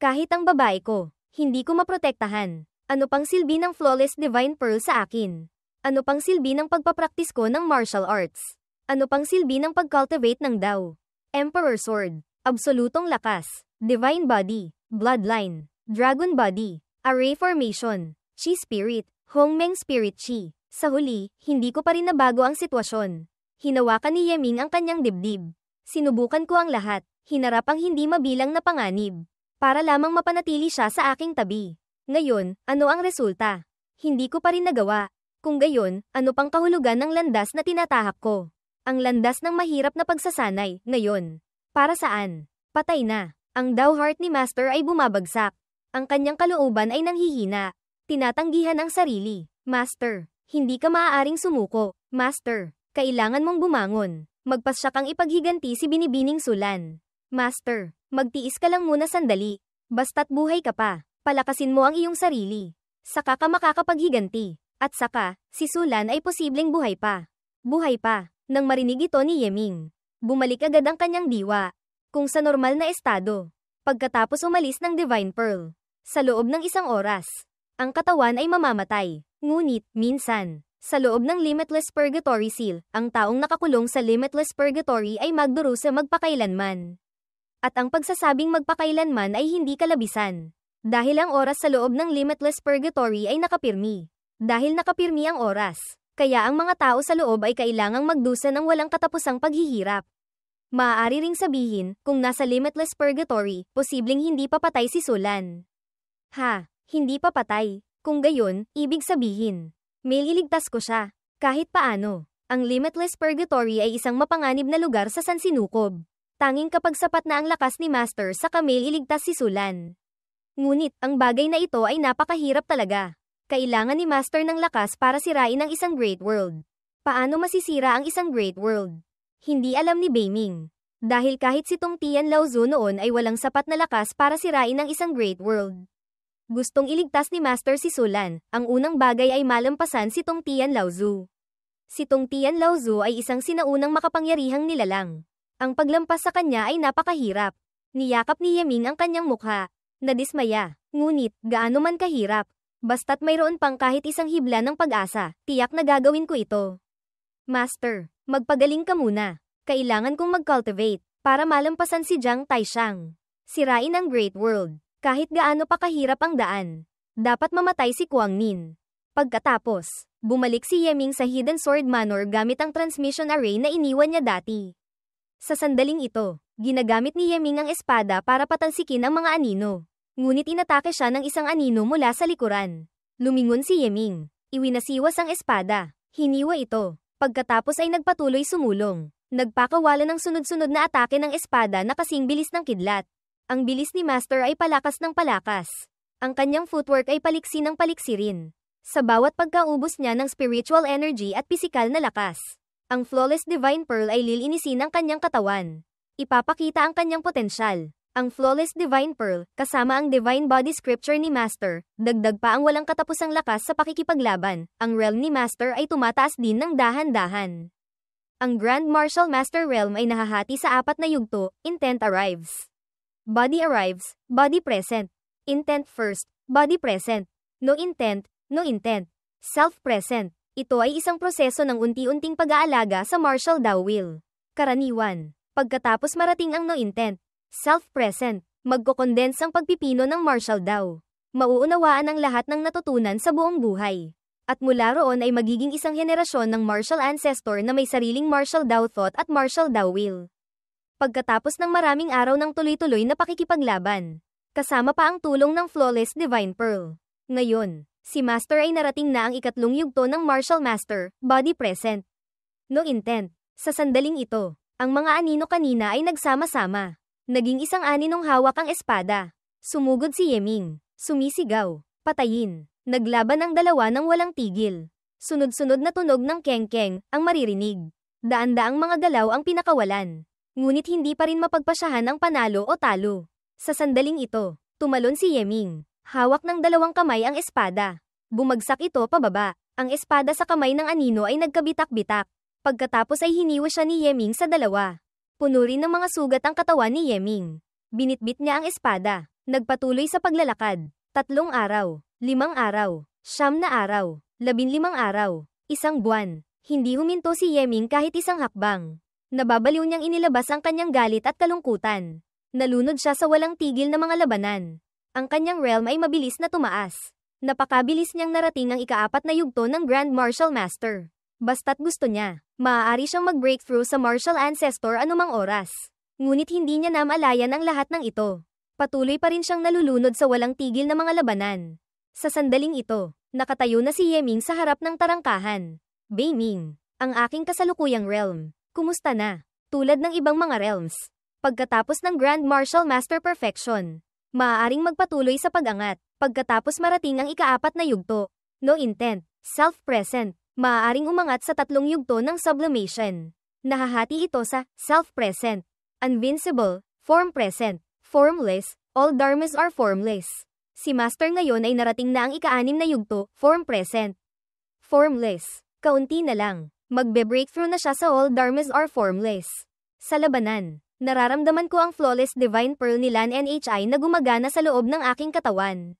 Kahit ang babae ko, hindi ko maprotektahan. Ano pang silbi ng Flawless Divine Pearl sa akin? Ano pang silbi ng pagpapraktis ko ng martial arts? Ano pang silbi ng pag-cultivate ng Dao? Emperor Sword, absolutong lakas, Divine Body, Bloodline, Dragon Body, Array Formation, Chi Spirit, Hongmeng Spirit Chi. Sa huli, hindi ko pa rin nabago ang sitwasyon. Hinawakan ni Yeming ang kanyang dibdib. Sinubukan ko ang lahat, hinarap ang hindi mabilang na panganib. Para lamang mapanatili siya sa aking tabi. Ngayon, ano ang resulta? Hindi ko pa rin nagawa. Kung gayon, ano pang kahulugan ng landas na tinatahak ko? Ang landas ng mahirap na pagsasanay, ngayon. Para saan? Patay na. Ang Dao Heart ni Master ay bumabagsak. Ang kanyang kalooban ay nanghihina. Tinatanggihan ang sarili. Master, hindi ka maaaring sumuko. Master, kailangan mong bumangon. Magpasya kang ipaghiganti si Binibining Sulan. Master, magtiis ka lang muna sandali. Basta't buhay ka pa, palakasin mo ang iyong sarili. Saka ka makakapaghiganti. At saka, si Sulan ay posibleng buhay pa. Buhay pa. Nang marinig ito ni Yeming, bumalik agad ang kanyang diwa. Kung sa normal na estado. Pagkatapos umalis ng Divine Pearl. Sa loob ng isang oras, ang katawan ay mamamatay. Ngunit, minsan, sa loob ng Limitless Purgatory Seal, ang taong nakakulong sa Limitless Purgatory ay magdurusa magpakailanman. At ang pagsasabing magpakailanman ay hindi kalabisan. Dahil ang oras sa loob ng Limitless Purgatory ay nakapirmi. Dahil nakapirmi ang oras, kaya ang mga tao sa loob ay kailangang magdusa ng walang katapusang paghihirap. Maaari ring sabihin, kung nasa Limitless Purgatory, posibleng hindi pa patay si Sulan. Ha, hindi pa patay. Kung gayon, ibig sabihin, may iligtas ko siya. Kahit paano, ang Limitless Purgatory ay isang mapanganib na lugar sa Sansinukob. Tanging kapag sapat na ang lakas ni Master sa may iligtas si Sulan. Ngunit, ang bagay na ito ay napakahirap talaga. Kailangan ni Master ng lakas para sirain ang isang Great World. Paano masisira ang isang Great World? Hindi alam ni Beiming. Dahil kahit si Tong Tian Laozu noon ay walang sapat na lakas para sirain ang isang Great World. Gustong iligtas ni Master si Sulan, ang unang bagay ay malampasan si Tong Tian Laozu. Si Tong Tian Laozu ay isang sinaunang makapangyarihang nilalang. Ang paglampas sa kanya ay napakahirap. Niyakap ni Yeming ang kanyang mukha. Nadismaya. Ngunit, gaano man kahirap. Basta't mayroon pang kahit isang hibla ng pag-asa, tiyak na gagawin ko ito. Master, magpagaling ka muna. Kailangan kong mag-cultivate, para malampasan si Jiang Taishan. Sirain ang Great World, kahit gaano pa kahirap ang daan. Dapat mamatay si Kuang Nin. Pagkatapos, bumalik si Yeming sa Hidden Sword Manor gamit ang transmission array na iniwan niya dati. Sa sandaling ito, ginagamit ni Yeming ang espada para patalsikin ang mga anino. Ngunit inatake siya ng isang anino mula sa likuran. Lumingon si Yeming. Iwinasiwas ang espada. Hiniwa ito. Pagkatapos ay nagpatuloy sumulong. Nagpakawala ng sunod-sunod na atake ng espada na kasing bilis ng kidlat. Ang bilis ni Master ay palakas ng palakas. Ang kanyang footwork ay paliksi ng paliksi rin. Sa bawat pagkaubos niya ng spiritual energy at pisikal na lakas, ang Flawless Divine Pearl ay lilinisin ang kanyang katawan. Ipapakita ang kanyang potensyal. Ang Flawless Divine Pearl, kasama ang Divine Body Scripture ni Master, dagdag pa ang walang katapusang lakas sa pakikipaglaban. Ang realm ni Master ay tumataas din ng dahan-dahan. Ang Grand Martial Master Realm ay nahahati sa 4 na yugto. Intent arrives. Body arrives, body present. Intent first, body present. No intent, no intent. Self-present. Ito ay isang proseso ng unti-unting pag-aalaga sa Martial Dao Will. Karaniwan, pagkatapos marating ang no intent, self-present, magkokondense ang pagpipino ng Martial Dao. Mauunawaan ang lahat ng natutunan sa buong buhay. At mula roon ay magiging isang henerasyon ng Martial Ancestor na may sariling Martial Dao Thought at Martial Dao Will. Pagkatapos ng maraming araw ng tuloy-tuloy na pakikipaglaban, kasama pa ang tulong ng Flawless Divine Pearl. Ngayon, si Master ay narating na ang 3 yugto ng Martial Master, body present. No intent. Sa sandaling ito, ang mga anino kanina ay nagsama-sama. Naging isang aninong hawak ang espada. Sumugod si Yeming. Sumisigaw. Patayin. Naglaban ang dalawa ng walang tigil. Sunod-sunod na tunog ng keng-keng ang maririnig. Daan-daang mga galaw ang pinakawalan. Ngunit hindi pa rin mapagpasyahan ang panalo o talo. Sa sandaling ito, tumalon si Yeming. Hawak ng dalawang kamay ang espada. Bumagsak ito pababa. Ang espada sa kamay ng anino ay nagkabitak-bitak. Pagkatapos ay hiniwa siya ni Yeming sa dalawa. Puno rin ng mga sugat ang katawan ni Yeming. Binitbit niya ang espada. Nagpatuloy sa paglalakad. 3 araw, 5 araw, 9 na araw, 15 araw, 1 buwan. Hindi huminto si Yeming kahit isang hakbang. Nababaliw niyang inilabas ang kanyang galit at kalungkutan. Nalunod siya sa walang tigil na mga labanan. Ang kanyang realm ay mabilis na tumaas. Napakabilis niyang narating ang ika-4 na yugto ng Grand Martial Master. Basta't gusto niya, maaari siyang mag-breakthrough sa Martial Ancestor anumang oras. Ngunit hindi niya namalayan ang lahat ng ito. Patuloy pa rin siyang nalulunod sa walang tigil na mga labanan. Sa sandaling ito, nakatayo na si Yeming sa harap ng tarangkahan. Beiming, ang aking kasalukuyang realm. Kumusta na? Tulad ng ibang mga realms. Pagkatapos ng Grand Martial Master Perfection, maaaring magpatuloy sa pag-angat. Pagkatapos marating ang ika-4 na yugto, no intent, self-present, maaaring umangat sa 3 yugto ng sublimation. Nahahati ito sa self-present, invincible, form-present, formless, all dharmas are formless. Si Master ngayon ay narating na ang ika-6 na yugto, form-present. Formless, kaunti na lang, magbe-breakthrough na siya sa all dharmas are formless. Sa labanan, nararamdaman ko ang flawless divine pearl ni Lan NHI na gumagana sa loob ng aking katawan.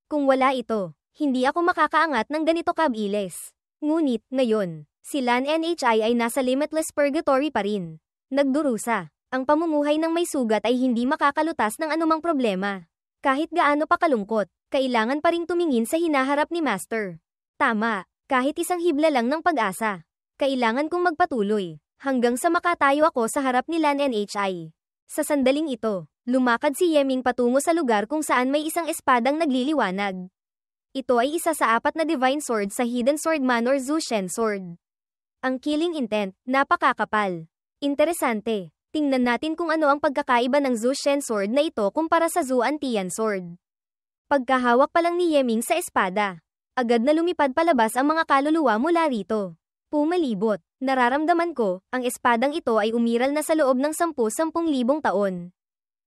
Kung wala ito, hindi ako makakaangat ng ganito kabilis. Ngunit, ngayon, si Lan NHI ay nasa limitless purgatory pa rin. Nagdurusa. Ang pamumuhay ng may sugat ay hindi makakalutas ng anumang problema. Kahit gaano pa kalungkot, kailangan pa ring tumingin sa hinaharap ni Master. Tama, kahit isang hibla lang ng pag-asa. Kailangan kong magpatuloy, hanggang sa makatayo ako sa harap ni Lan NHI. Sa sandaling ito, lumakad si Yeming patungo sa lugar kung saan may isang espadang nagliliwanag. Ito ay isa sa 4 na divine sword sa Hidden Sword Manor Zhu Shen Sword. Ang killing intent, napakakapal. Interesante. Tingnan natin kung ano ang pagkakaiba ng Zhu Shen Sword na ito kumpara sa Zhu Antian Sword. Pagkahawak pa lang ni Yeming sa espada, agad na lumipad palabas ang mga kaluluwa mula rito. Pumalibot, nararamdaman ko, ang espadang ito ay umiral na sa loob ng 10,000 taon.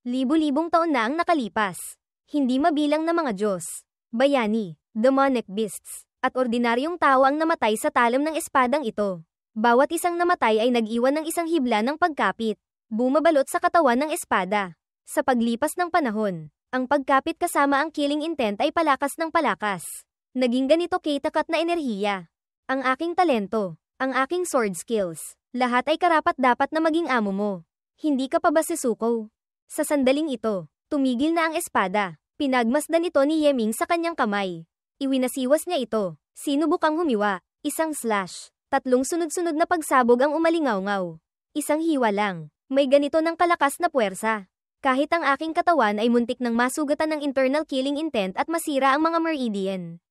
Libo-libong taon na ang nakalipas. Hindi mabilang na mga Diyos, bayani, demonic beasts, at ordinaryong tao ang namatay sa talam ng espadang ito. Bawat isang namatay ay nag-iwan ng isang hibla ng pagkapit. Bumabalot sa katawan ng espada. Sa paglipas ng panahon, ang pagkapit kasama ang killing intent ay palakas ng palakas. Naging ganito kitakat na enerhiya. Ang aking talento, ang aking sword skills, lahat ay karapat-dapat na maging amo mo. Hindi ka pa ba susuko? Sa sandaling ito, tumigil na ang espada. Pinagmasdan ito ni Yeming sa kanyang kamay. Iwinasiwas niya ito. Sinubukang humiwa. Isang slash. 3 sunod-sunod na pagsabog ang umalingaw-ngaw. Isang hiwa lang. May ganito ng kalakas na puwersa. Kahit ang aking katawan ay muntik ng masugatan ng internal killing intent at masira ang mga meridian.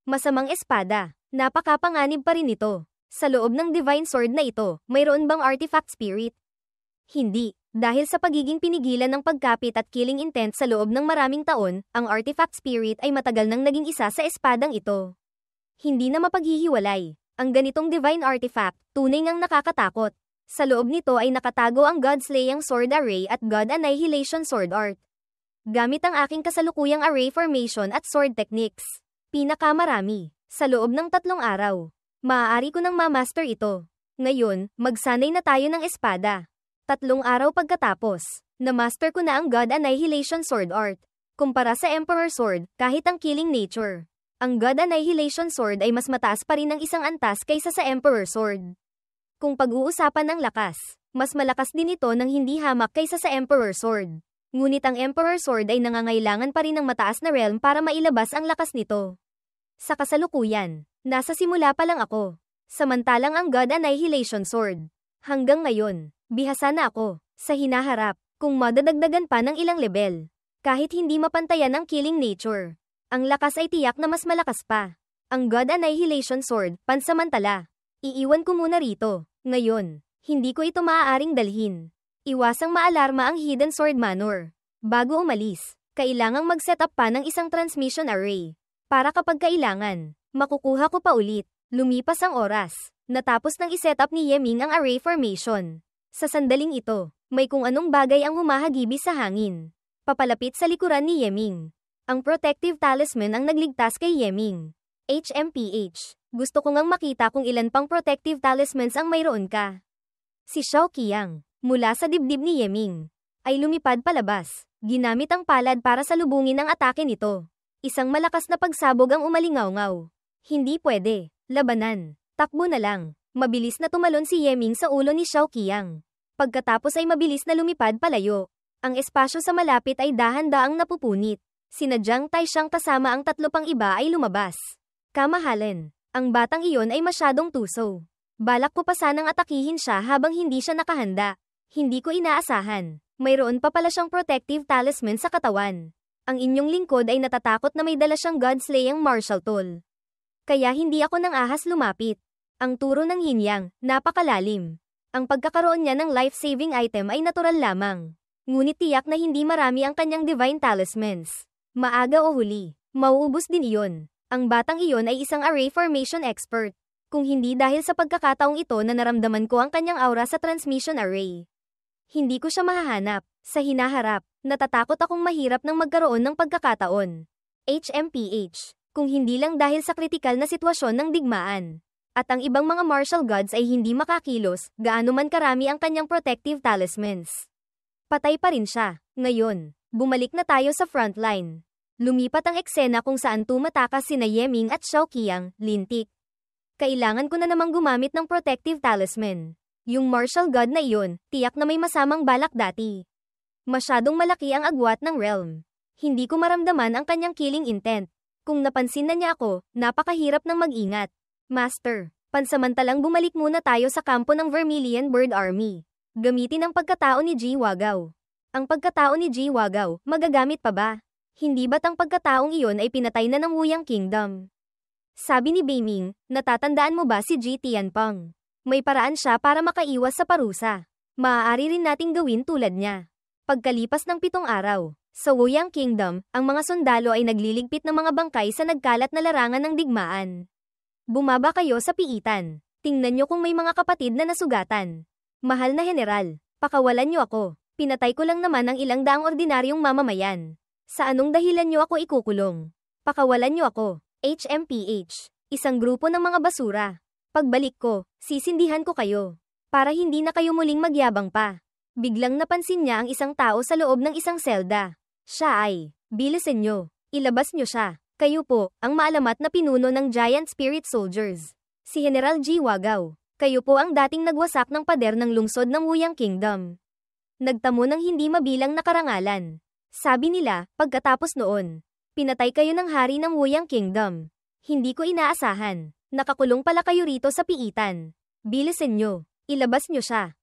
Masamang espada. Napakapanganib pa rin ito. Sa loob ng divine sword na ito, mayroon bang artifact spirit? Hindi. Dahil sa pagiging pinigilan ng pagkapit at killing intent sa loob ng maraming taon, ang artifact spirit ay matagal nang naging isa sa espadang ito. Hindi na mapaghihiwalay. Ang ganitong divine artifact, tunay ngang nakakatakot. Sa loob nito ay nakatago ang God-slaying sword array at God annihilation sword art. Gamit ang aking kasalukuyang array formation at sword techniques. Pinakamarami. Sa loob ng 3 araw. Maaari ko nang ma-master ito. Ngayon, magsanay na tayo ng espada. 3 araw pagkatapos, na-master ko na ang God annihilation sword art. Kumpara sa Emperor sword, kahit ang killing nature. Ang God annihilation sword ay mas mataas pa rin ng isang antas kaysa sa Emperor sword. Kung pag-uusapan ng lakas, mas malakas din ito ng hindi hamak kaysa sa Emperor sword. Ngunit ang Emperor sword ay nangangailangan pa rin ng mataas na realm para mailabas ang lakas nito. Sa kasalukuyan, nasa simula pa lang ako. Samantalang ang God annihilation sword. Hanggang ngayon, bihasa na ako sa hinaharap kung madadagdagan pa ng ilang level. Kahit hindi mapantayan ang killing nature, ang lakas ay tiyak na mas malakas pa. Ang God annihilation sword, pansamantala. Iiwan ko muna rito. Ngayon, hindi ko ito maaaring dalhin. Iwasang maalarma ang Hidden Sword Manor. Bago umalis, kailangang mag-set up pa ng isang transmission array. Para kapag kailangan, makukuha ko pa ulit. Lumipas ang oras. Natapos nang iset up ni Yeming ang array formation. Sa sandaling ito, may kung anong bagay ang humahagibis sa hangin. Papalapit sa likuran ni Yeming. Ang protective talisman ang nagligtas kay Yeming. HMPH. Gusto ko ngang makita kung ilan pang protective talismans ang mayroon ka. Si Xiao Qiang, mula sa dibdib ni Yeming, ay lumipad palabas. Ginamit ang palad para salubungin ang atake nito. Isang malakas na pagsabog ang umalingaw-ngaw. Hindi pwede. Labanan. Takbo na lang. Mabilis na tumalon si Yeming sa ulo ni Xiao Qiang. Pagkatapos ay mabilis na lumipad palayo. Ang espasyo sa malapit ay dahan-daang napupunit. Sina Jiang Taishan kasama ang tatlo pang iba ay lumabas. Kamahalan. Ang batang iyon ay masyadong tuso. Balak ko pa sanang atakihin siya habang hindi siya nakahanda. Hindi ko inaasahan. Mayroon pa pala siyang protective talisman sa katawan. Ang inyong lingkod ay natatakot na may dala siyang God-slaying martial tool. Kaya hindi ako nang ahas lumapit. Ang turo ng Yin Yang, napakalalim. Ang pagkakaroon niya ng life-saving item ay natural lamang. Ngunit tiyak na hindi marami ang kanyang divine talismans. Maaga o huli, mauubos din iyon. Ang batang iyon ay isang array formation expert. Kung hindi dahil sa pagkakataong ito na naramdaman ko ang kanyang aura sa transmission array. Hindi ko siya mahahanap. Sa hinaharap, natatakot akong mahirap nang magkaroon ng pagkakataon. HMPH. Kung hindi lang dahil sa kritikal na sitwasyon ng digmaan. At ang ibang mga martial gods ay hindi makakilos, gaano man karami ang kanyang protective talismans. Patay pa rin siya. Ngayon, bumalik na tayo sa frontline. Lumipat ang eksena kung saan tumatakas sina Yeming at Xiao Qiang, lintik. Kailangan ko na namang gumamit ng protective talisman. Yung martial god na iyon, tiyak na may masamang balak dati. Masyadong malaki ang agwat ng realm. Hindi ko maramdaman ang kanyang killing intent. Kung napansin na niya ako, napakahirap ng mag-ingat. Master, pansamantalang bumalik muna tayo sa kampo ng Vermilion Bird Army. Gamitin ang pagkatao ni Ji Wagao. Ang pagkatao ni Ji Wagao, magagamit pa ba? Hindi ba't ang pagkataong iyon ay pinatay na ng Wuyang Kingdom? Sabi ni Beiming, natatandaan mo ba si Ji Tianpeng? May paraan siya para makaiwas sa parusa. Maaari rin nating gawin tulad niya. Pagkalipas ng 7 araw, sa Wuyang Kingdom, ang mga sundalo ay nagliligpit ng mga bangkay sa nagkalat na larangan ng digmaan. Bumaba kayo sa piitan. Tingnan nyo kung may mga kapatid na nasugatan. Mahal na general, pakawalan nyo ako. Pinatay ko lang naman ang ilang daang ordinaryong mamamayan. Sa anong dahilan nyo ako ikukulong? Pakawalan nyo ako. HMPH. Isang grupo ng mga basura. Pagbalik ko, sisindihan ko kayo. Para hindi na kayo muling magyabang pa. Biglang napansin niya ang isang tao sa loob ng isang selda. Siya ay, bilisan nyo. Ilabas nyo siya. Kayo po, ang maalamat na pinuno ng Giant Spirit Soldiers. Si General Ji Wagao. Kayo po ang dating nagwasak ng pader ng lungsod ng Wuyang Kingdom. Nagtamo ng hindi mabilang na karangalan. Sabi nila, pagkatapos noon, pinatay kayo ng hari ng Wuyang Kingdom. Hindi ko inaasahan. Nakakulong pala kayo rito sa piitan. Bilisan nyo. Ilabas nyo siya.